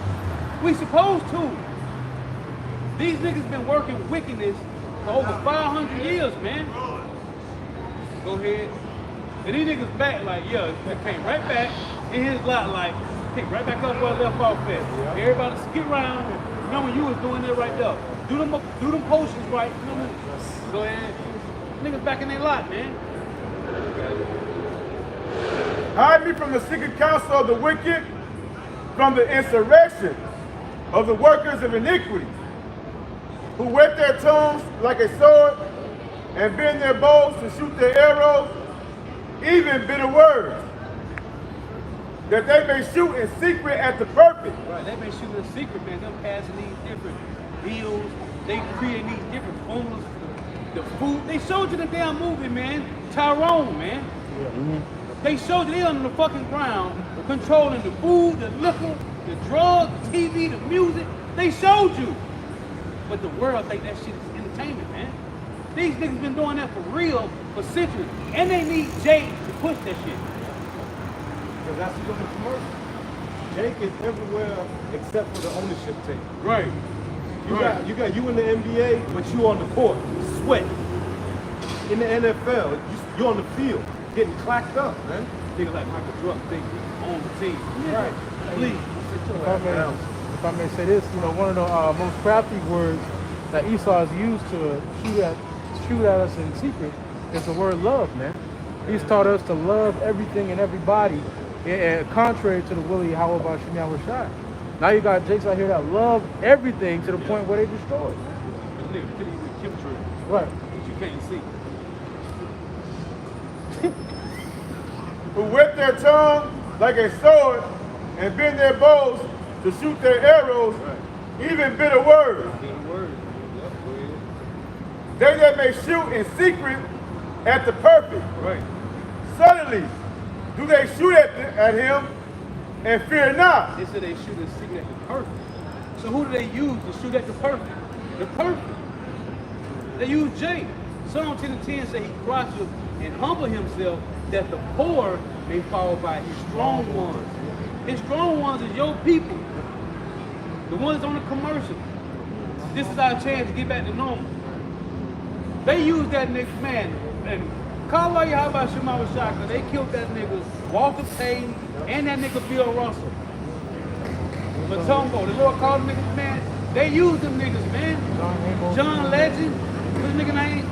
We supposed to. These niggas been working wickedness for over 500 years, man. Go ahead. And these niggas back like, yeah, they came right back in his lot like, pick right back up where I left off at. Everybody skip around. You know when you was doing that right there. Do them potions right. You know, go ahead. Niggas back in their lot, man. Hide me from the secret counsel of the wicked, from the insurrection of the workers of iniquity, who whet their tongues like a sword and bend their bows to shoot their arrows, even bitter words, that they may shoot in secret at the perfect. Right, they may shoot in secret, man. Them passing these different deals. They creating these different formulas. The food. They showed you the damn movie, man. Tyrone, man. They showed you they on the fucking ground, controlling the food, the liquor, the drugs, TV, the music. They showed you. But the world think that shit is entertainment, man. These niggas been doing that for real for centuries. And they need Jake to push that shit. Because that's what's on the commercial. Jake is everywhere except for the ownership tape. Right. You got you in the NBA, but you on the court, sweat. In the NFL, you on the field, getting clacked up, man. Niggas like Michael Jordan think on the team. Right. Please. If I may say this, you know, one of the most crafty words that Esau has used to shoot at us in secret is the word love, man. He's taught us to love everything and everybody, and contrary to the will of Yahweh Bashim Yahushai. Now you got Jakes out here that love everything to the point where they destroy it. Niggas pity with chemistry. Right. That you can't see. Who whip their tongue like a sword and bend their bows to shoot their arrows, even bitter words. They that may shoot in secret at the perfect. Right. Suddenly do they shoot at him and fear not. They said they shoot in secret at the perfect. So who do they use to shoot at the perfect? The perfect. They use Jake. Psalm 10:10 say he crouches and humble himself that the poor may fall by his strong ones. His strong ones is your people. The ones on the commercial. This is our chance to get back to normal. They use that nigga, man, and call out Yahweh Shema Shaka. They killed that nigga Walter Payton and that nigga Bill Russell. Matumbo, the Lord called them niggas, man. They use them niggas, man. John Legend, what's his nigga name?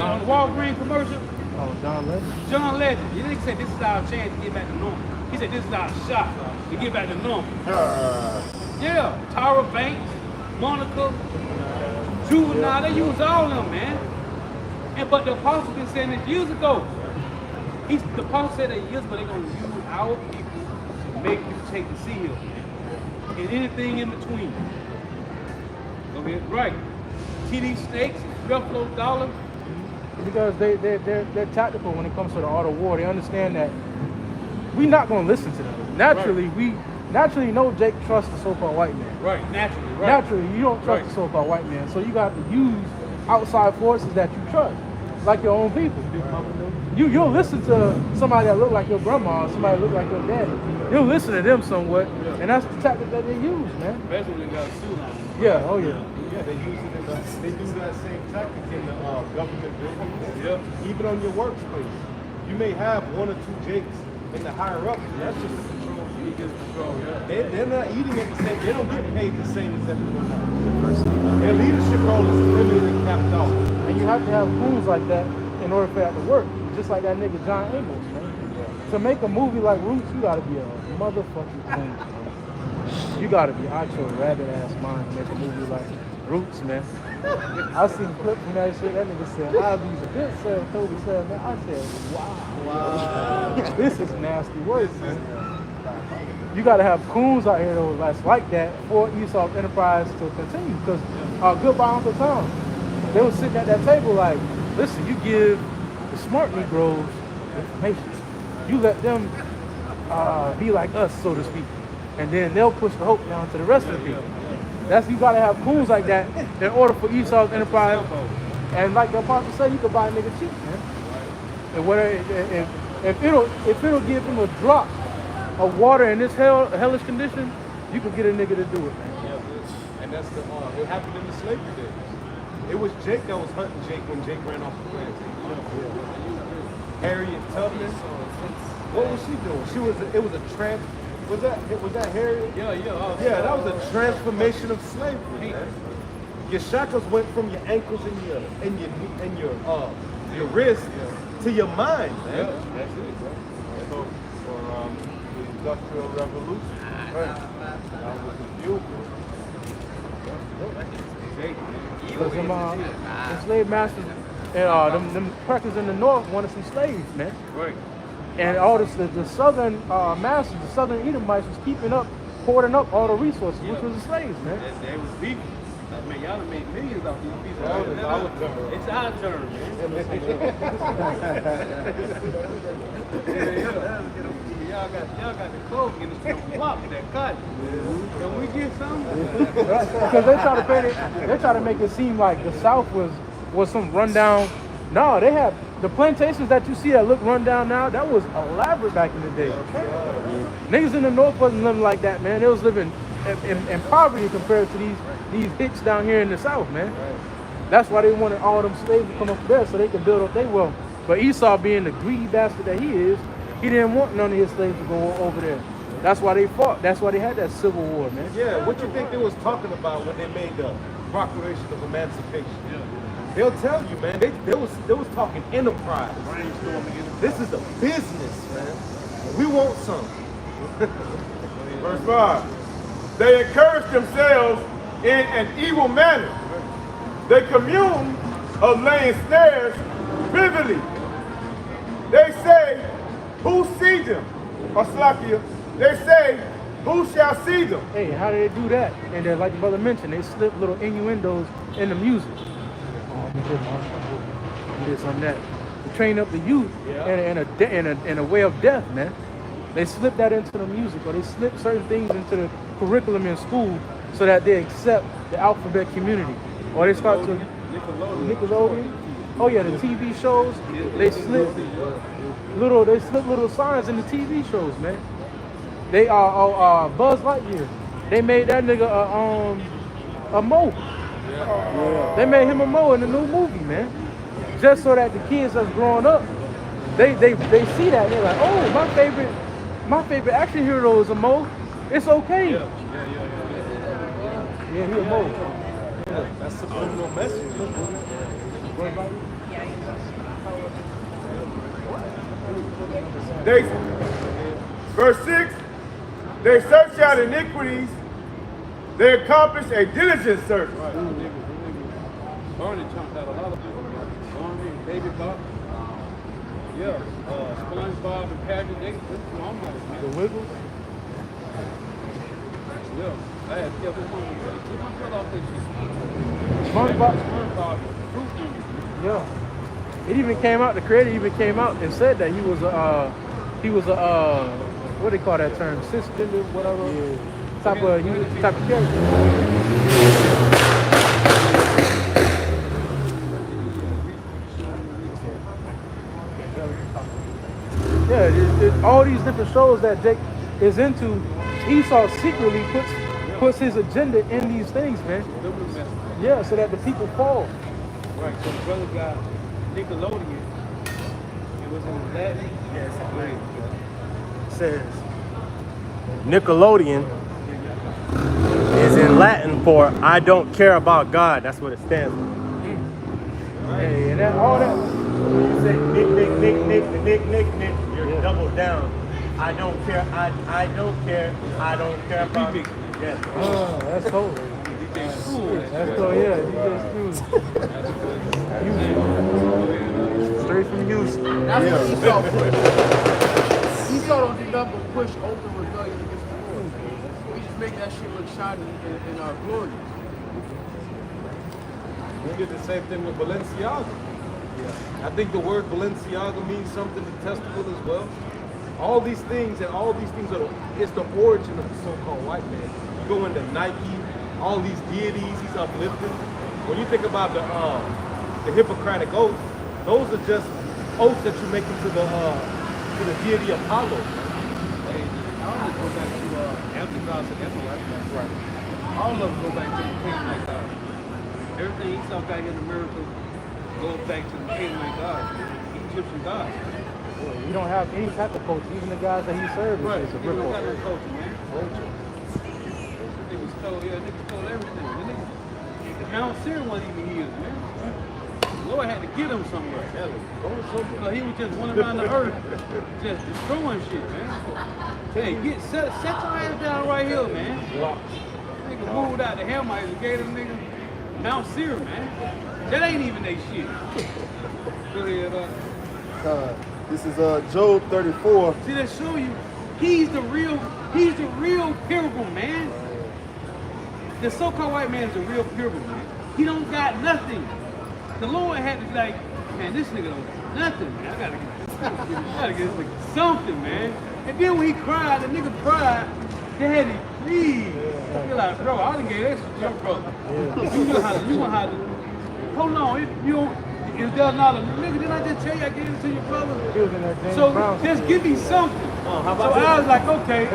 On the Walgreens commercial. Oh, John Legend. John Legend. You nigga said this is our chance to get back to normal. He said this is our shot to get back to normal. Yeah, Tyra Banks, Monica, Juvenile, they use all of them, man. But the apostle been saying this years ago. The apostle said that years ago they're gonna use our people to make you take the seal, man. And anything in between. Go ahead, right. TD Snakes, Ruffalo Dollar, because they're tactical when it comes to the art of war. They understand that we're not going to listen to them. Naturally, we naturally know Jake trusts the so-called white man. Right, naturally, right. Naturally, you don't trust the so-called white man, so you got to use outside forces that you trust, like your own people. You'll listen to somebody that look like your grandma, somebody that look like your daddy. You'll listen to them somewhat, and that's the tactic that they use, man. Especially when they got a suit on. Yeah, oh yeah. Yeah, they use it in they do that same tactic in the government buildings. Yeah. Even on your workspace. You may have one or two Jakes in the higher up. That's just the control you get control. Yeah. They're not eating at the same, they don't get paid the same as everyone else. Their leadership role is limited and capped off. And you have to have crews like that in order for that to work. Just like that nigga John Amos, man. To make a movie like Roots, you gotta be a motherfucking queen, man. You gotta be out your rabbit ass mind to make a movie like Roots, man. I seen a clip from that shit. That nigga said, I'll be the good sir, Toby said, man. I said, wow. This is nasty work, man. You gotta have coons out here though that's like that for Esau Enterprise to continue. Because goodbye Uncle Tom. They were sitting at that table like, listen, you give the smart Negroes information. You let them be like us, so to speak. And then they'll push the hope down to the rest of the people. That's, you gotta have coons like that in order for Esau's Enterprise. And like the apostle said, you can buy a nigga cheap, man. And whether if it'll give him a drop of water in this hellish condition, you can get a nigga to do it, man. Yeah, and that's the it happened in the slavery days. It was Jake that was hunting Jake when Jake ran off the plantation. Harriet Tubman. What was she doing? It was a trans. Was that Harriet? Yeah. Yeah, that was a transformation of slavery. Man. Your shackles went from your ankles and your wrist to your mind, man. Yeah, that's it, bro. So for the Industrial Revolution, that was the fuel. Because them slave masters and them crackers in the north wanted some slaves, man. Right. And all the southern masters, the southern Edomites was hoarding up all the resources, which was the slaves, man. They was beefing. Man, y'all done made millions off these people. It's our turn. It's our turn, man. Y'all got the clothing industry on block with that cotton. Can we get some? Because they try to make it seem like the South was some rundown. No, they have the plantations that you see that look rundown now. That was elaborate back in the day. Niggas in the North wasn't living like that, man. They was living in poverty compared to these hicks down here in the South, man. That's why they wanted all them slaves to come up there so they could build up their wealth. But Esau, being the greedy bastard that he is, he didn't want none of his slaves to go over there. That's why they fought. That's why they had that civil war, man. Yeah, what you think they was talking about when they made the Proclamation of Emancipation? They'll tell you, man. They was talking enterprise. This is a business, man. We want some. Verse 5. They encourage themselves in an evil manner. They commune of laying snares privily. They say, who see them? Or Slakia, they say, who shall see them? Hey, how do they do that? And then, like the brother mentioned, they slip little innuendos in the music. This on that. To train up the youth in a way of death, man. They slip that into the music, or they slip certain things into the curriculum in school so that they accept the alphabet community. Or they start to Nickelodeon. Oh yeah, the TV shows. They slip little signs in the TV shows, man. They are Buzz Lightyear. They made that nigga a Mo. They made him a Mo in the new movie, man. Just so that the kids that's growing up, they see that and they're like, oh, my favorite action hero is a Mo. It's okay. Yeah, he a Mo. That's subliminal message. Verse 6, they search out iniquities, they accomplish a diligent search. Barney chunked out a lot of people. Barney, Baby Buck. SpongeBob and Patrick, they I'm like, The Wiggles? I had to get my cut off this shit. SpongeBob? SpongeBob, fruit juice. Yeah. It even came out. The creator even came out and said that he was a what do they call that term? Cisgender, whatever. Type of character. Yeah, all these different shows that Jake is into, Esau secretly puts his agenda in these things, man. Yeah, so that the people fall. Right, so the brother got Nickelodeon. It was in Latin. Yes, Says Nickelodeon is in Latin for I don't care about God. That's what it stands for. Hey, and that, all that. You say Nick. You're double down. I don't care. I don't care. I don't care about. Yes. Oh, that's cold. That's cool. Yeah, DJ Screws. Straight from Houston. That's what Esau pushed. Esau don't do nothing but push open rebellion against the Lord. We just make that shit look shiny in our glory. We did the same thing with Balenciaga. I think the word Balenciaga means something detestable as well. All these things are it's the origin of the so-called white man. You go into Nike, all these deities he's uplifting. When you think about the Hippocratic oath, those are just oaths that you make to the deity Apollo. Hey, I always go back to Amplified and Ephraim. Right. All of them go back to the Canaanite God. Everything Esau got in America goes back to the Canaanite God, the Egyptian God. You don't have any type of culture. Even the guys that he served, Right. it's a You don't rip-off. got no culture, man. Niggas stole everything. The Mount Seir wasn't even his, man. The Lord had to get him somewhere. So he was just running around the earth, just destroying shit, man. Hey, set your ass down right here, man. Nigga moved out the Hamites and gave them niggas Mount Seir, man. That ain't even they shit. Go ahead, This is Job 34. See, that show you, he's the real pilgrim, man. The so-called white man is the real pilgrim, man. He don't got nothing. The Lord had to be like, man, this nigga don't got nothing, man. I gotta get this nigga something, man. And then when he cried, the nigga cried, Daddy, please. You're like, bro, I done gave that shit to your brother. You know how to, hold on, if there's not a nigga, did I just tell you I gave it to your brother? He was in that James So Brown just song. give me something. So I was like, okay,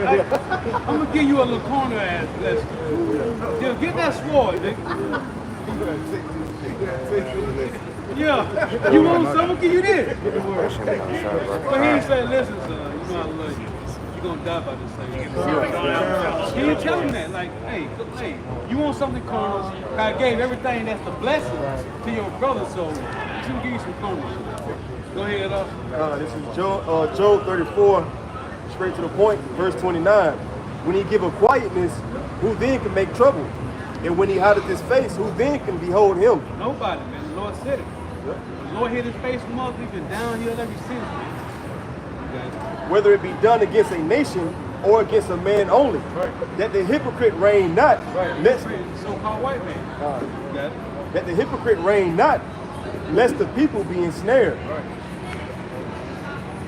I'm gonna give you a little corner ass blessing. Just get that sword, nigga. Yeah, you want some? I'm gonna give you this. But he said, listen, son, you know I love you. You're gonna die by this thing. Can you tell him that? Like, hey, you want something carnal? I gave everything that's the blessing to your brother, so he's gonna give you some carnal shit. Go ahead, This is Job 34, straight to the point, verse 29. When he give a quietness, who then can make trouble? And when he hideth his face, who then can behold him? Nobody, man. The Lord said it. The Lord hid his face from us. We've been downhill ever since, man. Whether it be done against a nation or against a man only, that the hypocrite reign not, lest So-called white man. that the hypocrite reign not, lest the people be ensnared.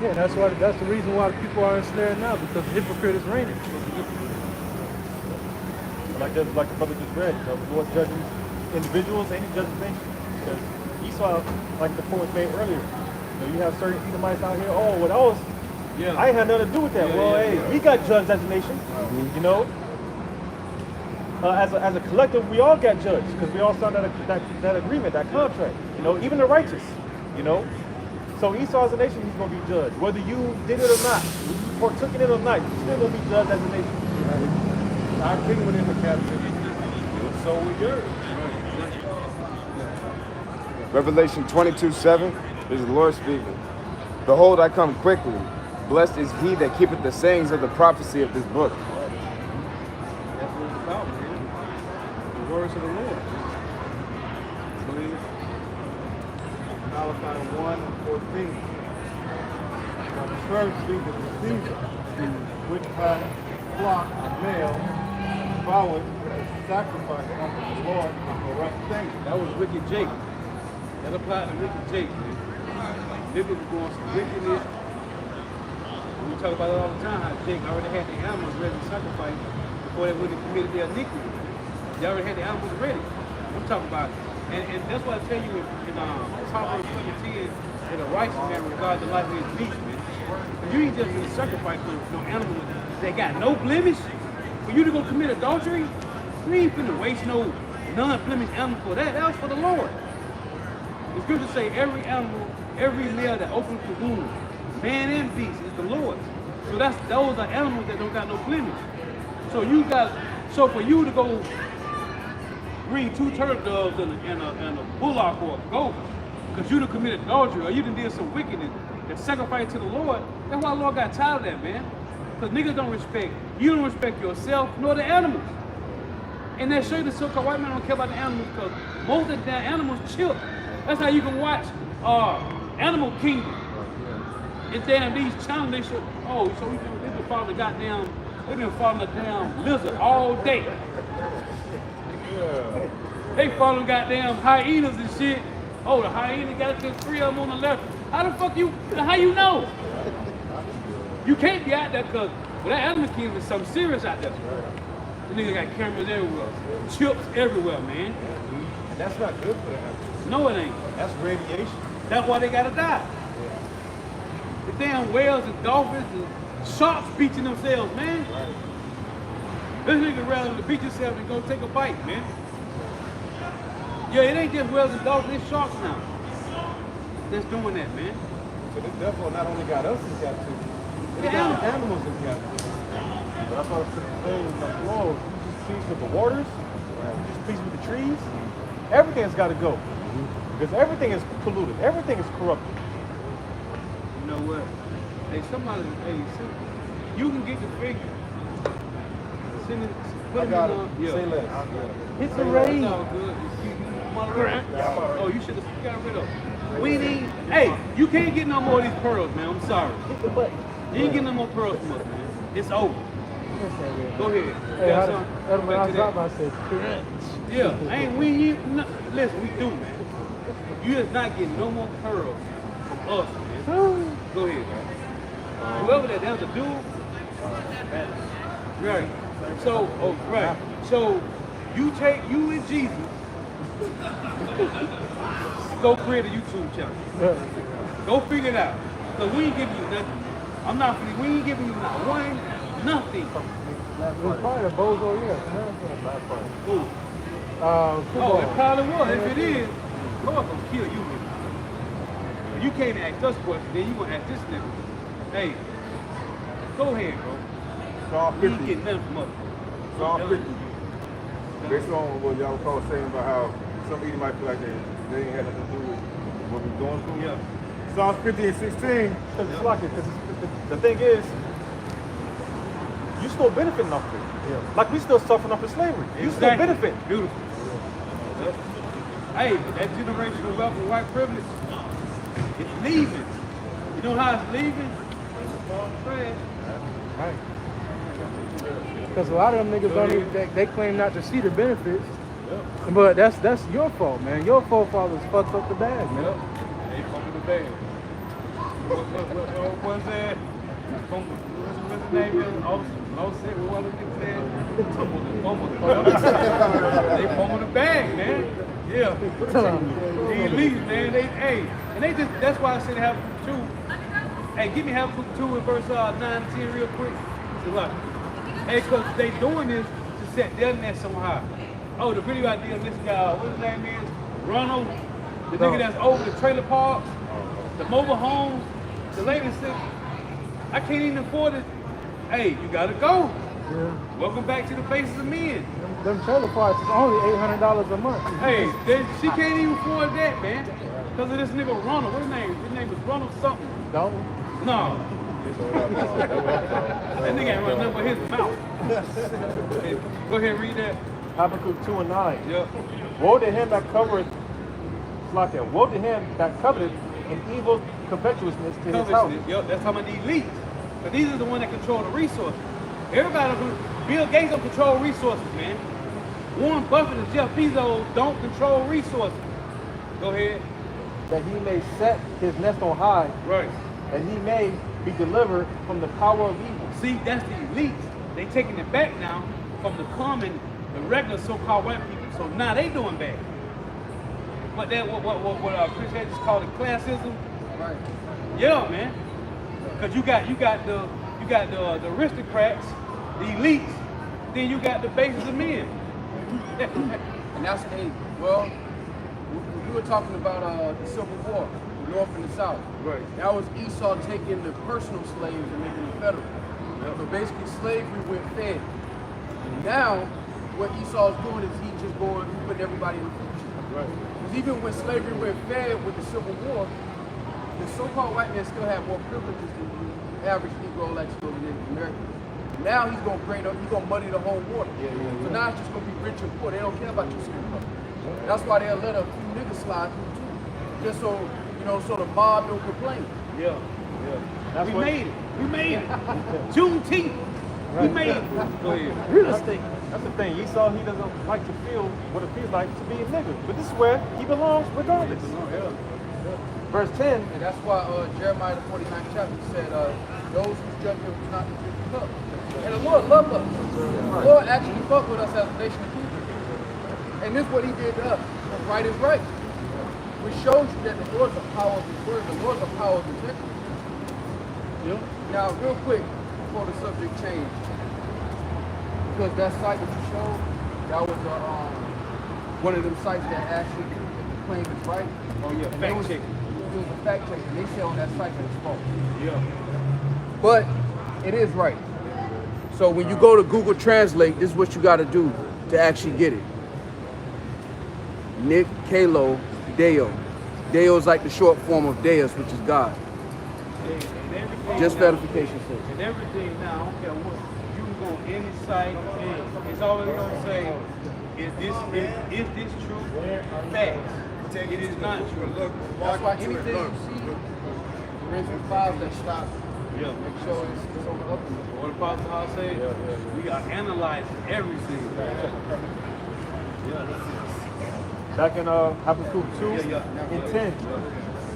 Yeah, that's the reason why the people are ensnared now, because the hypocrite is reigning. Like the brother just read, the Lord judging individuals and he judges nations. Because Esau, like the poet made earlier, you have certain Edomites out here, oh, well, that was, I ain't had nothing to do with that. Hey, we got judged as a nation, you know. As a collective, we all got judged because we all signed that agreement, that contract. You know, even the righteous. You know, so Esau as a nation, he's going to be judged, whether you did it or not, partook in it or not. You're still going to be judged as a nation. Our king went into captivity, so we yours. Revelation 22:7, this is the Lord speaking. Behold, I come quickly. Blessed is he that keepeth the sayings of the prophecy of this book. That's what it's about, man. The words of the Lord. Malachi 1:14. Now the church be the deceiver, which hath flock of male, voweth sacrifice unto the Lord and corrupt things. That was Wicked Jake. That applied to Wicked Jake, man. Niggas was going some wickedness. We talk about it all the time, how Jake already had the animals ready to sacrifice before they would have committed their iniquity. They already had the animals ready. I'm talking about it. And that's why I tell you in Proverbs 17, that a righteous man regards the life of his beast, man. You ain't just gonna sacrifice no animal that got no blemish. For you to go commit adultery, you ain't finna waste no non-blemish animal for that. That was for the Lord. The scriptures say every animal, every male that opens the womb, man and beast, is the Lord's. So those are animals that don't got no blemish. So for you to go bring 2 turtle doves and a bullock or a goat, because you done committed adultery or you done did some wickedness that sacrifice to the Lord, that's why the Lord got tired of that, man. Because niggas don't respect, you don't respect yourself nor the animals. And that show you the so-called white man don't care about the animals because most of the damn animals chill. That's how you can watch Animal Kingdom. It's damn these channels, they show, so they've been following the damn lizard all day. They following goddamn hyenas and shit. Oh, the hyena got to 3 of them on the left. How the fuck how you know? You can't be out there because that Animal Kingdom is something serious out there. The nigga got cameras everywhere, chips everywhere, man. And that's not good for the animals. No, it ain't. That's radiation. That's why they gotta die. The damn whales and dolphins and sharks beating themselves, man. This nigga rather than beat himself and go take a bite, man. Yeah, it ain't just whales and dolphins, it's sharks now that's doing that, man. So this devil not only got us in captivity, it got animals in captivity. But that's why I was saying, like, whoa, you just peace with the waters, you just peace with the trees. Everything's got to go. Because everything is polluted. Everything is corrupted. You know what? Hey, you can get the figure. Send it, put I got it. Yeah. Say less. It's a rain. All good. Oh, you should have got rid of it. We need, hey, you can't get no more of these pearls, man. I'm sorry. You ain't getting no more pearls from us, man. It's over. Go ahead. Listen, we do, man. You just not getting no more pearls from us, man. Go ahead, man. Whoever that was a dude. Right. So you and Jesus go create a YouTube channel. Go figure it out. Because we ain't giving you nothing. We ain't giving you not one, nothing. It's probably a bozo, yeah. Who? It probably was. If it is, Lord gonna kill you, nigga. You can't ask us questions, then you gonna ask this nigga. Hey, go ahead, bro. Psalm You ain't 50. getting nothing from us. Psalm 50. Based on what y'all was saying about how some Edomites feel like they ain't had nothing to do with what we're going through. Yeah. Psalms 50 and 16. Because it's like it. Because the thing is, you still benefiting off of it. Yeah. Like we still suffering off of slavery. You still benefit. Beautiful. Yep. Hey, that generational wealth of white privilege, it's leaving. You know how it's leaving? Trash. Right. Because a lot of them niggas don't even, they claim not to see the benefits. Yep. But that's your fault, man. Your forefathers fucked up the bag, man. Yep. They fucked up the bag. What's that? What's his name is? What was it? They fumbled the bag, man. Yeah. The elite, man. That's why I said Habakkuk 2. Hey, give me Habakkuk 2 in verse 9 and 10 real quick. Hey, because they doing this to set their nest on high. Oh, the video I did of this guy, what his name is? Ronald. The nigga that's over the trailer parks, the mobile homes. The lady said, I can't even afford it. Hey, you gotta go. Yeah. Welcome back to the faces of men. Them trailer parks is only $800 a month. Hey, she can't even afford that, man. Because of this nigga Ronald. What's his name? His name is Ronald something. Dalton? No. That nigga ain't running nothing but his mouth. Hey, go ahead and read that. Habakkuk 2 and 9. Yep. Woe to him that covereth, woe to him that coveteth an evil covetousness to his house. Yep, that's talking about the elites. But these are the ones that control the resources. Everybody, Bill Gates don't control resources, man. Warren Buffett and Jeff Bezos don't control resources. Go ahead. that he may set his nest on high, Right. that he may be delivered from the power of evil. See, that's the elites. They taking it back now from the common, the regular so-called white people. So now they doing bad. What Chris had just called it classism. Right. Yeah, man. Cause you got the aristocrats, the elites, then you got the bases of men. And that's well, we were talking about the Civil War, the North and the South. Right. That was Esau taking the personal slaves and making them federal. So basically slavery went fed. Now, what Esau's doing is he's just putting everybody in the future. Right. Because even when slavery went fed with the Civil War, the so-called white man still had more privileges than the average Negro like still in America. Now he's gonna muddy the whole water. So now it's just gonna be rich and poor. They don't care about your skin color. That's why they'll let a few niggas slide through too. Just so, so the mob don't complain. Yeah. We made it. We made it. Juneteenth. We made it. Go ahead. Real estate. That's the thing. Esau, he doesn't like to feel what it feels like to be a nigga. But this is where he belongs regardless. Verse 10. And that's why Jeremiah the 49th chapter said, those whose judgment was not to drink the cup. And the Lord loved us. The Lord actually fucked with us as a nation of people. And this is what he did to us. Right is right. Which shows you that the Lord's a power of his word. The Lord's a power of integrity. Yep. Now, real quick, before the subject changed, because that site that you showed, that was one of them sites that actually the claim is right. Oh yeah, And fact check. It was a fact check, and they said on that site that it's false. Yeah. But it is right. So when you go to Google Translate, this is what you got to do to actually get it. Nick Kalo Deo. Deo is like the short form of Deus, which is God. Just verification sake. And everything now, I don't care what, you can go any site, it's always going to say, is this true? Facts. It is not true. That's why anything you see, raise with files that stop. Yeah. Make sure it's on the up. What the Apostle Paul said, we are analyzing everything. Back in Habakkuk 2 and 10.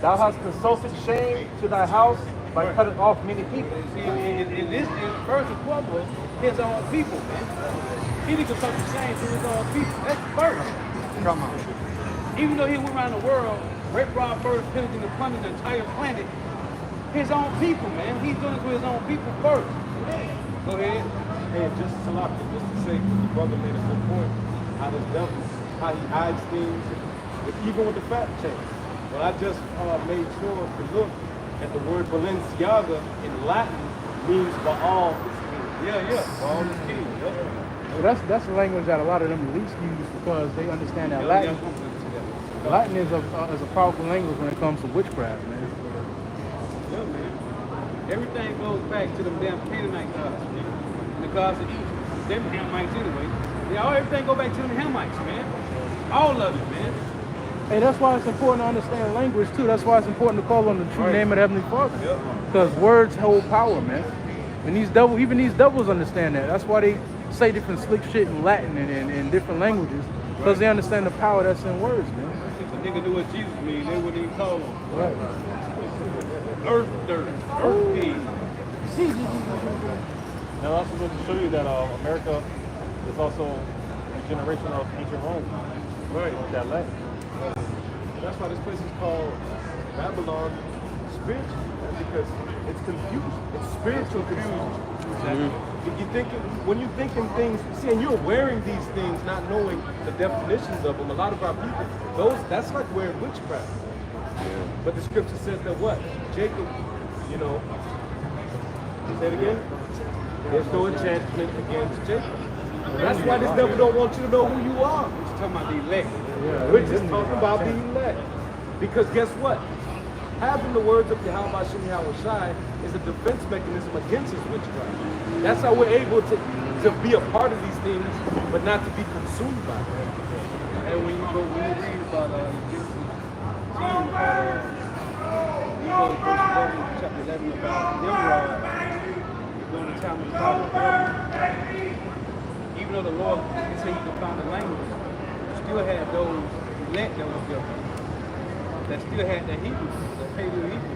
Thou hast consulted shame to thy house by cutting off many people. See, in this is first and foremost his own people, man. He didn't consult the shame to his own people. That's first. Come on. Even though he went around the world, raped, robbed, first, pillaging, and plundered the entire planet, his own people, man. He's doing it to his own people first. Go ahead. Hey, just to say, the brother made a good point. How the devil, how he hides things, even with the fact check. But I just made sure to look at the word Balenciaga in Latin means Baal is king. Yeah. Baal is king. Well, that's the language that a lot of them elites use because they understand that Latin is a powerful language when it comes to witchcraft, man. Yeah, man. Everything goes back to them damn Canaanite gods, and the gods of Egypt. Them Hamites anyway. Everything go back to them Hamites, man. All of it, man. Hey, that's why it's important to understand language too. That's why it's important to call on the true name of the Heavenly Father. Because words hold power, man. And even these devils understand that. That's why they say different slick shit in Latin and in different languages. Because they understand the power that's in words, man. If a nigga knew what Jesus means, they wouldn't even call him. Right. Earth dirt, earth king. And also going to show you that America is also a generation of ancient Rome. Right. That land. That's why this place is called Babylon spiritual, because it's confused. It's spiritual confusion. If you thinking, when you thinking things, see, and you're wearing these things not knowing the definitions of them. A lot of our people, that's like wearing witchcraft. But the scripture says that what? Jacob, say it again? There's no enchantment against Jacob. That's why this devil don't want you to know who you are. He's talking about the elect. We're just talking about the elect. Because guess what? Having the words of Yahweh Shem Yahweh Shai is a defense mechanism against his witchcraft. That's how we're able to be a part of these things, but not to be consumed by them. And when you read about Genesis 10, you go to verse 11, chapter 11 about Nimrod, during the time of the Tower of Babel. Even though the Lord can say he can find the language, you still had those elect that was there. that still had the Hebrew, the Paleo Hebrew.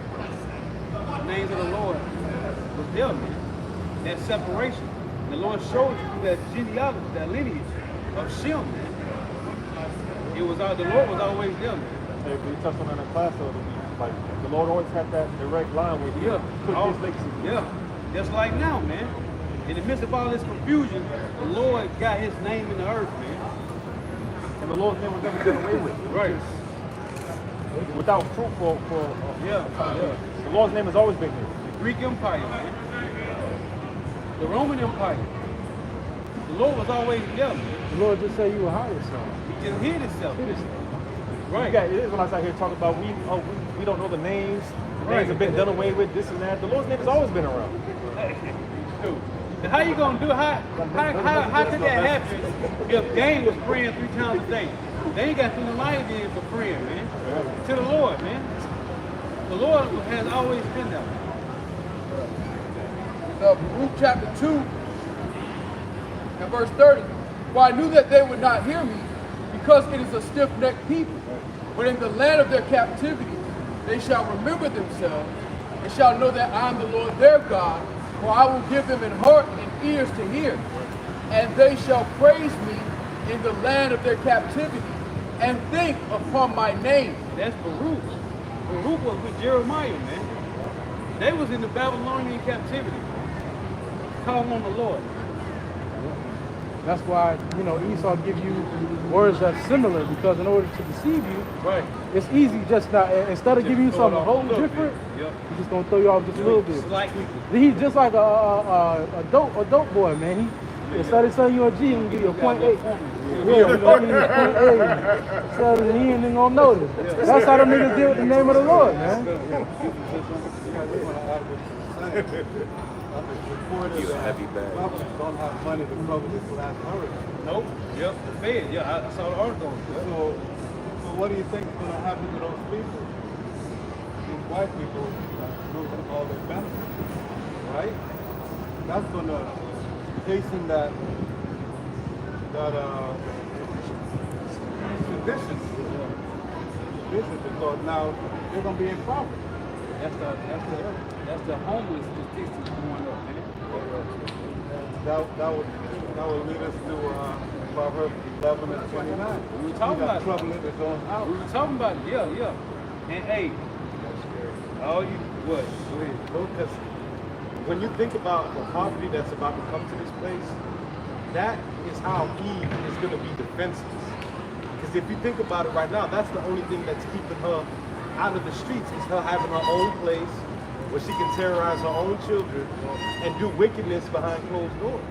The names of the Lord was there, man. That separation. The Lord showed you that genealogy, that lineage of Shem, man. It was the Lord was always there, man. Hey, we touched on that in class the other week. Like the Lord always had that direct line where he put his legacy. Yeah, just like now, man. In the midst of all this confusion, the Lord got his name in the earth, man. And the Lord's name was never done away with. Right. Without fruit for Yeah. the Lord's name has always been here. The Greek Empire, man. The Roman Empire. The Lord was always there, man. The Lord just said you were hired, son. He just hid himself. Right. It is when I sat here talking about we don't know the names. Right. Names have been done away with, this and that. The Lord's name has always been around. Dude, how you gonna do? How could that happen if Dane was praying 3 times a day? They ain't got through the lion den for praying, man. To the Lord, man. The Lord has always been there. Luke chapter 2 and verse 30. For I knew that they would not hear me, because it is a stiff-necked people. But in the land of their captivity, they shall remember themselves, and shall know that I am the Lord their God, for I will give them an heart and ears to hear. And they shall praise me in the land of their captivity, and think upon my name. That's Baruch. Baruch was with Jeremiah, man. They was in the Babylonian captivity. Calling on the Lord. That's why, Esau give you words that's similar, because in order to deceive you, Right. it's easy just not, instead of giving you throw it something off a whole little different, bit. Yep. he's just gonna throw you off just a little bit. Slightly. He's just like a dope boy, man. Instead of telling you a G, he can give you a .8. Yeah, we're gonna give you a .8. So he ain't even gonna notice. That's how them niggas deal with the name of the Lord, man. You a heavy bag. Don't have money to cover this last hurricane. Nope. Yep. The Fed. Yeah, I saw the article. So what do you think is going to happen to those people? These white people losing all their benefits, right? That's going to hasten that sedition, because now they're going to be in poverty. That's the homeless statistics going up, man. That would lead us to Proverbs 11 and 29. We were talking about trouble in his own house. We were talking about it, yeah. And hey, all you what? Go ahead. Because when you think about the poverty that's about to come to this place, that is how Eve is going to be defenseless. Because if you think about it right now, that's the only thing that's keeping her out of the streets, is her having her own place where she can terrorize her own children and do wickedness behind closed doors.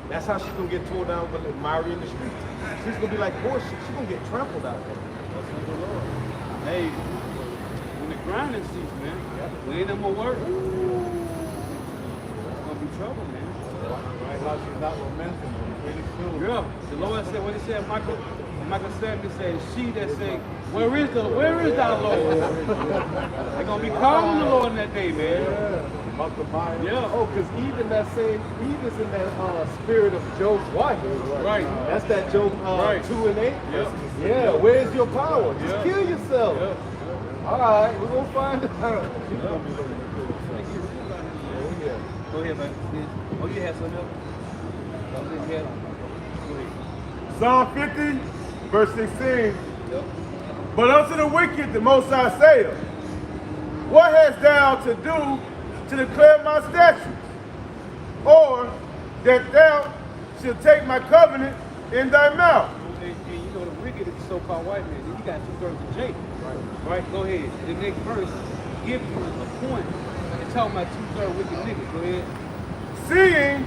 That's how she's going to get torn down with Mary in the streets. She's going to be like horse shit. She's going to get trampled out there. Hey, when the grinding cease, man, we ain't no more work. It's gonna be trouble, man. Right now she's not lamenting, but really soon. Yeah, the Lord said, what he said, Michael 7 said, she that said, where is thy Lord? They're gonna be calling the Lord in that day, man. About the mind. Yeah. Oh, because even that same, Eve is in that spirit of Job's wife. Right. That's that Job 2 and 8. Yeah. Yeah, where's your power? Just Yeah. kill yourself. Yeah. All right, we're going to find out. Go ahead, man. Oh, you had something else? Go ahead. Psalm 50, verse 16. But unto the wicked the Most High saith, what hast thou to do to declare my statutes? Or that thou should take my covenant in thy mouth? And you know the wicked is the so-called white man. He got 2/3 of Jake. Right? Go ahead. The next verse give you a point and talking about 2/3 wicked niggas. Go ahead. Seeing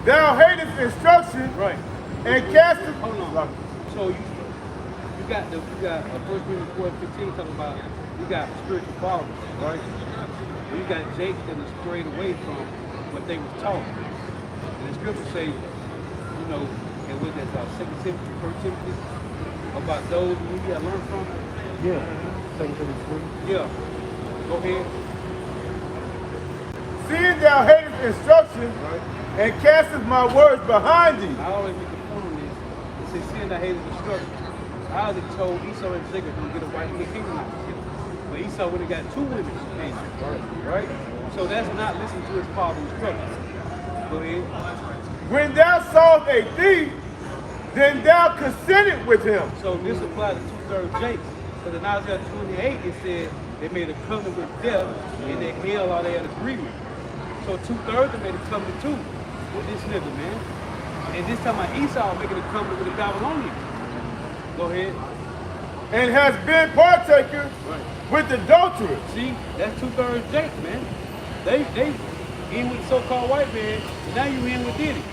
thou hatest instruction Right. and castest... Hold on. So you got 1 Corinthians 4:15 talking about you got spiritual fathers, right? And you got Jake that was strayed away from what they was taught. And the scripture say, and with that 2 Timothy, 1 Timothy, about those who you got to learn from. Yeah. Second Timothy 3. Yeah. Go ahead. Seeing thou hatest instruction and castest my words behind thee. I always make the point on this. It says, seeing I hated instruction. Isaac told Esau and Jacob to get a wife in the kingdom. But Esau would have got 2 women, right? So that's not listening to his father's instructions. Go ahead. When thou sawest a thief, then thou consented with him. So this applies to 2/3 Jakes. Because in Isaiah 28, it said they made a covenant with death and they held all they had agreement. So 2/3 they made a covenant too with this nigga, man. And this time Esau making a covenant with the Babylonians. Go ahead. And has been partaker with the adulterers. See, that's 2/3 Jake, man. They in with the so-called white man, and now you in with Diddy.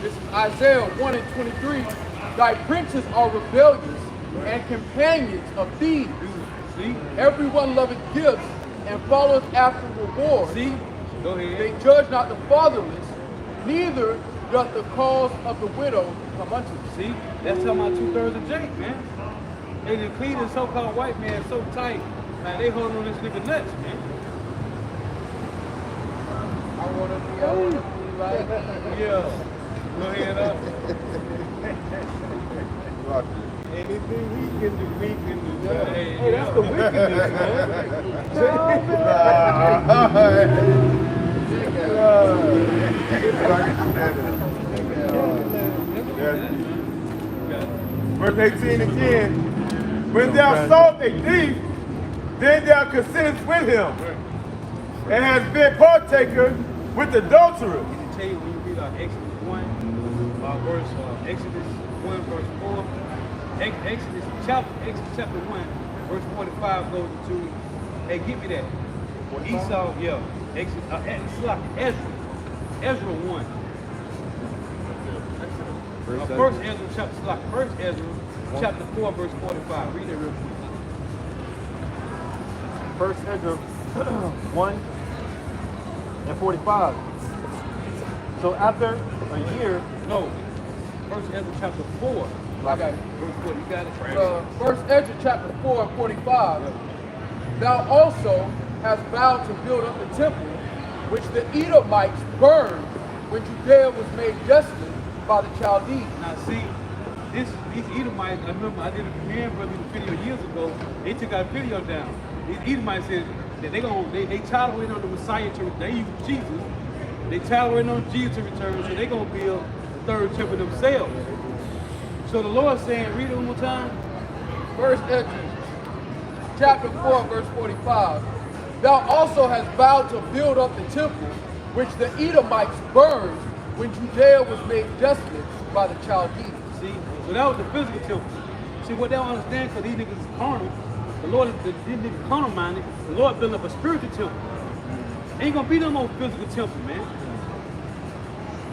This is Isaiah 1:23. Thy princes are rebellious and companions of thieves. See? Everyone loveth gifts and followeth after reward. See? Go ahead. They judge not the fatherless, neither doth the cause of the widow come unto them. See? That's talking about 2/3 of Jake, man. They done clean the so-called white man so tight, man, they holding on this nigga nuts, man. I wanna be like Yeah. Go ahead up. Anything we can do, we can do. Hey, That's the wickedness, Verse 18 again. When thou sawest a thief, then thou consentest with him, and has been partaker with the adulterers. I can tell you when you read Exodus 1, Exodus 1 verse 4, Exodus chapter 1 verse 45 goes into, hey, give me that. Esau, yeah, Ezra 1. First Ezra chapter 4 verse 45. Read it real quick. First Ezra 1 and 45. So after a year, No, First Ezra chapter 4. I got it. Verse 4. You got it? First Ezra chapter 4 and 45. Thou also hast vowed to build up the temple, which the Edomites burned when Judea was made desolate by the Chaldees. Now see, these Edomites, I remember I did a premiere video years ago, they took our video down. These Edomites said that they tired of waiting on the Messiah to return. They use Jesus. They tired of waiting on Jesus to return, so they're going to build the third temple themselves. So the Lord's saying, read it one more time. First Ezra chapter 4 verse 45. Thou also hast vowed to build up the temple, which the Edomites burned when Judea was made desolate by the Chaldees. See, so that was the physical temple. See, what they don't understand, because these niggas is carnal, the Lord, these niggas carnal minded, the Lord built up a spiritual temple. Ain't gonna be no more physical temple, man.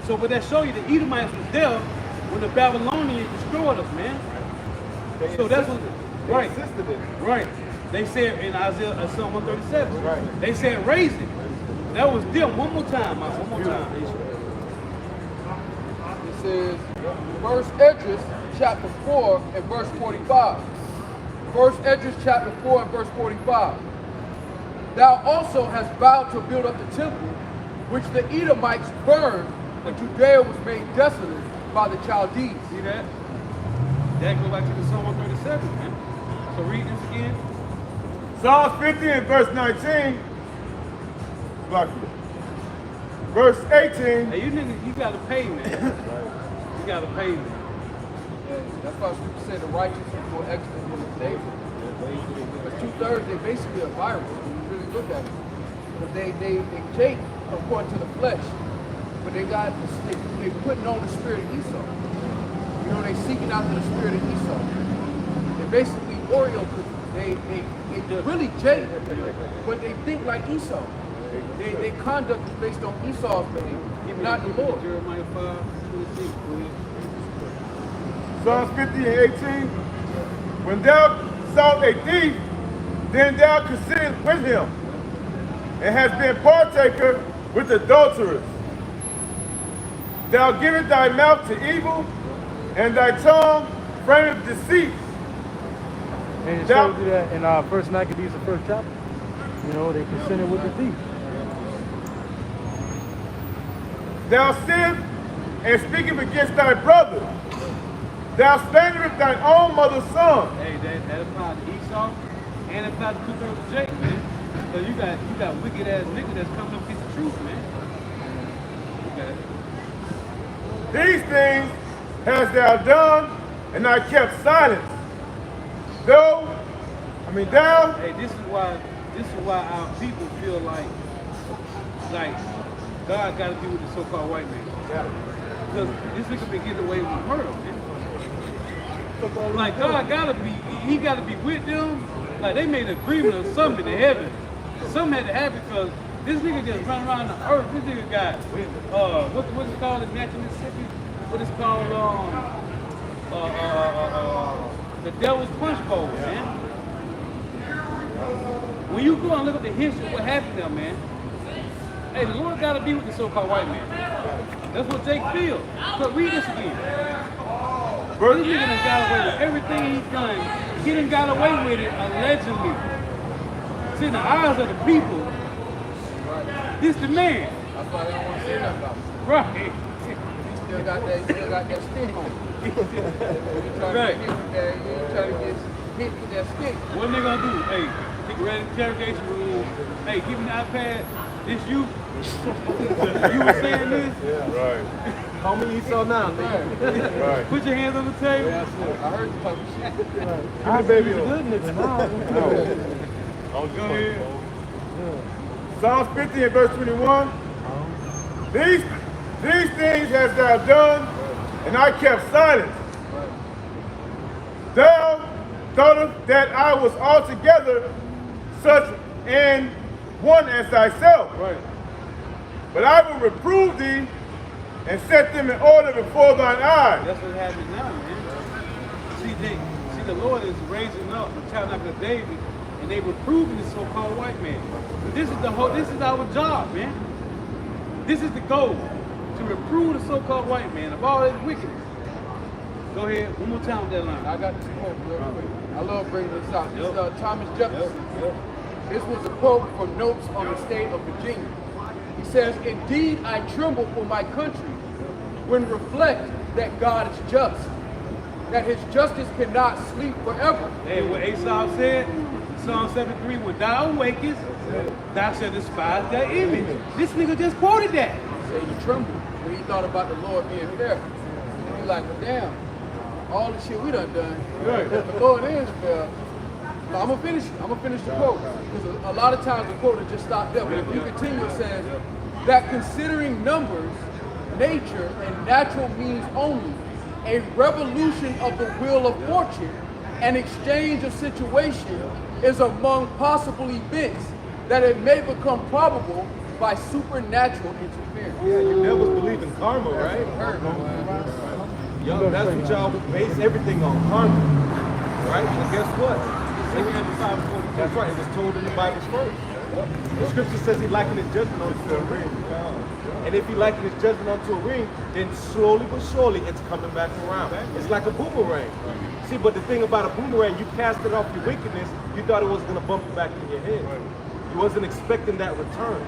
So, but that show you the Edomites was there when the Babylonians destroyed us, man. So that's what, right, right. They said in Isaiah Psalm 137, right. They said raise it. That was them. One more time, man. One more time. It says, First Ezra chapter 4 and verse 45. First Ezra chapter 4 and verse 45. Thou also hast vowed to build up the temple, which the Edomites burned when Judea was made desolate by the Chaldees. See that? That go back to the Psalm 137, man. So read this again. Psalms 50 and verse 19. Verse 18. Hey, you niggas, you gotta pay, man. You gotta pay, man. That's why people say the righteous is more excellent than the neighbor. Because 2/3, they basically are virus when you really look at it. But they take according to the flesh, but they putting on the spirit of Esau. You know, they seeking after the spirit of Esau. They're basically Oreo cookies. They really Jake, but they think like Esau. Their conduct is based on Esau's behavior, not the Lord. Jeremiah 5:26. Psalms 50 and 18. When thou sawest a thief, then thou considerest with him, and hast been partaker with adulterers. Thou givest thy mouth to evil, and thy tongue frameth deceit. And it shows you that in First Maccabees, the first chapter. You know, they consented with the thief. thou sinnest and speakest against thy brother. Thou slanderest thine own mother's son. Hey, that applies to Esau and it applies to 2/3 of Jacob, man. So you got wicked ass niggas that's coming up against the truth, man. These things hast thou done, and I kept silence. Thou. Hey, this is why our people feel like God got to be with the so-called white man. Because this nigga been getting away with murder, man. Like God gotta be, he gotta be with them. Like they made an agreement or something in heaven. Something had to happen because this nigga just run around the earth. This nigga got what's it called in Natchez, Mississippi? What is called the Devil's Punch Bowl, man. When you go and look at the history of what happened there, man, hey, the Lord gotta be with the so-called white man. That's what Jake feels. But read this again. This nigga done got away with everything he's done. He done got away with it allegedly. See, in the eyes of the people, this the man. That's why they don't want to say nothing about him. Right. He still got that stick on him. Right. He trying to get hit with that stick. What they gonna do? Hey, take ready interrogation room. Hey, give me the iPad. This you? You were saying this? Yeah. Right. Call me Esau now, nigga. Right. Put your hands on the table. Yeah, I heard you talking shit. Give me the baby on. Go ahead. Psalms 50 and verse 21. These things hast thou done, and I kept silence. Thou thoughtest that I was altogether such an one as thyself. Right. But I will reprove thee and set them in order before thine eyes. That's what happening now, man. See, the Lord is raising up the tabernacle of David, and they reproving the so-called white man. This is our job, man. This is the goal, to reprove the so-called white man of all his wickedness. Go ahead, one more time with that line. I got this quote real quick. I love bringing this out. This is Thomas Jefferson. This was a quote from Notes on the State of Virginia. He says, "Indeed, I tremble for my country when reflect that God is just, that his justice cannot sleep forever." Hey, what Asaph said, Psalm 73, when thou awakest, thou shalt despise thy image. This nigga just quoted that. He said he trembled when he thought about the Lord being fair. And he like, well, damn, all the shit we done. Right. The Lord is fair. But I'm gonna finish the quote, because a lot of times the quote will just stop there. But if you continue, it says that considering numbers, nature, and natural means only, a revolution of the wheel of fortune, an exchange of situation is among possible events that it may become probable by supernatural interference. Yeah, you never believe in karma, right? Yo, that's what y'all base everything on, karma. Right? But guess what? That's right, it was told in the Bible first. The scripture says he likened his judgment unto a ring. And if he likened his judgment unto a ring, then slowly but surely it's coming back around. It's like a boomerang. See, but the thing about a boomerang, you cast it off your wickedness, you thought it was going to bump you back in your head. You wasn't expecting that return.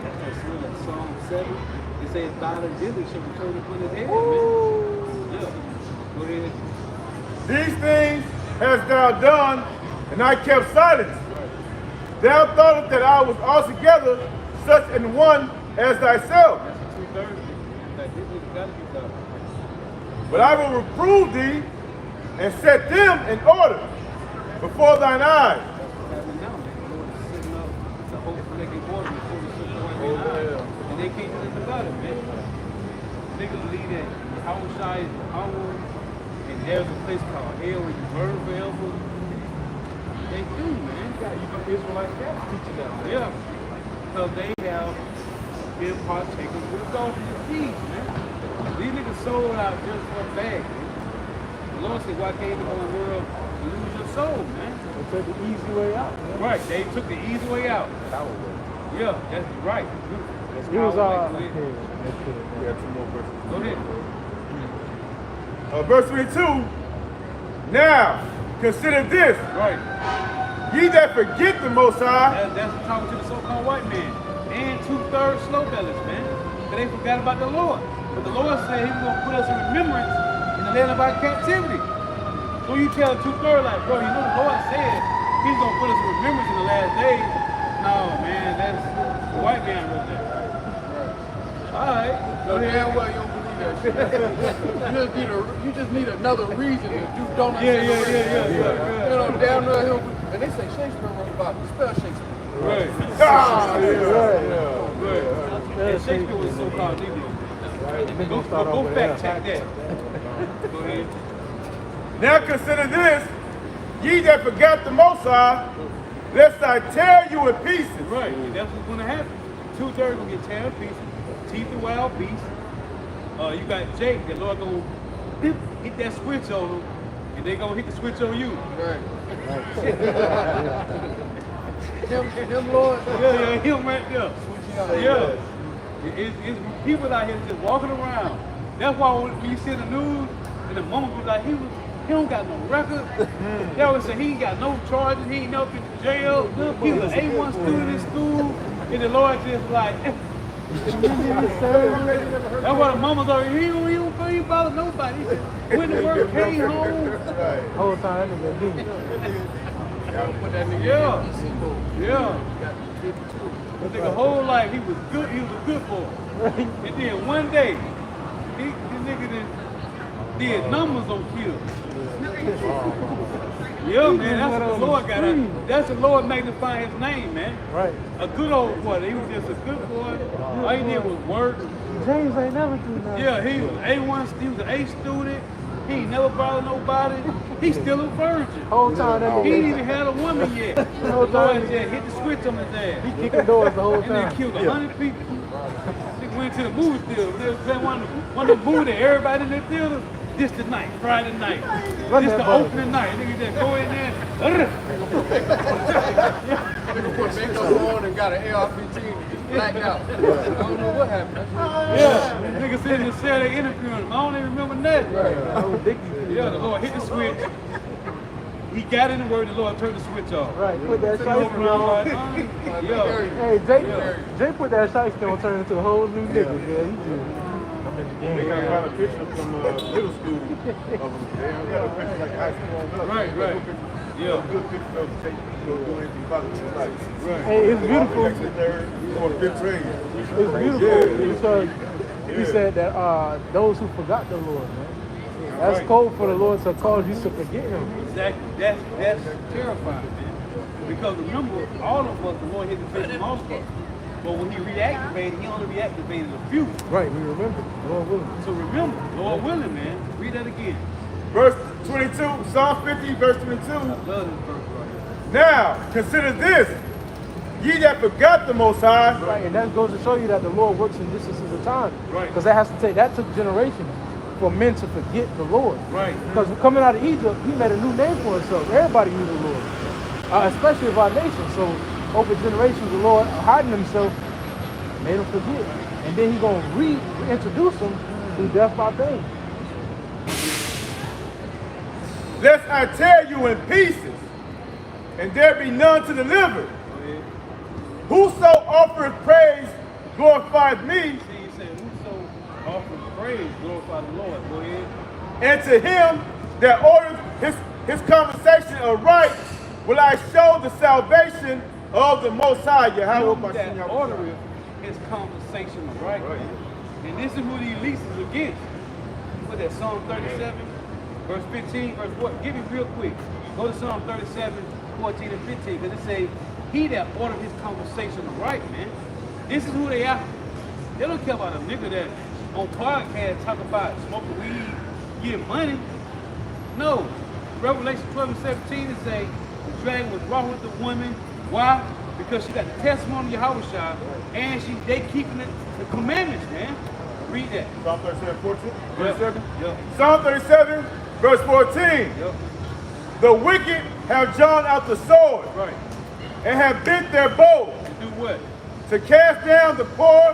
That's Psalm 7. It says, violent diligence shall return upon his head, man. Yeah. Go ahead. These things hast thou done, and I kept silence. Thou thoughtest that I was altogether such an one as thyself. That's the 2/3. Like, this nigga gotta be done. But I will reprove thee and set them in order before thine eyes. That's what's happening now, man. The Lord is sitting up the whole making order before the so-called white man. And they can't do nothing about it, man. Niggas believe that Hawashai is power, and there's a place called hell where you burn forever. They do, man. You Israelites got teaching them. Yeah. Because they have been partakers with the golden disease, man. These niggas sold out just for a bag, man. The Lord said, why can't you go in the world and lose your soul, man? They took the easy way out. Man. Right, they took the easy way out. Yeah, that's right. That's It was okay. We have two more verses. Go ahead. Verse 22. Now, consider this. Right. Ye that forget the Most High, That's talking to the so-called white man. And 2/3 slow bellies, man. But they forgot about the Lord. But the Lord said He was going to put us in remembrance in the land of our captivity. So you tell 2/3 like, bro, you know the Lord said He's going to put us in remembrance in the last days. No, man, that's the white man wrote that. All right. So damn well you don't believe that shit. You just need another reason to do donuts. Yeah. You know, damn well he'll. And they say Shakespeare wrote about it. Spell Shakespeare. Right. Yeah, And Shakespeare was so-called Negro. Go fact check that. Go ahead. Now consider this, ye that forgot the Most High, lest I tear you in pieces. Right, and that's what's going to happen. 2/3 going to get teared in pieces. Teeth of wild beasts. You got Jake, the Lord going to hit that switch on them, and they going to hit the switch on you. Right. him, Lord. Yeah, him right there. Yeah. It's people out here just walking around. That's why when you see the news, and the mama was like, he don't got no record. They always say he ain't got no charges, he ain't never been to jail. He was an A1 student in school, and the Lord just like, that's why the mama's like, he don't bother nobody. When the work came home. Whole time that nigga been Yeah. But nigga whole life he was good, he was a good boy. And then one day, this nigga did numbers on kill. Yeah, man, that's what the Lord got out. That's the Lord magnifying His name, man. Right. A good old boy. He was just a good boy. All he did was work. James ain't never do nothing. Yeah, he was A1, he was an A student. He ain't never bothered nobody. He's still a virgin. Whole time that He ain't nigga even had a woman yet. The whole time Lord just hit the switch on his ass. he kicking doors the whole And time. they killed 100 people. They went to the movie theater. They was playing one of the movies that everybody in the theater. This the night, Friday night. This the opening night. Nigga just go in there. Nigga put makeup on and got an AR-15 and just blacked out. I don't know what happened. Yeah, nigga sitting in the cell, they interviewing him. I don't even remember nothing. Yeah, the Lord hit the switch. He got in the word, the Lord turned the switch off. Right, put that shiesty on. Yeah. Hey, Jay put that shiesty on, turned into a whole new nigga. Yeah, he did. They got to find a picture from middle school of them. They don't got a picture like high school. Right. Yeah. Good picture of take, do anything about it in your life. Right. Hey, it's beautiful. Next to third, or fifth grade. It's beautiful because he said that those who forgot the Lord, man. That's cold for the Lord to cause you to forget Him. Exactly. That's terrifying, man. Because remember, all of us, the Lord hit the face of most of us. But when He reactivated, He only reactivated a few. Right, we remember. Lord willing. So remember, Lord willing, man. Read that again. Verse 22, Psalm 50, verse 22. I love this verse right here. Now, consider this, ye that forgot the Most High. Right, and that goes to show you that the Lord works in distances of time. Right. Because that took generations for men to forget the Lord. Right. Because coming out of Egypt, He made a new name for Himself. Everybody knew the Lord, especially of our nation. So over generations, the Lord hiding Himself made them forget. And then He's going to reintroduce them through death by pain. Lest I tear you in pieces, and there be none to deliver. Whoso offereth praise glorifieth me, See, you say, whoso offers praise, glorify the Lord. Go ahead. and to him that ordereth his conversation aright will I show the salvation of the Most High. Him that ordereth his conversation right. And this is who the elite is against. What that Psalm 37, verse 15, verse what? Give me real quick. Go to Psalm 37, 14 and 15, because it says, he that ordered his conversation right, man. This is who they are. They don't care about a nigga that on podcast talk about smoking weed, getting money. No. Revelation 12 and 17 it say the dragon was wrought with the woman. Why? Because she got the testimony of Yahushua and they keeping the commandments, man. Read that. Psalm 37, 14, verse Yep. 7. Yep. Psalm 37, verse 14. Yep. The wicked have drawn out the sword Right. and have bent their bow To do what? to cast down the poor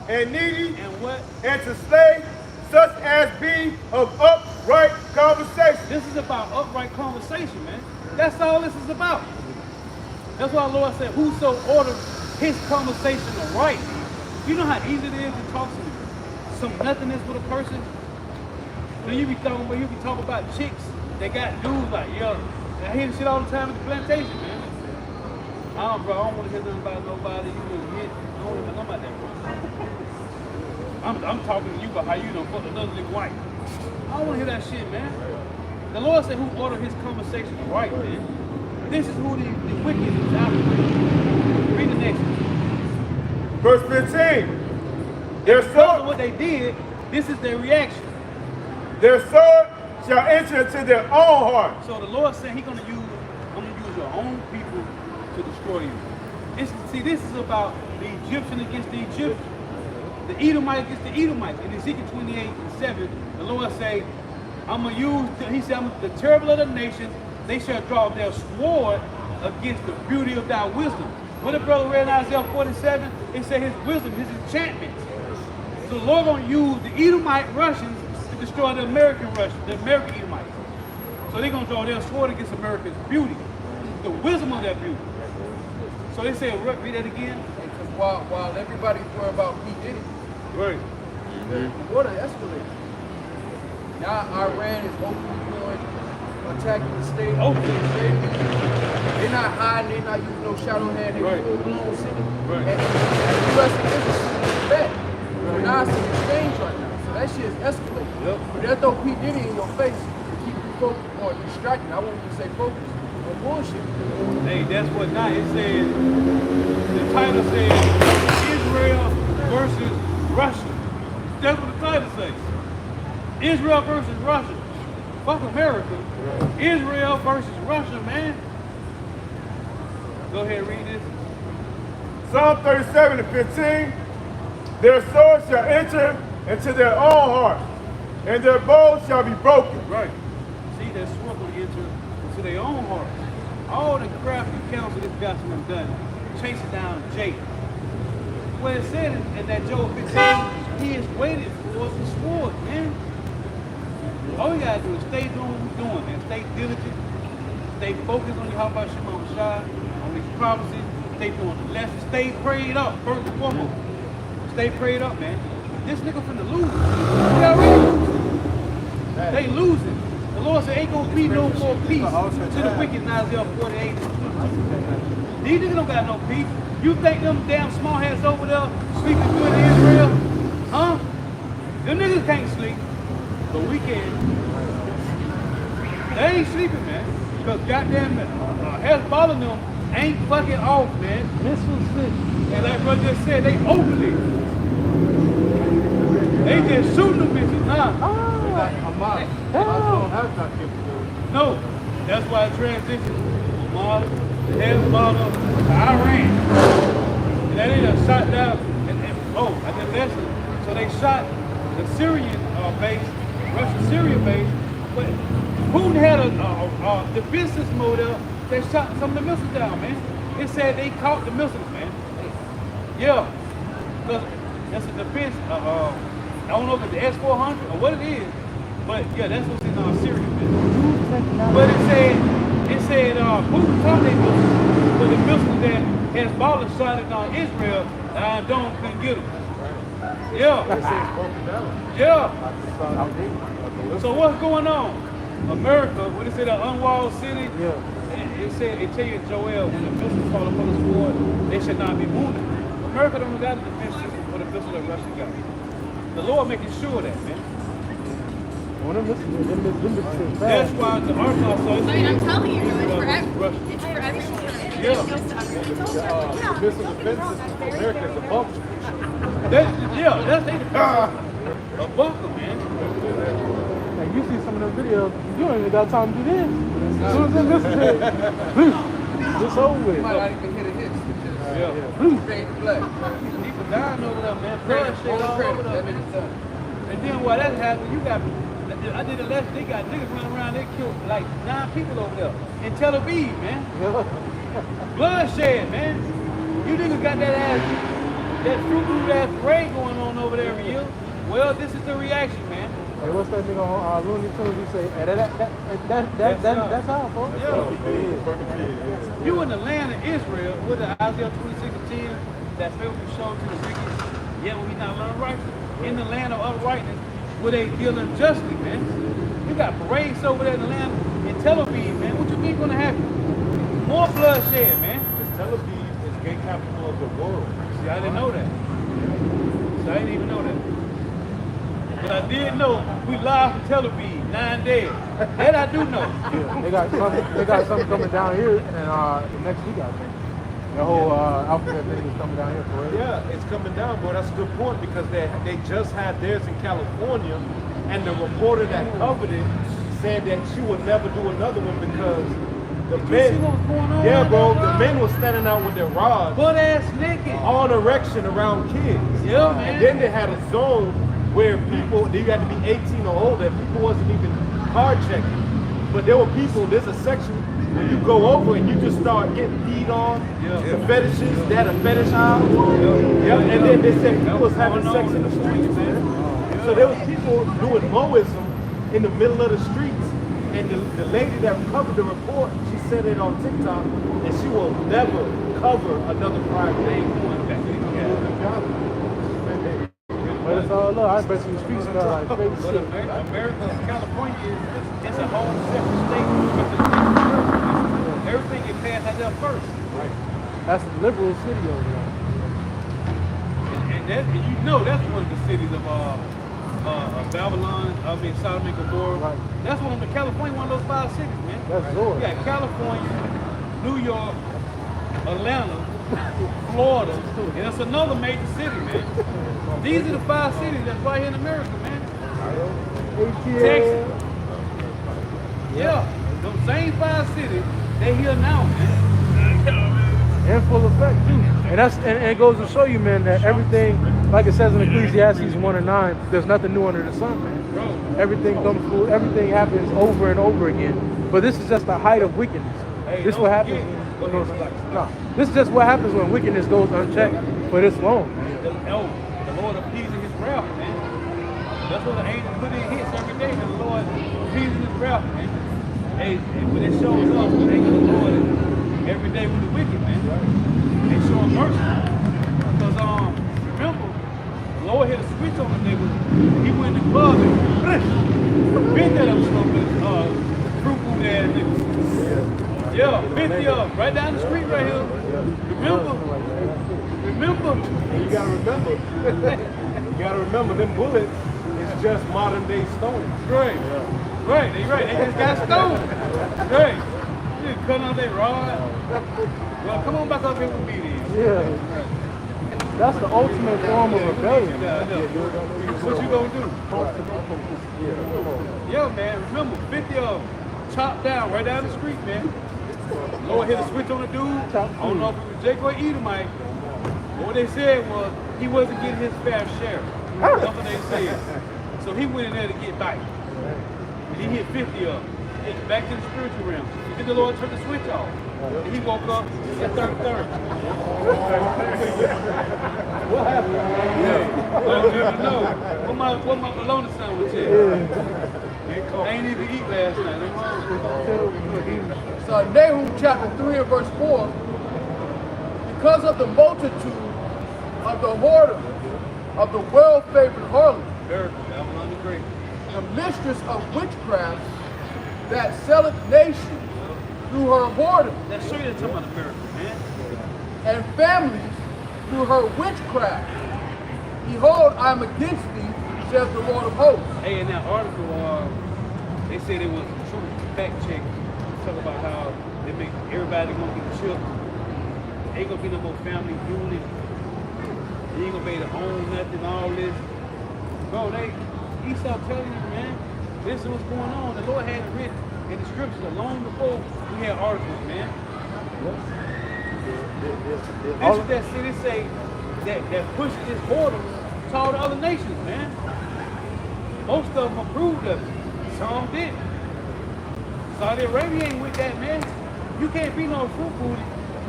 and needy And what? and to slay such as be of upright conversation. This is about upright conversation, man. That's all this is about. That's why the Lord said, whoso ordered his conversation aright. You know how easy it is to talk some nothingness with a person? Then you be talking about chicks that got dudes like, yo, I hear this shit all the time at the plantation, man. Bro, I don't want to hear nothing about nobody. You know, hit. I don't want to know about that, bro. I'm talking to you about how you done fucked another nigga wife. I don't want to hear that shit, man. The Lord said who ordered his conversation right, man. This is who the wicked is out there. Read the next one. Verse 15. Because of what they did, this is their reaction. Their sword shall enter into their own heart. So the Lord said I'm gonna use your own people to destroy you. This is about the Egyptian against the Egyptian. The Edomite against the Edomite. In Ezekiel 28:7, the Lord say, he said, I'm the terrible of the nations, they shall draw their sword against the beauty of thy wisdom. What the brother read in Isaiah 47, it said his wisdom, his enchantments. So the Lord gonna use the Edomite Russians to destroy the American Russians, the American Edomites. So they're gonna draw their sword against America's beauty, the wisdom of that beauty. So they say, read that again. Because while everybody's worried about P. Diddy, Right. the water escalated. Now Iran is openly doing attacking the state. They're not hiding, they're not using no shadow hand, they're full blown city. Right. And the US is back. We're not seeing exchange right now. So that shit is escalating. Yep. But they'll throw P. Diddy in your face to keep you focused or distracted. I won't even say focused. On bullshit. Hey, that's what now it says. The title says Israel versus Russia. That's what the title says. Israel versus Russia. Fuck America. Israel versus Russia, man. Go ahead and read this. Psalm 37:15. Their sword shall enter into their own heart, and their bow shall be broken. Right. See, that sword will enter into their own hearts. All the crafty counsel this gospel has done, chasing down Jake. Well, it said in that Job 15, he is waiting for the sword, man. All you gotta do is stay doing what we're doing, man. Stay diligent, stay focused on Yahweh Shema Shai, on these prophecies, stay doing the lessons, stay prayed up, first and foremost. Stay prayed up, man. This nigga finna lose. They already losing. They losing. The Lord said ain't gonna be no more peace to the wicked in Isaiah 48. These niggas don't got no peace. You think them damn small heads over there sleeping good in Israel? Huh? Them niggas can't sleep, but we can. They ain't sleeping, man. Because goddamn Hezbollah them ain't fucking off, man. And like brother just said, they openly. They just shooting them bitches now. No, that's why it transitioned from Hamas to Hezbollah to Iran. And then they done shot down, I did lesson. So they shot the Syrian base, Russian-Syrian base, but Putin had a defense model that shot some of the missiles down, man. It said they caught the missiles, man. Yeah, because that's a defense, I don't know if it's the S-400 or what it is, but yeah, that's what's in Syria, man. But it said Putin caught their missiles, but the missiles that Hezbollah shot at Israel, Dome couldn't get them. Yeah. Yeah. So what's going on? America, when it said an unwalled city, it tell you in Joel, when the missiles fall upon the sword, they should not be wounded. America don't got the defense system for the missile that Russia got. The Lord making sure that, man. That's why the Arkansas saw I'm telling you, it's for everyone. It's for everyone. Yeah. The missile defense system for America is a bunker. That's a bunker, man. And you see some of the videos, you don't even got time to do this. As soon as the missile hit, it's over with. You might not even hit a hit. Fade to black. People dying over there, man. Blood shit all over there. And then while that happened, you got, I did a lesson, they got niggas running around, they killed like 9 people over there in Tel Aviv, man. Bloodshed, man. You niggas got that fruit ass parade going on over there every year. Well, this is the reaction, man. Hey, what's that nigga on Looney Tunes? He say, hey, that's how, folks. Yeah. You in the land of Israel with the Isaiah 26:10 that favorite shown to the wicked. Yet when we not learn righteousness. In the land of uprightness, where they deal unjustly, man. You got parades over there in the land in Tel Aviv, man. What you think gonna happen? More bloodshed, man. Because Tel Aviv is gay capital of the world. See, I didn't know that. See, I didn't even know that. But I did know we live from Tel Aviv, 9 days. That I do know. Yeah, they got something coming down here, and the next week I think. The whole alphabet thing is coming down here for it. Yeah, it's coming down, boy. That's a good point because they just had theirs in California, and the reporter that covered it said that she would never do another one because the men, yeah, bro, the men were standing out with their rods, butt ass naked, all erection around kids. Yeah, man. And then they had a zone where people, you had to be 18 or older, and people wasn't even card checking. But there were people, there's a section where you go over and you just start getting peed on, the fetishes, they had a fetish aisle. Yeah. And then they said people was having sex in the streets, man. So there was people doing Moism in the middle of the streets. And the lady that covered the report, she said it on TikTok, and she will never cover another crime name going back. But it's all love. I bet you the streets smell like crazy But shit. America, California, it's a whole separate state. Everything get passed out there first. Right. That's a liberal city over there. And you know that's one of the cities of Babylon, Sodom and Gomorrah. Right. That's one of the California, one of those 5 cities, man. That's Lord. You got California, New York, Atlanta, Florida, and it's another major city, man. These are the 5 cities that's right here in America, man. Texas. Yeah, those same 5 cities, they here now, man. In full effect too. And it goes to show you, man, that everything, like it says in Ecclesiastes 1:9, there's nothing new under the sun, man. Everything comes full, everything happens over and over again. But this is just the height of wickedness. This is what happens. This is just what happens when wickedness goes unchecked for this long. The Lord appeasing his wrath, man. That's what the angels put in hits every day. The Lord appeasing his wrath, man. And when it shows up, the angel of the Lord is every day with the wicked, man. They showing mercy. Because remember, the Lord hit a switch on the nigga. He went in the club and bent that up smoking fruit food ass nigga. Yeah, 50 up, right down the street right here. Remember? And you gotta remember, them bullets is just modern day stones. Right. Right, they just got stoned. Right. You just cut on their rod. Well, come on back up here with me then. Yeah. That's the ultimate form of rebellion. What you gonna do? Yeah, man, remember, 50 of them chopped down right down the street, man. Lord hit a switch on the dude. I don't know if it was Jake or Edomite. But what they said was he wasn't getting his fair share. That's what they said. So he went in there to get back. And he hit 50 of them. Back to the spiritual realm. Then the Lord turned the switch off. And he woke up at 33rd. What happened? I don't even know. What my bologna sandwich is? I ain't even eat last night. So Nahum chapter 3 and verse 4, because of the multitude of the whoredom, of the well-favored harlot, Babylon the Great, the mistress of witchcraft, that selleth nations through her whoredom, Let's show you the talking about America, man. and families through her witchcraft. Behold, I am against thee, says the Lord of hosts. Hey, in that article, they said it was true fact check. Talk about how they make everybody gonna get chipped. Ain't gonna be no more family unit. You ain't gonna be able to own nothing, all this. Bro, Esau telling you, man, this is what's going on. The Lord had it written in the scriptures long before we had articles, man. This is that city say that pushed this border to all the other nations, man. Most of them approved of it. Some didn't. Saudi Arabia ain't with that, man. You can't be no fruit food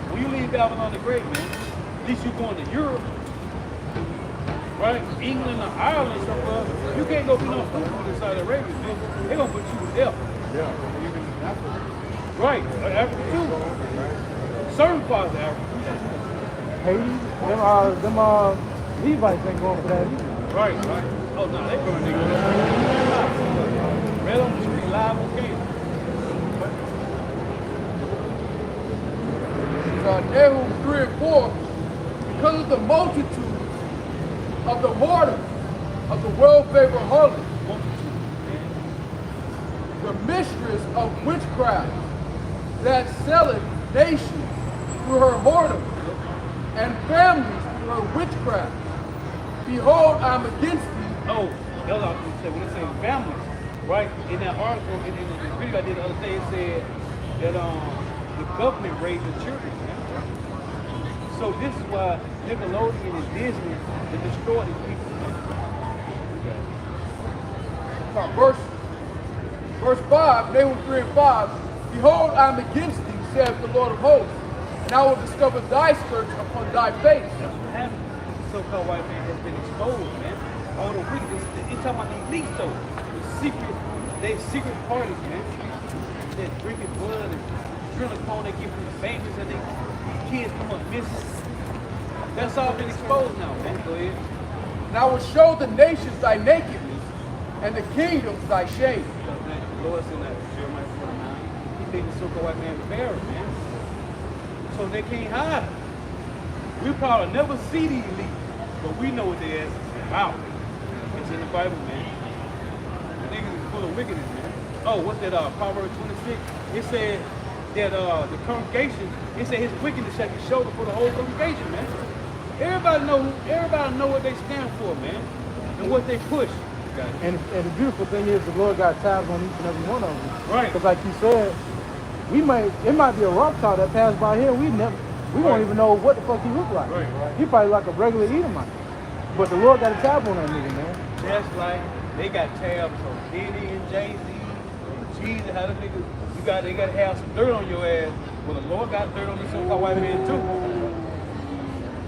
when you leave Babylon the Great, man. At least you're going to Europe, right? England or Ireland, somewhere. You can't go be no fruit food in Saudi Arabia, man. They're going to put you to death. Yeah, even Africa. Right, Africa too. Certain parts of Africa. Haiti, Levites ain't going for that either. Right. Oh, no, they burn niggas. Red on the street, live on camera. Nahum 3 and 4, because of the multitude of the whoredom of the well-favored harlot, the mistress of witchcraft that selleth nations through her whoredom and families through her witchcraft. Behold, I am against thee. Oh, that's what I was going to say. When they say families, right? In that article, in the video I did the other day, it said that the government raised the children. So this is why Nickelodeon and Disney they destroy these people. Verse 5, Nahum 3 and 5, behold, I am against thee, saith the Lord of hosts, and I will discover thy skirts upon thy face. That's what happened. So-called white man has been exposed, man. All the wickedness, it's talking about the elite though. They secret parties, man. They're drinking blood and drilling corn they get from the babies and these kids come up missing. That's all been exposed now, man. Go ahead. And I will show the nations thy nakedness, and the kingdoms thy shame. The Lord said that, Jeremiah 49. He made the so-called white man Pharaoh, man. So they can't hide it. We probably never see these elite, but we know what they ass is about. It's in the Bible, man. The niggas is full of wickedness, man. Oh, what's that, Proverbs 26? It said that the congregation, it said his wickedness shall be shouldered for the whole congregation, man. Everybody know what they stand for, man, and what they push. And the beautiful thing is the Lord got tabs on each and every one of them. Right. Because like you said, it might be a rock car that passed by here. We won't even know what the fuck he looked like. Right. He probably like a regular Edomite. But the Lord got a tab on that nigga, man. Just like they got tabs on Diddy and Jay-Z and Jesus, how the niggas, they gotta have some dirt on your ass. Well, the Lord got dirt on the so-called white man too.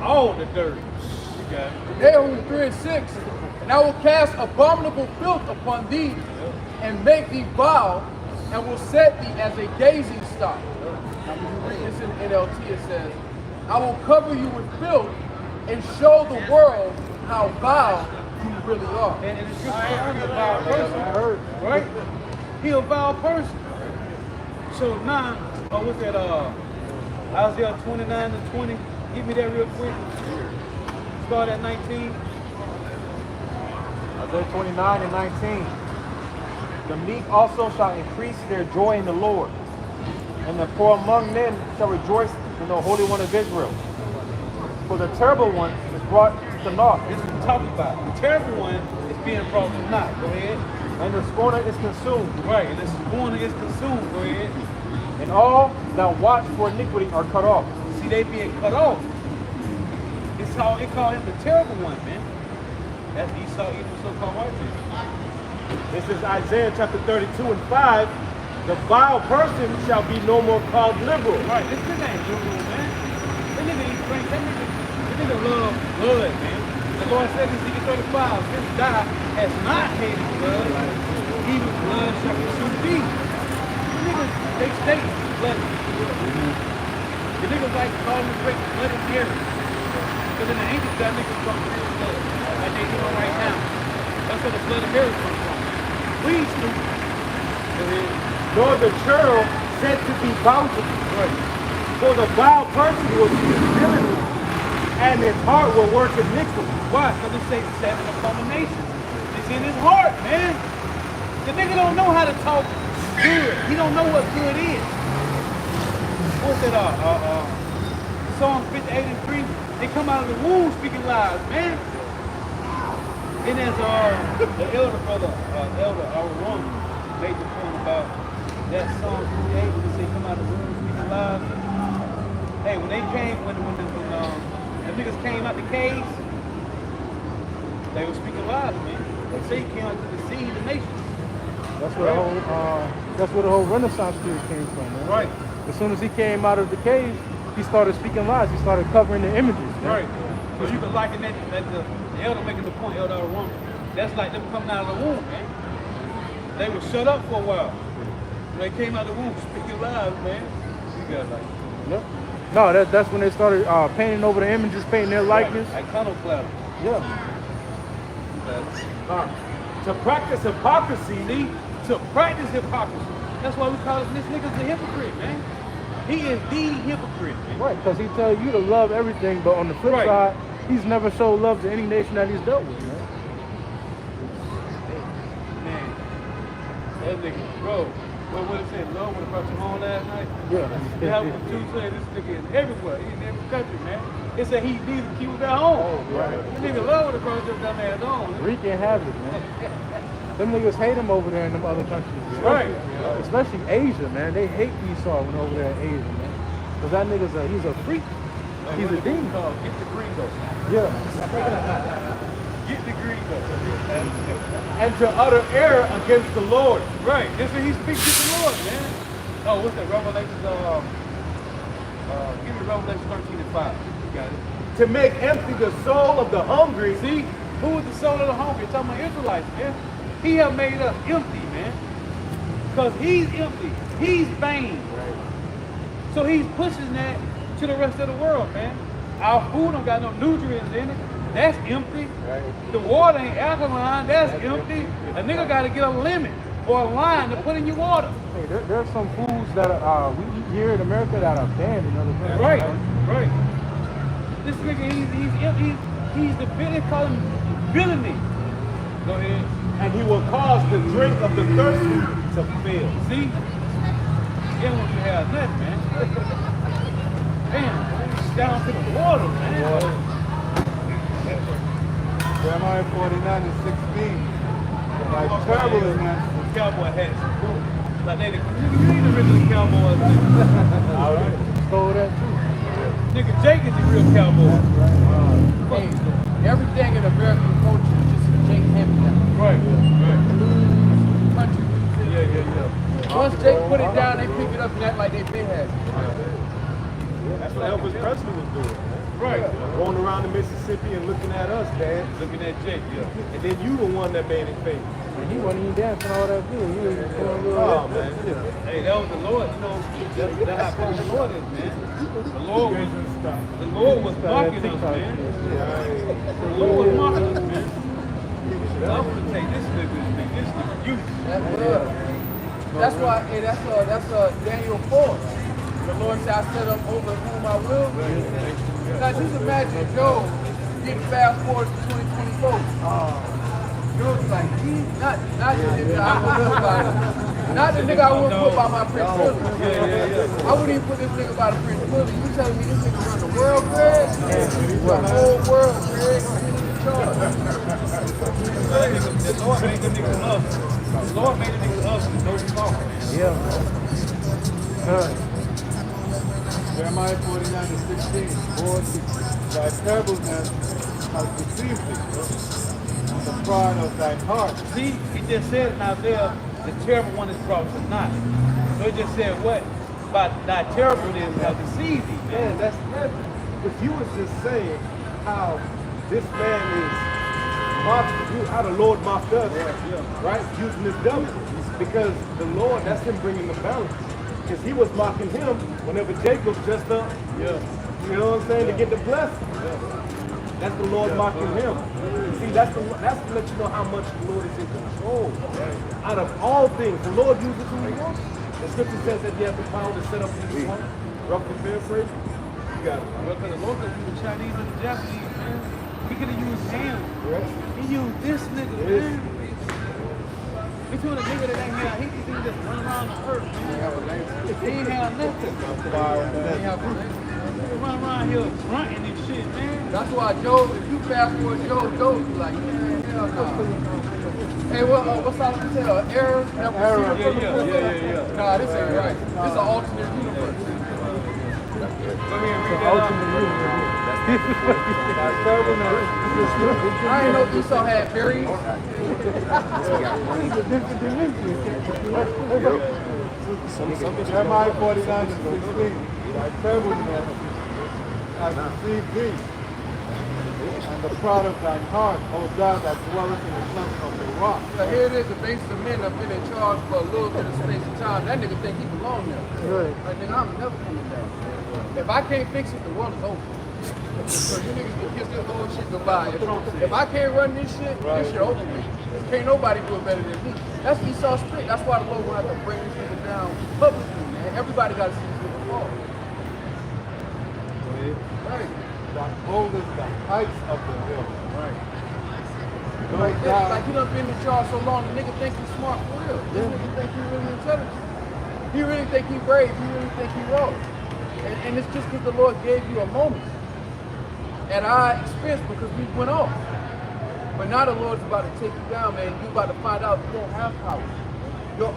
All the dirt. You got it. Nahum 3 and 6, and I will cast abominable filth upon thee, and make thee vile, and will set thee as a gazing stock. Now when you read this in NLT, it says, I will cover you with filth, and show the world how vile you really are. And it's just a vile person, right? He a vile person. So now, what's that, Isaiah 29 to 20? Give me that real quick. Start at 19. Isaiah 29 and 19. The meek also shall increase their joy in the Lord, and the poor among men shall rejoice in the Holy One of Israel. For the terrible one is brought to naught. This is what we're talking about. The terrible one is being brought to naught. Go ahead. And the scorner is consumed. Right, and the scorner is consumed. Go ahead. And all that watch for iniquity are cut off. See, they being cut off. It called him the terrible one, man. That's Esau, even so-called white man. This is Isaiah chapter 32 and 5. The vile person shall be no more called liberal. Right, this nigga ain't liberal, man. That nigga eat drink. That nigga love blood, man. The Lord said in Ezekiel 35, this thou has not hated blood, even blood shall consume thee. The niggas, they state blood. The niggas like calling the great blood of Mary. Because in the ancient that niggas from real blood. Like they doing right now. That's where the blood of Mary comes from. Please, stupid. Nor the churl said to be bountiful. Right. For the vile person will speak villainy, and his heart will work iniquity. Why? Because it says 7 abominations. It's in his heart, man. The nigga don't know how to talk good. He don't know what good is. What's that? Psalm 58 and 3. They come out of the womb speaking lies, man. Then there's the elder brother, Elder Aaron, made the point about that Psalm 58 when they say come out of the womb speaking lies. Hey, when they came, when the niggas came out the caves, they were speaking lies, man. They say he came out to deceive the nations. That's where the whole Renaissance period came from, man. Right. As soon as he came out of the cave, he started speaking lies. He started covering the images, man. Right. Because you can liken that the elder making the point, Elder Aaron. That's like them coming out of the womb, man. They were shut up for a while. When they came out of the womb speaking lies, man. You got like. No, that's when they started painting over the images, painting their likeness. Right. Iconoclasm. Yeah. To practice hypocrisy, See, to practice hypocrisy. That's why we call this nigga's a hypocrite, man. He is the hypocrite, man. Right, because he tells you to love everything, but on the flip Right. side, he's never showed love to any nation that he's dealt with, man. Man, that nigga, bro. What it said, love when it brought you home last night? Yeah. Yeah, what you say, this nigga is everywhere. He's in every country, man. It said he needs to keep it at home. Oh, right. This nigga love when it brought your dumb ass home. Wreaking havoc, man. Them niggas hate him over there in them other countries. Right. Especially Asia, man. They hate Esau when over there in Asia, man. Because that nigga's he's a freak. He's a demon. Get the gringo. Yeah. Get the gringo. and to utter error against the Lord. Right. That's when he speaks to the Lord, man. Oh, what's that? Revelation, give me Revelation 13:5. You got it. To make empty the soul of the hungry. See, who is the soul of the hungry? You're talking about Israelites, man. He have made us empty, man. Because he's empty. He's vain. Right. So he's pushing that to the rest of the world, man. Our food don't got no nutrients in it. That's empty. Right. The water ain't alkaline. That's empty. A nigga got to get a limit or a line to put in your water. Hey, there's some foods that we eat here in America that are banned in other countries. Right, right. This nigga, he's the villain, call him villainy. Go ahead. And he will cause the drink of the thirsty to fail. See? He don't want you to have nothing, man. Damn, down to the water, man. Jeremiah 49:16. Like turbulence. Cowboy hats. Like they, nigga, you ain't the original cowboy. All right. Stole that too. Nigga, Jake is the real cowboy. Hey, everything in American culture is just Jake Hammond now. Right, right. Country music. Yeah. Once Jake put it down, they pick it up and act like they been had it. That's what Elvis Presley was doing. Right. Going around the Mississippi and looking at us, Dad. Looking at Jake, yeah. And then you the one that made it famous. And he wasn't even dancing all that good. He was just doing a little. Oh, man. Hey, that was the Lord, you know. That's how the Lord is, man. The Lord was mocking us, man. The Lord was mocking us, man. I'm gonna take this nigga, you. That's why, hey, that's Daniel 4. The Lord said, I set up over whom I will. Now just imagine Job getting fast forward to 2024. Job's like, not the nigga I would put by not the nigga I would put by my Prince William. I wouldn't even put this nigga by the Prince William. You telling me this nigga run the world, Greg? The whole world, Greg. The Lord made the nigga us. The Lord made the nigga us with no fault. Yeah. Jeremiah 49:16. Lord, thy terribleness has deceived thee, and the pride of thine heart. See, he just said in Isaiah, the terrible one is brought to naught. So he just said what? By thy terribleness have deceived thee, man. Man, that's heavy. If you was just saying how this man is mocked, how the Lord mocked us, right? Using this devil. Because the Lord, that's him bringing the balance. Because he was mocking him whenever Jacob just up. Yeah. You know what I'm saying? To get the blessing. That's the Lord mocking him. See, that's to let you know how much the Lord is in control. Out of all things, the Lord uses who he wants. The scripture says that he has the power to set up his one. Roughly paraphrase. You got it. Well, because the Lord could use the Chinese and the Japanese, man. He could have used him. Right. He used this nigga, man. He told a nigga that ain't have, he can just run around the earth, man. He ain't have nothing. He run around here grunting and shit, man. That's why Job, if you fast forward Job be like, man, hell no. Hey, what's all you tell? Error? Yeah. Nah, this ain't right. This is an alternate universe. I ain't know Esau had berries. Jeremiah 49:16. Thy terribleness has deceived thee, and the pride of thine heart, O thou that dwellest in the flanks of the rock. So here it is, the base of men have been in charge for a little bit of space and time. That nigga think he belong there. Right. Like, nigga, I'm never coming down. If I can't fix it, the world is over. So you niggas can kiss this whole shit goodbye. If I can't run this shit, this shit over with. Can't nobody do it better than me. That's Esau's spirit. That's why the Lord will have to bring this nigga down publicly, man. Everybody got to see this nigga fall. Right. The boldest, the heights of the hill. Right. Goes Like, down. like he done been in charge so long, the nigga think he's smart for real. This nigga think he really intelligent. He really think he brave. He really think he wrong. And it's just because the Lord gave you a moment at our expense because we went off. But now the Lord's about to take you down, man. You're about to find out you don't have power.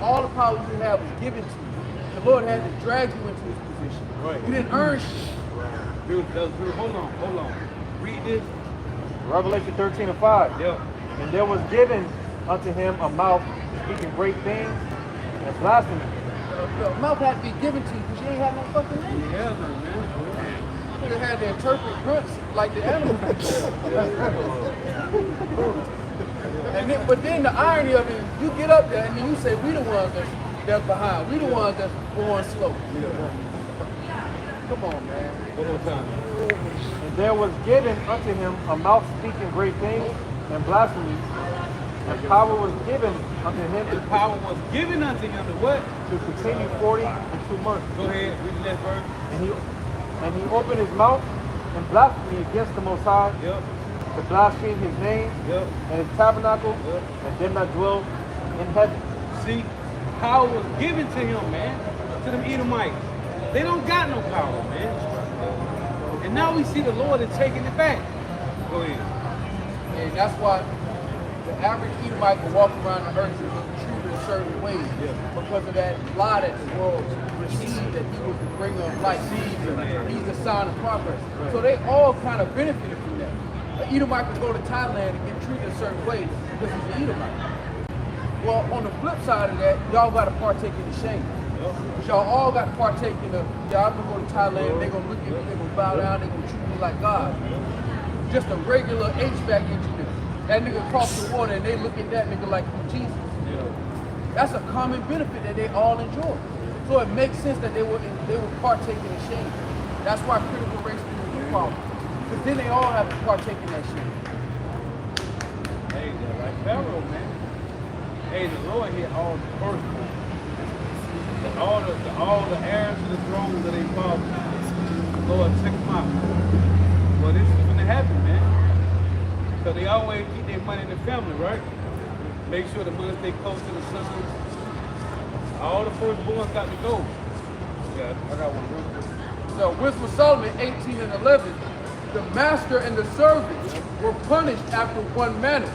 All the power you have was given to you. The Lord had to drag you into this position. Right. You didn't earn shit. Dude, hold on. Read this. Revelation 13:5. Yep. And there was given unto him a mouth speaking great things and blasphemy. The mouth had to be given to you because you ain't had no fucking name. Yeah, man. You could have had to interpret grunts like the animals. But then the irony of it is you get up there and then you say we the ones that's behind. We the ones that's born slow. Come on, man. One more time. And there was given unto him a mouth speaking great things and blasphemy. And power was given unto him And power was given unto him to what? to continue 42 months. Go ahead, read the next verse. And he opened his mouth in blasphemy against the Most High, Yep. to blaspheme his name Yep. and his tabernacle, Yep. and them that dwell in heaven. See, power was given to him, man. To them Edomites. They don't got no power, man. And now we see the Lord is taking it back. Go ahead. And that's why the average Edomite can walk around the earth and be treated a certain way because of that lie that the world received that he was the bringer of light. He's the sign of progress. So they all kind of benefited from that. An Edomite can go to Thailand and get treated a certain way because he's an Edomite. Well, on the flip side of that, y'all got to partake in the shame. But y'all all got to partake in the, y'all can go to Thailand, they're going to look at me, they're going to bow down, they're going to treat me like God. Just a regular HVAC engineer. That nigga cross the water and they look at that nigga like Jesus. That's a common benefit that they all enjoy. So it makes sense that they would partake in the shame. That's why critical race theory is powerful. Because then they all have to partake in that shame. Hey, they're like Pharaoh, man. Hey, the Lord hit all the first one. All the heirs to the throne that they fought. The Lord took them out. Well, this is gonna happen, man. So they always keep their money in the family, right? Make sure the money stay close to the sisters. All the firstborns got to go. Yeah, I got one real quick. So Wisdom of Solomon 18 and 11, the master and the servants were punished after one manner,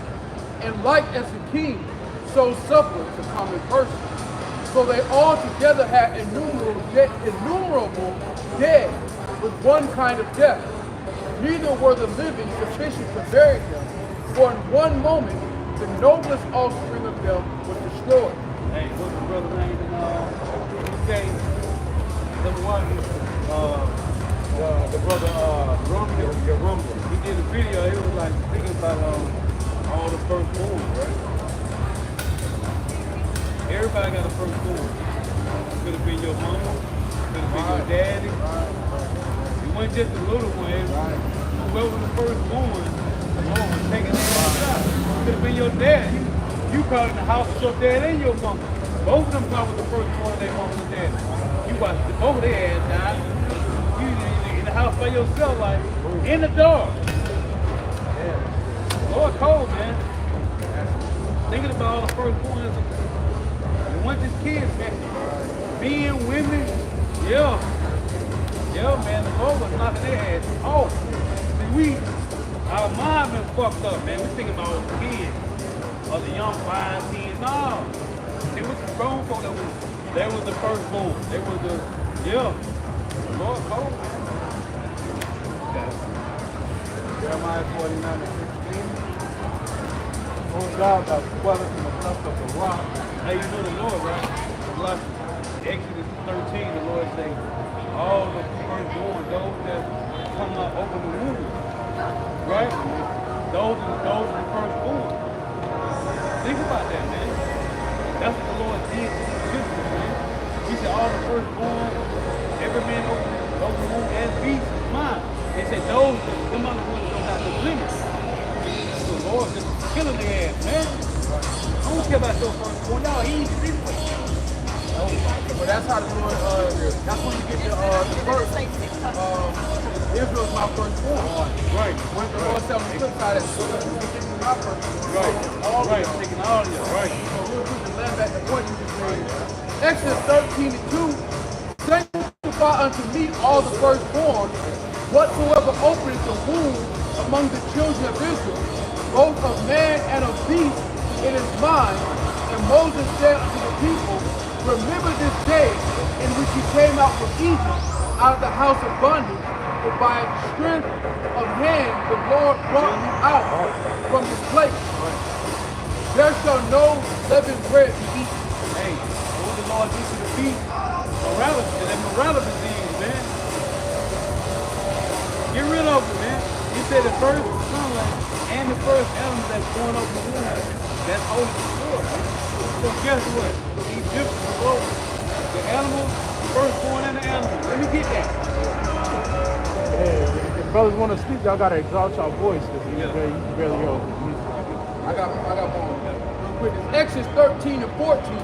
and like as the king, so suffered the common person. So they all together had innumerable dead with one kind of death. Neither were the living sufficient to bury them, for in one moment the noblest offspring of them was destroyed. Hey, what's the brother's name in UK? The one, the brother Rumble. He did a video, he was like thinking about all the firstborn, right? Everybody got a firstborn. Could have been your mama, could have been your daddy. It wasn't just the little ones. Whoever was the firstborn, the Lord was taking their out. Could have been your dad. You caught in the house with your dad and your mama. Both of them caught with the firstborn of their mama and daddy. You watched both of their ass die. You in the house by yourself, like in the dark. Lord cold, man. Thinking about all the firstborns. It wasn't just kids, man. Men, women, yeah, man. The Lord was knocking their ass off. See, our mind been fucked up, man. We thinking about the kids, or the young 5 kids. No, it was the grown folk that was the firstborn. They was the the Lord cold, man. Jeremiah 49:16. Oh God, thou dwellest in the cleft of the rock. Hey, you know the Lord, right? Like Exodus 13, the Lord say, all the firstborn, those that come up, open the womb, right? Those are the firstborn. Think about that, man. That's what the Lord did to the Egyptians, man. He said, all the firstborn, every man open the womb and beast is mine. They said, them other ones don't have no limits. killing their ass, man. I don't care about your firstborn. Y'all easy anyway. But that's how the Lord, that's when you get the first. Israel's my firstborn. Right. When the Lord said on the flip side, that's my firstborn. Right. All of Right. them. Taking all of you. Right. So we'll put the land back to what you just made. Exodus 13:2, sanctify unto me all the firstborn, whatsoever openeth the womb among the children of Israel, both of man and of beast, it is mine. And Moses said unto the people, remember this day in which you came out from Egypt, out of the house of bondage, for by strength of hand the Lord brought you out from this place. There shall no leavened bread be eaten. Hey, what the Lord did to the beast, morality, that morality disease, man. Get rid of it, man. He said the first sunlight and the first animal that's born up the womb, that's holy to the Lord. So guess what? The Egyptians broke the animal, the firstborn and the animal. Let me get that. Hey, if brothers want to speak, y'all got to exalt your voice because you barely hear music. I got one. Real quick. It's Exodus 13:14.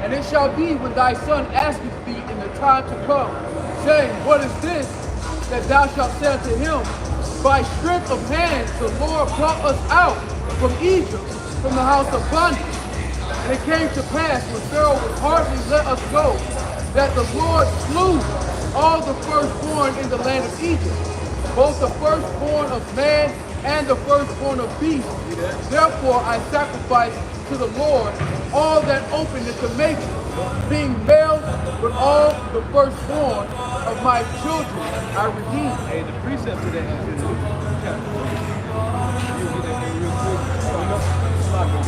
And it shall be when thy son asketh thee in the time to come, saying, what is this? That thou shalt say unto him, by strength of hand the Lord brought us out from Egypt, from the house of bondage. And it came to pass when Pharaoh would hardly let us go, that the Lord slew all the firstborn in the land of Egypt, both the firstborn of man and the firstborn of beast. Therefore I sacrifice to the Lord all that openeth the matrix, being male with all the firstborn of my children I redeem. Hey, the precept to that is Luke chapter 3. You get that real quick.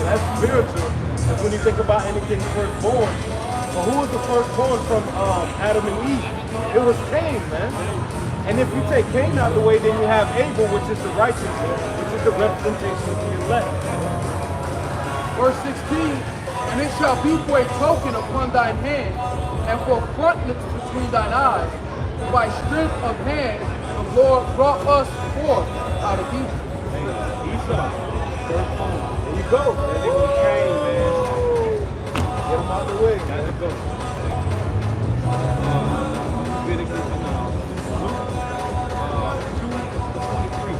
That's spiritual. That's when you think about anything firstborn. Well, who was the firstborn from Adam and Eve? It was Cain, man. And if you take Cain out of the way, then you have Abel, which is the righteous, which is the representation of the elect. Verse 16, and it shall be for a token upon thine hand, and for frontlets between thine eyes. For by strength of hand the Lord brought us forth out of Egypt. Esau, firstborn. There you go. That nigga was Cain, man. Get him out the way. Gotta go. Leviticus, Luke 2:23.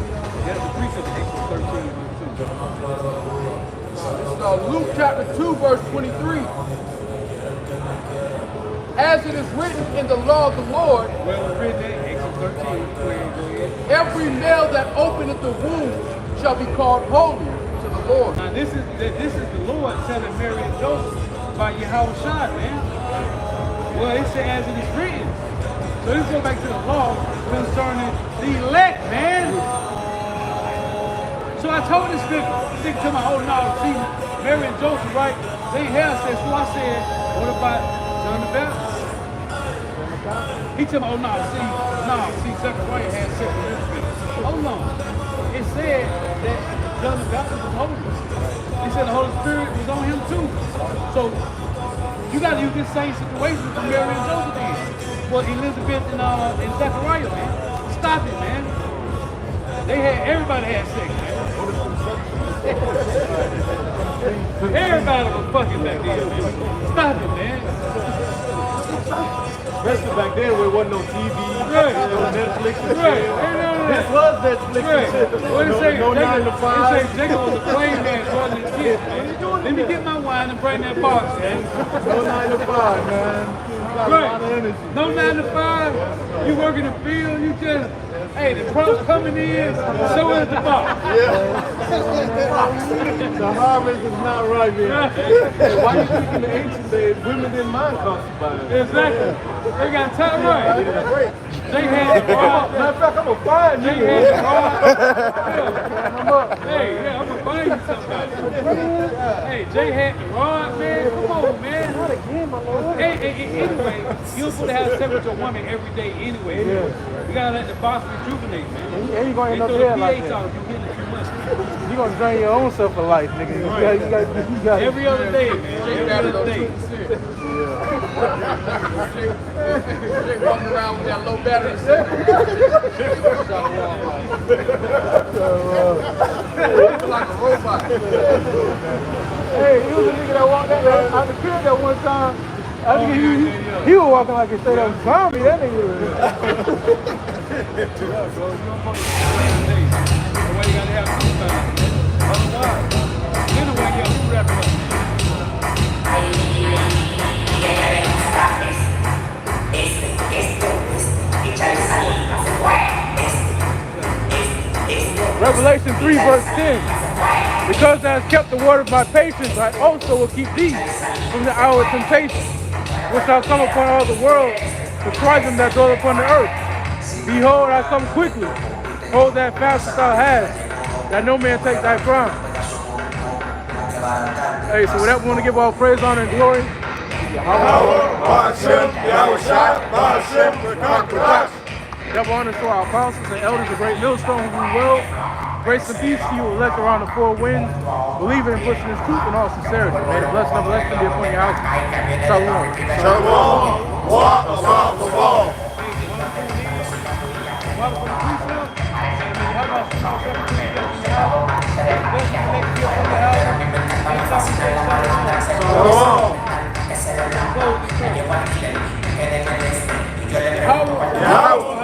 That's the precept of Exodus 13:2. Luke chapter 2, verse 23. As it is written in the law of the Lord, Well, it was written in Exodus 13. every male that openeth the womb shall be called holy to the Lord. Now this is the Lord telling Mary and Joseph by Yahushua, man. Well, it said as it is written. So let's go back to the law concerning the elect, man. So I told this nigga to my whole knowledge, see, Mary and Joseph, right? They had sex. So I said, what about John the Baptist? He told me, oh no, see, Zechariah had sex with Elizabeth. Hold on. It said that John the Baptist was holy. He said the Holy Spirit was on him too. So you gotta use this same situation for Mary and Joseph then. For Elizabeth and Zechariah, man. Stop it, man. Everybody had sex, man. Everybody was fucking back then, man. Stop it, man. Especially back then where there wasn't no TV, Right. no Netflix and Right. shit. This was Netflix and shit. What it say? No 9 to 5. It say Jacob was a plain man, wasn't a kid, man. Let me get my wine and bring that box, man. No 9 to 5, man. You got a lot of energy. No 9 to 5. You work in the field, you just, hey, the truck's coming in, so is the box. The harvest is not right here. Hey, why you think in the ancient days women didn't mind concubines? Exactly. They got time right. They had rod. Matter of fact, I'm gonna find They you. had rod. Hey, yeah, I'm gonna find you somebody. Hey, Jay had the rod, man. Come on, man. Hey, anyway, you're supposed to have sex with your woman every day anyway. You gotta let the box rejuvenate, man. And you gonna end up They there throw the like pH that. out if you get it too much. You gonna drain your own self for life, nigga. You got Every other day, man. Every other day. They walking around with that low battery set. walking like a robot. Hey, he was a nigga that walked out the crib that one time. I think he was walking like a straight up zombie. That nigga was. Revelation 3 verse 10. Because thou hast kept the word of my patience, I also will keep thee from the hour of temptation, which shall come upon all the world to try them that dwell upon the earth. Behold, I come quickly. Hold that fast that thou hast, that no man take thy crown. Hey, so whatever we want to give all praise, honor, and glory. Double honors to our apostles and elders of Great Millstone who rule well. Grace and peace to you, elect around the four winds, believing in pushing this truth in all sincerity. May the blessing of the blessing be upon your house. Shalom. Shalom. Walk above the wall. Yahweh,